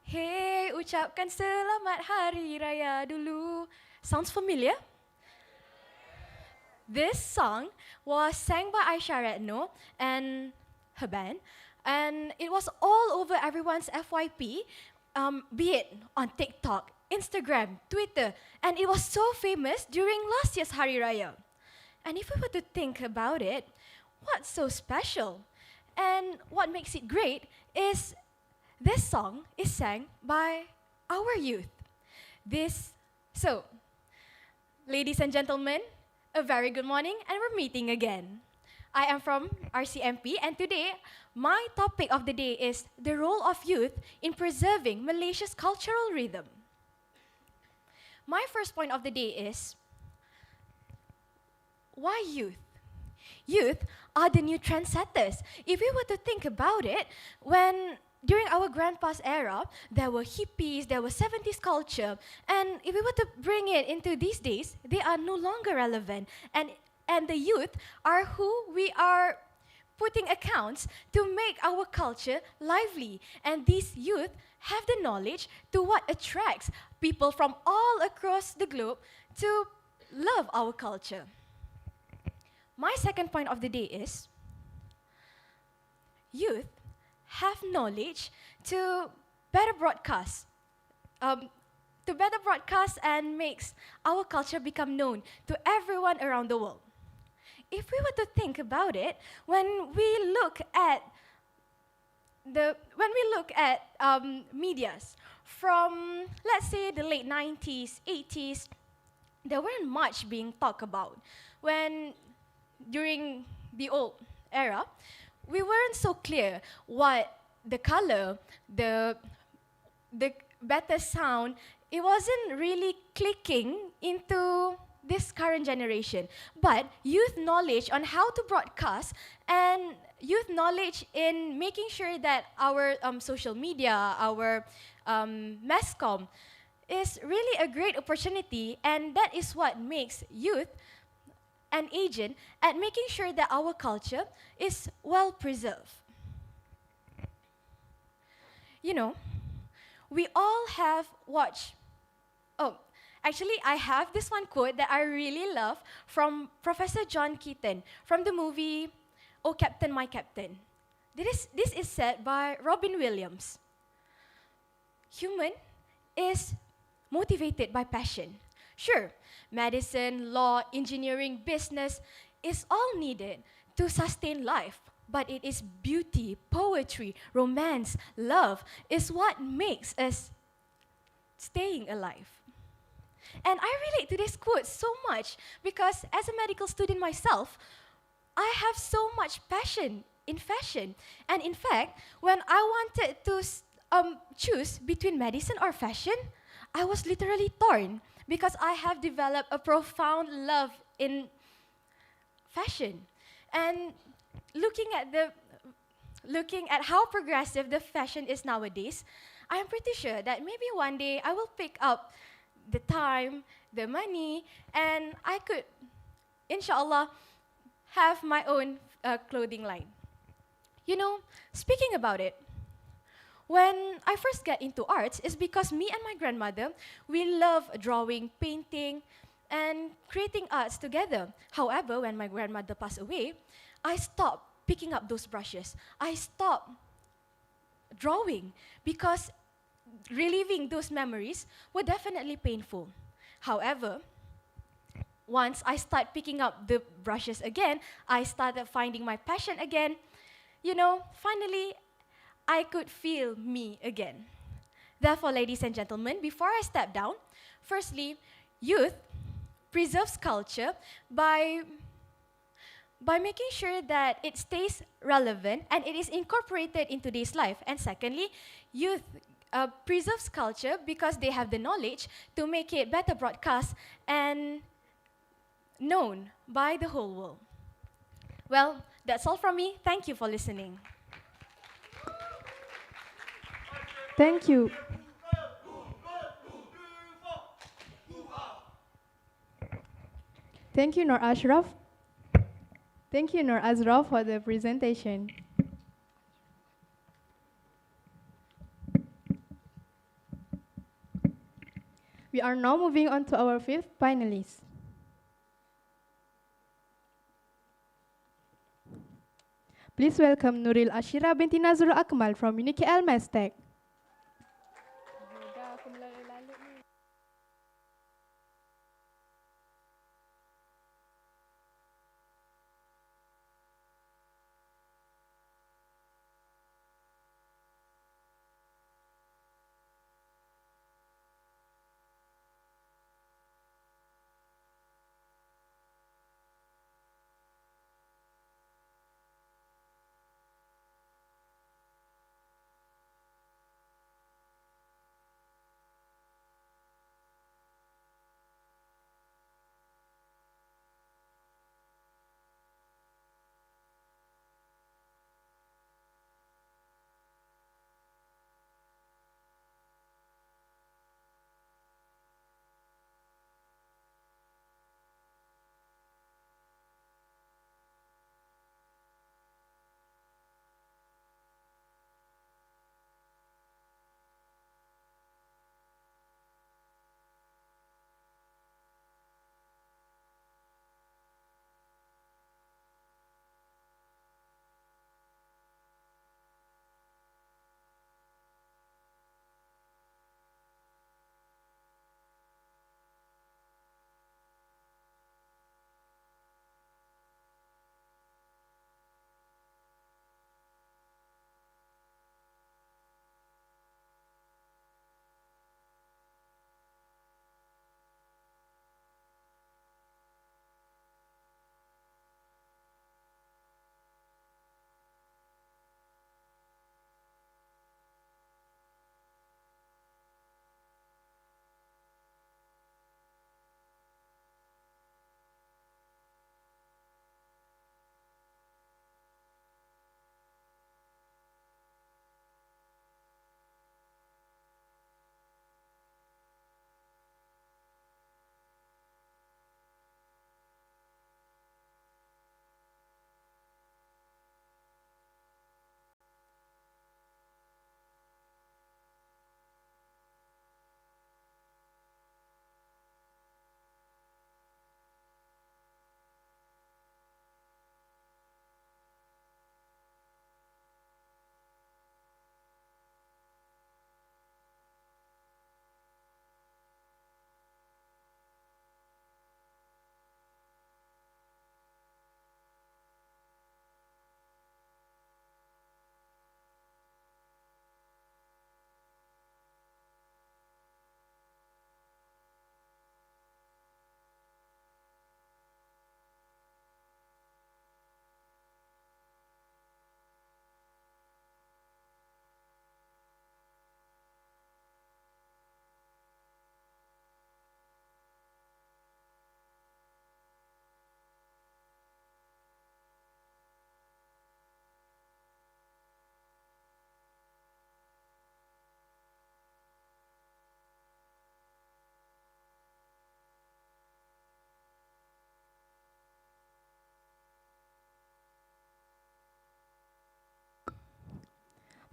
Hey, ucapkan selamat hari raya dulu. Sounds familiar? This song was sang by Aisyah Retno and her band, and it was all over everyone's FYP, be it on TikTok, Instagram, Twitter, and it was so famous during last year's Hari Raya. And if we were to think about it, what's so special? And what makes it great is this song is sang by our youth. So, ladies and gentlemen, A very good morning, and we're meeting again. I am from RCMP, and today my topic of the day is the role of youth in preserving Malaysia's cultural rhythm. My first point of the day is why youth? Youth are the new trendsetters. If we were to think about it, when during our grandpa's era, there were hippies, there was 70s culture, and if we were to bring it into these days, they are no longer relevant. And the youth are who we are putting accounts to make our culture lively. And these youth have the knowledge to what attracts people from all across the globe to love our culture. My second point of the day is youth have knowledge to better broadcast, and makes our culture become known to everyone around the world. If we were to think about it, when we look at medias from, let's say, the late 90s, 80s, there weren't much being talked about. When during the old era, we weren't so clear what the color, the better sound, it wasn't really clicking into this current generation. But youth knowledge on how to broadcast and youth knowledge in making sure that our social media, our mass comm is really a great opportunity, and that is what makes youth an agent at making sure that our culture is well preserved. You know, we all have watched, actually I have this one quote that I really love from Professor John Keaton from the movie Oh Captain, My Captain. This is said by Robin Williams. Human is motivated by passion. Sure, medicine, law, engineering, business is all needed to sustain life. But it is beauty, poetry, romance, love is what makes us staying alive. And I relate to this quote so much because as a medical student myself, I have so much passion in fashion. And in fact, when I wanted to choose between medicine or fashion, I was literally torn because I have developed a profound love in fashion. And looking at how progressive the fashion is nowadays, I'm pretty sure that maybe one day I will pick up the time, the money, and I could, inshallah, have my own clothing line. You know, speaking about it, when I first got into arts, it's because me and my grandmother, we love drawing, painting, and creating arts together. However, when my grandmother passed away, I stopped picking up those brushes. I stopped drawing because reliving those memories were definitely painful. However, once I started picking up the brushes again, I started finding my passion again. You know, finally, I could feel me again. Therefore, ladies and gentlemen, before I step down, firstly, youth preserves culture by making sure that it stays relevant and it is incorporated in today's life. And secondly, youth preserves culture because they have the knowledge to make it better broadcast and known by the whole world. Well, that's all from me. Thank you for listening. Thank you. Thank you, Nur Ashraf. Thank you, Nur Azra, for the presentation. We are now moving on to our fifth finalist. Please welcome Nuril Ashira binti Nazrul Akmal from UniKL Mestek.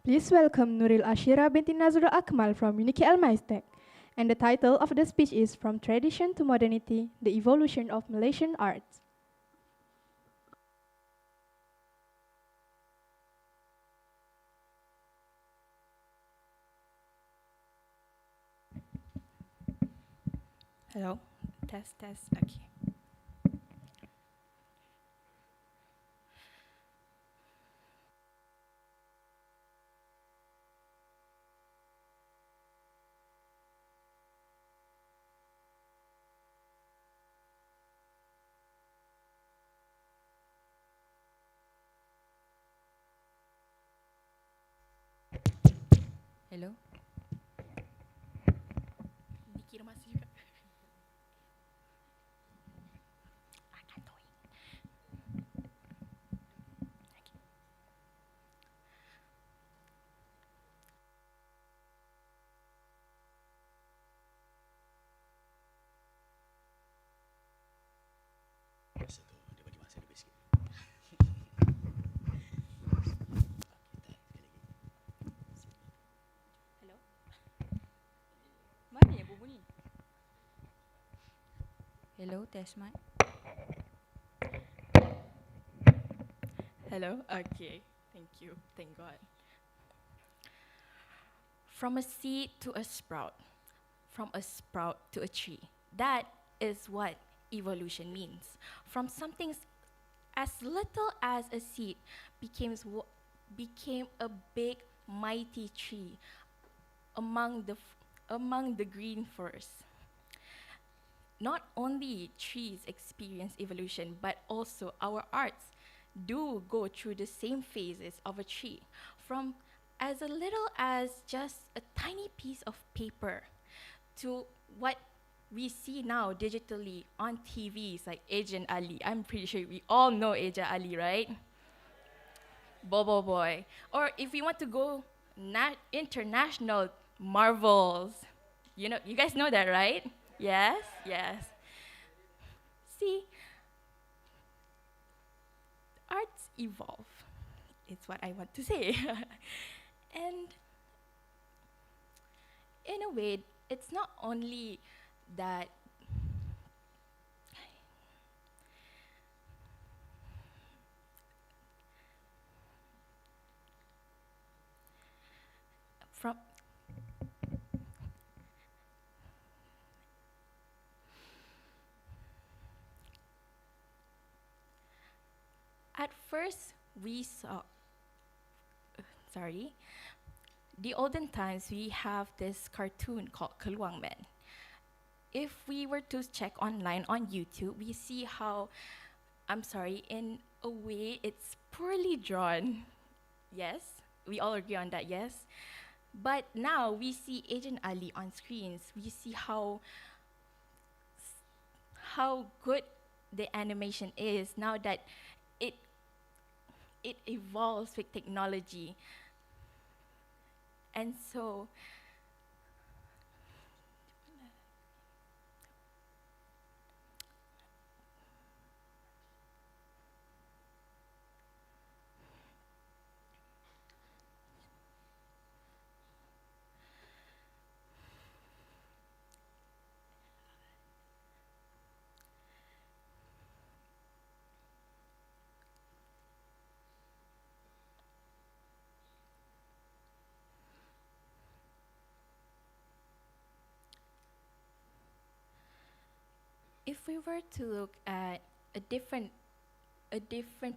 Please welcome Nuril Ashira binti Nazrul Akmal from UniKL Maistek. And the title of the speech is From Tradition to Modernity, the Evolution of Malaysian Arts. Hello, test, test, okay. Hello? Dikira masih juga. Akan tahu. Hello? Mana ya bunyi? Hello, test mic. Hello? Okay. Thank you. Thank God. From a seed to a sprout, from a sprout to a tree. That is what evolution means. From something as little as a seed became a big, mighty tree among the green forests. Not only trees experience evolution, but also our arts do go through the same phases of a tree, from as a little as just a tiny piece of paper to what we see now digitally on TVs like Agent Ali. I'm pretty sure we all know Agent Ali, right? Bobo Boy. Or if we want to go international, Marvels. You know, you guys know that, right? Yes, yes. See, arts evolve. It's what I want to say. And in a way, it's not only that from at first we saw the olden times we have this cartoon called Keluang Man. If we were to check online on YouTube, we see how, in a way it's poorly drawn. Yes, we all agree on that, yes? But now we see Agent Ali on screens. We see how good the animation is now that it evolves with technology. And so if we were to look at a different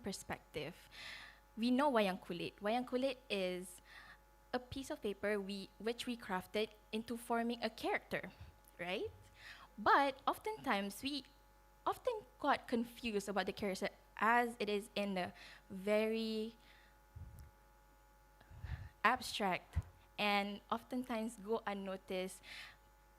perspective, we know wayang kulit. Wayang kulit is a piece of paper which we crafted into forming a character, right? But oftentimes we often got confused about the character as it is in a very abstract and oftentimes go unnoticed.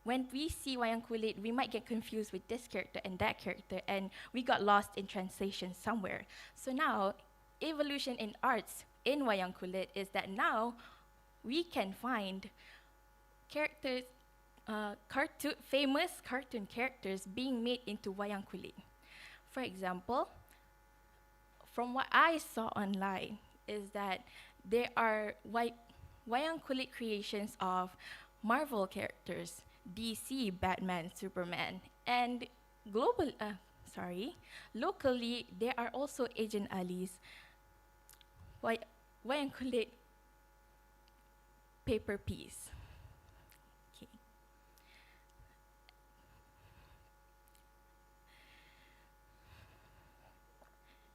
When we see wayang kulit, we might get confused with this character and that character, and we got lost in translation somewhere. So now, evolution in arts in wayang kulit is that now we can find characters, famous cartoon characters being made into wayang kulit. For example, from what I saw online, is that there are wayang kulit creations of Marvel characters, DC, Batman, Superman, and locally there are also Agent Ali's wayang kulit paper piece. Okay.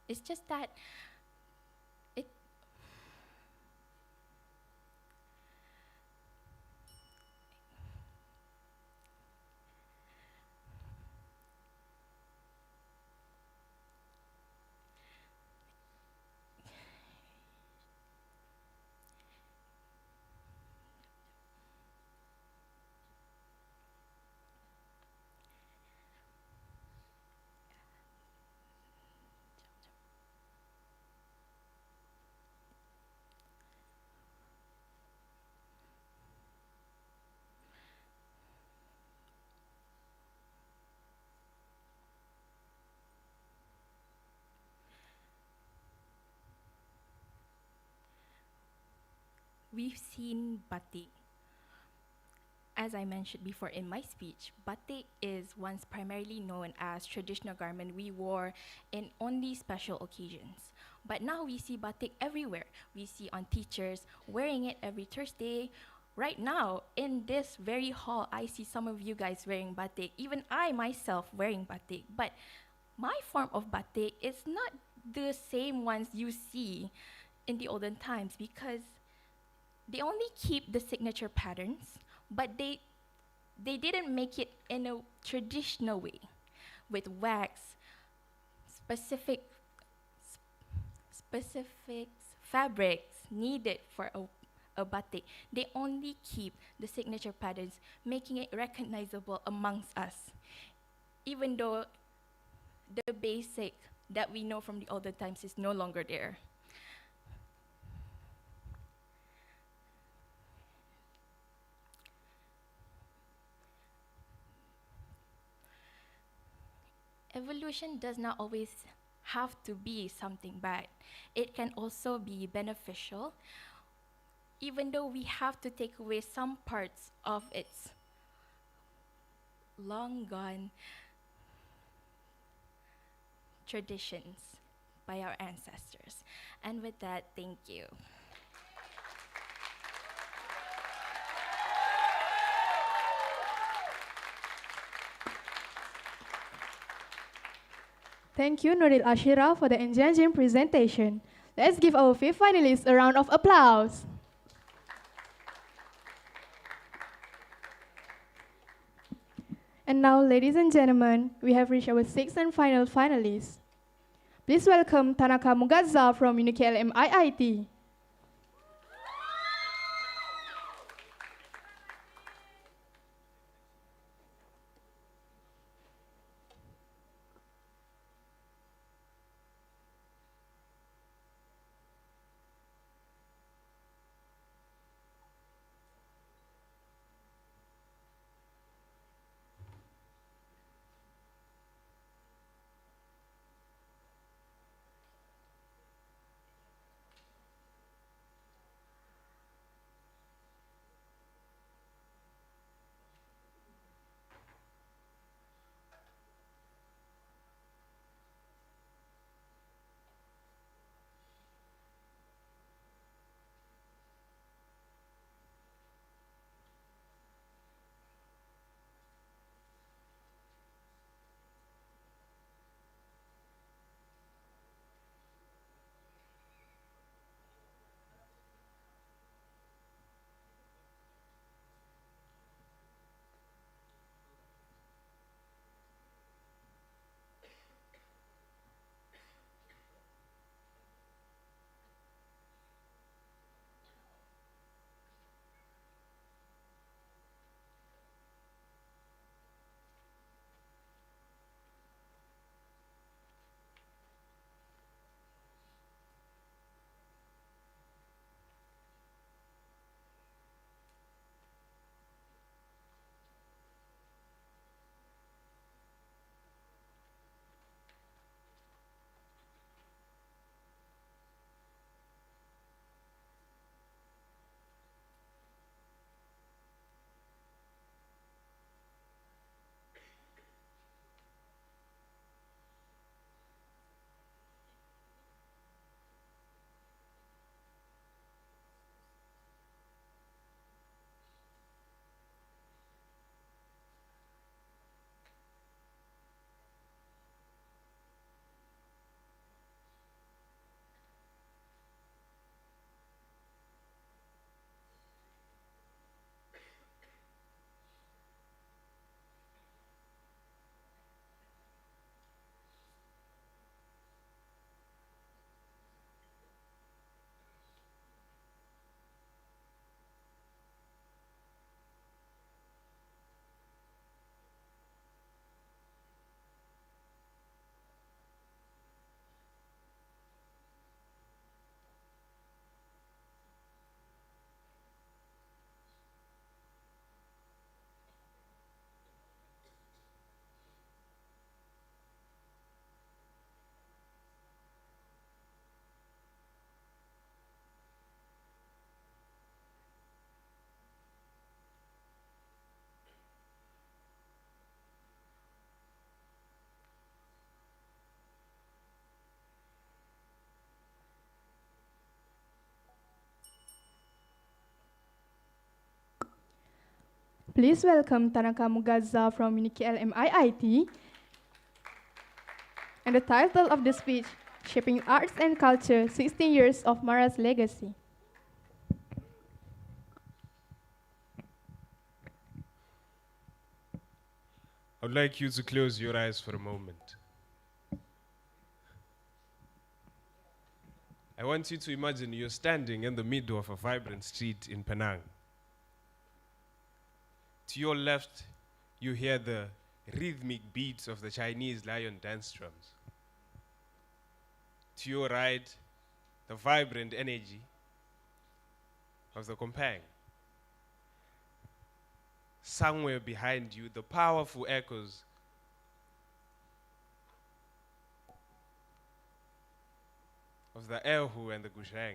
It's just that it we've seen batik. As I mentioned before in my speech, batik is once primarily known as traditional garment we wore in only special occasions. But now we see batik everywhere. We see on teachers wearing it every Thursday. Right now, in this very hall, I see some of you guys wearing batik, even I myself wearing batik. But my form of batik is not the same ones you see in the olden times because they only keep the signature patterns, but they didn't make it in a traditional way with wax, specific fabrics needed for a batik. They only keep the signature patterns, making it recognizable amongst us, even though the basic that we know from the older times is no longer there. Evolution does not always have to be something bad. It can also be beneficial, even though we have to take away some parts of its long gone traditions by our ancestors. And with that, thank you. Thank you, Nuril Ashira, for the engaging presentation. Let's give our fifth finalist a round of applause. And now, ladies and gentlemen, we have reached our sixth and final finalist. Please welcome Tanaka Mugaza from UniKL MIIT. Please welcome Tanaka Mugaza from UniKL MIIT. And the title of the speech, Shaping Arts and Culture, 16 Years of Mara's Legacy. I'd like you to close your eyes for a moment. I want you to imagine you're standing in the middle of a vibrant street in Penang. To your left, you hear the rhythmic beats of the Chinese lion dance drums. To your right, the vibrant energy of the Kompang. Somewhere behind you, the powerful echoes of the Erhu and the Gusheng.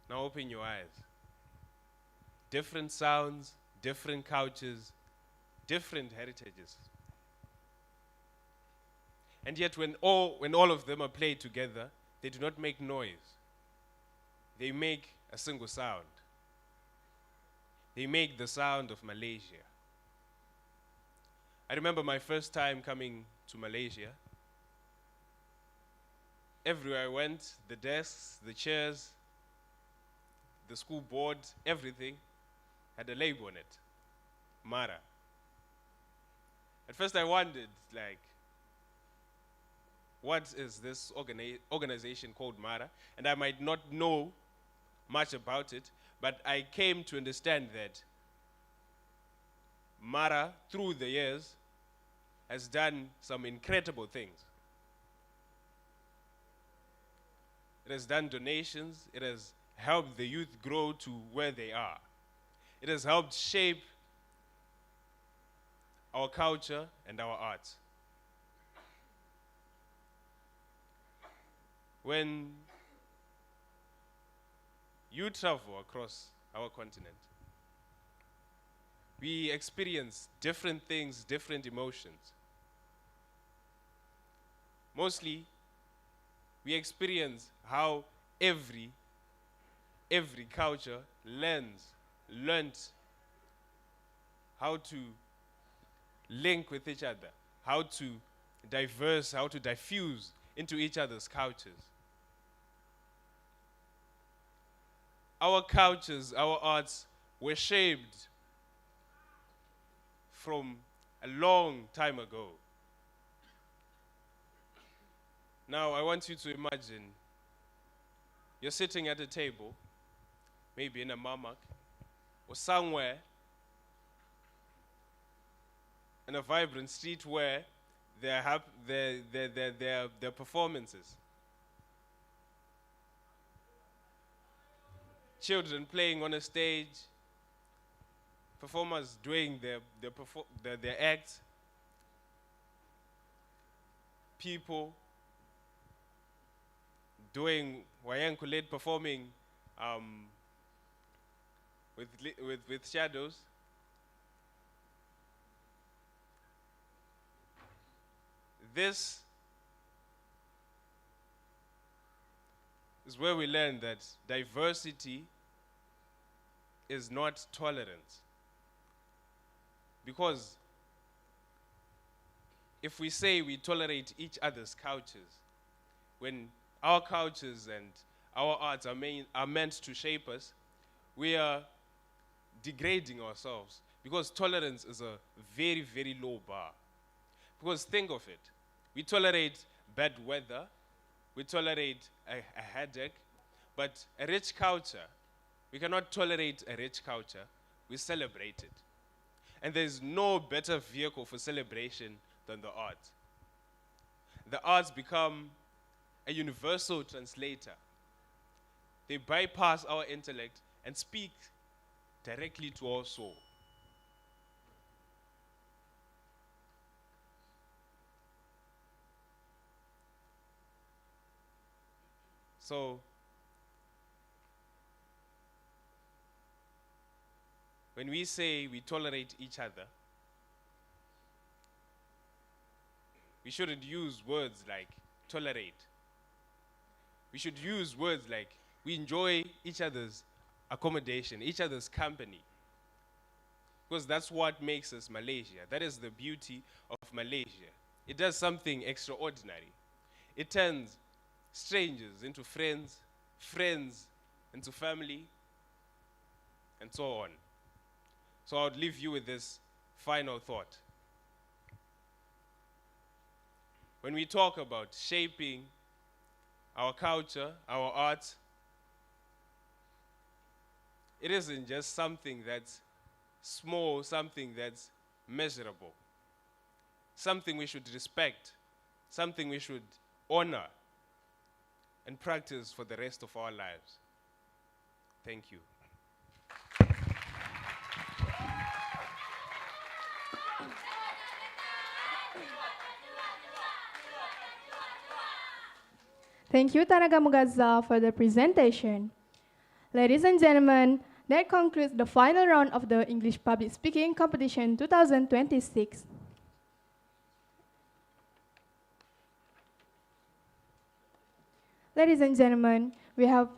Now open your eyes. Different sounds, different cultures, different heritages. And yet when all of them are played together, they do not make noise. They make a single sound. They make the sound of Malaysia. I remember my first time coming to Malaysia. Everywhere I went, the desks, the chairs, the school board, everything had a label on it, Mara. At first I wondered, like, what is this organization called Mara? And I might not know much about it, but I came to understand that Mara, through the years, has done some incredible things. It has done donations. It has helped the youth grow to where they are. It has helped shape our culture and our arts. When you travel across our continent, we experience different things, different emotions. Mostly, we experience how every culture learned how to link with each other, how to diffuse into each other's cultures. Our cultures, our arts were shaped from a long time ago. Now, I want you to imagine you're sitting at a table, maybe in a mamak, or somewhere in a vibrant street where there are performances. Children playing on a stage, performers doing their act, people doing wayang kulit, performing with shadows. This is where we learn that diversity is not tolerance. Because if we say we tolerate each other's cultures, when our cultures and our arts are meant to shape us, we are degrading ourselves, because tolerance is a very, very low bar. Because think of it, we tolerate bad weather, we tolerate a headache, but a rich culture, we cannot tolerate a rich culture, we celebrate it. And there's no better vehicle for celebration than the arts. The arts become a universal translator. They bypass our intellect and speak directly to our soul. So, when we say we tolerate each other, we shouldn't use words like tolerate. We should use words like we enjoy each other's accommodation, each other's company. Because that's what makes us Malaysia. That is the beauty of Malaysia. It does something extraordinary. It turns strangers into friends, friends into family, and so on. So I would leave you with this final thought. When we talk about shaping our culture, our art, it isn't just something that's small, something that's measurable, something we should respect, something we should honor and practice for the rest of our lives. Thank you. Thank you, Tanaka Mugaza, for the presentation. Ladies and gentlemen, that concludes the final round of the English Public Speaking Competition 2026. Ladies and gentlemen, we have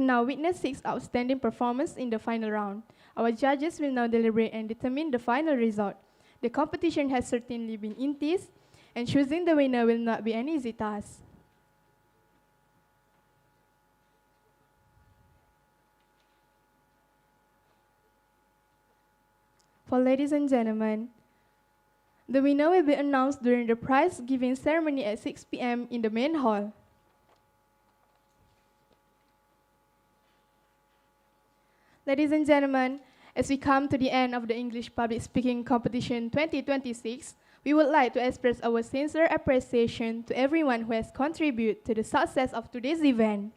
now witnessed 6 outstanding performances in the final round. Our judges will now deliberate and determine the final result. The competition has certainly been intense, and choosing the winner will not be an easy task. For ladies and gentlemen, the winner will be announced during the prize giving ceremony at 6 p.m. in the main hall. Ladies and gentlemen, as we come to the end of the English Public Speaking Competition 2026, we would like to express our sincere appreciation to everyone who has contributed to the success of today's event.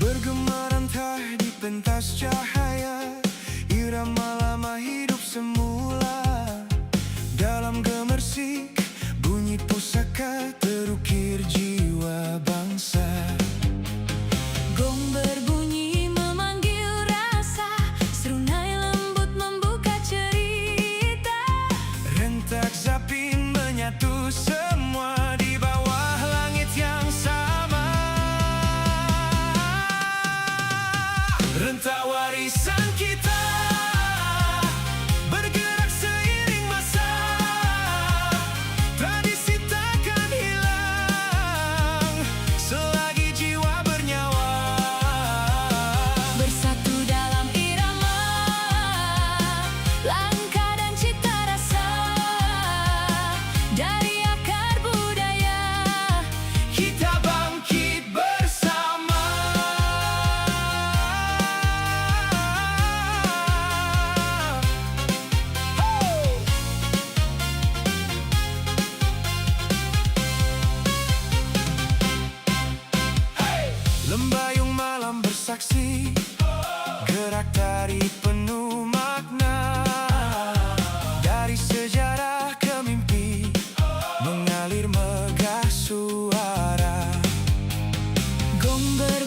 Bergema rantah di pentas cahaya, irama lama hidup semula. Dalam gemersik bunyi pusaka terukir jiwa bangsa. Gong berbunyi memanggil rasa, serunai lembut membuka cerita. Rentak zapin menyatu semua di bawah langit yang sama. Rentak warisan kita bergerak seiring masa. Tradisi takkan hilang selagi jiwa bernyawa. Bersatu dalam irama, langkah dan cita rasa. Dari akar budaya, Kita bangkit bersama. Lembayung malam bersaksi, gerak tari penuh makna. Dari sejarah ke mimpi, mengalir megah suara. gong ber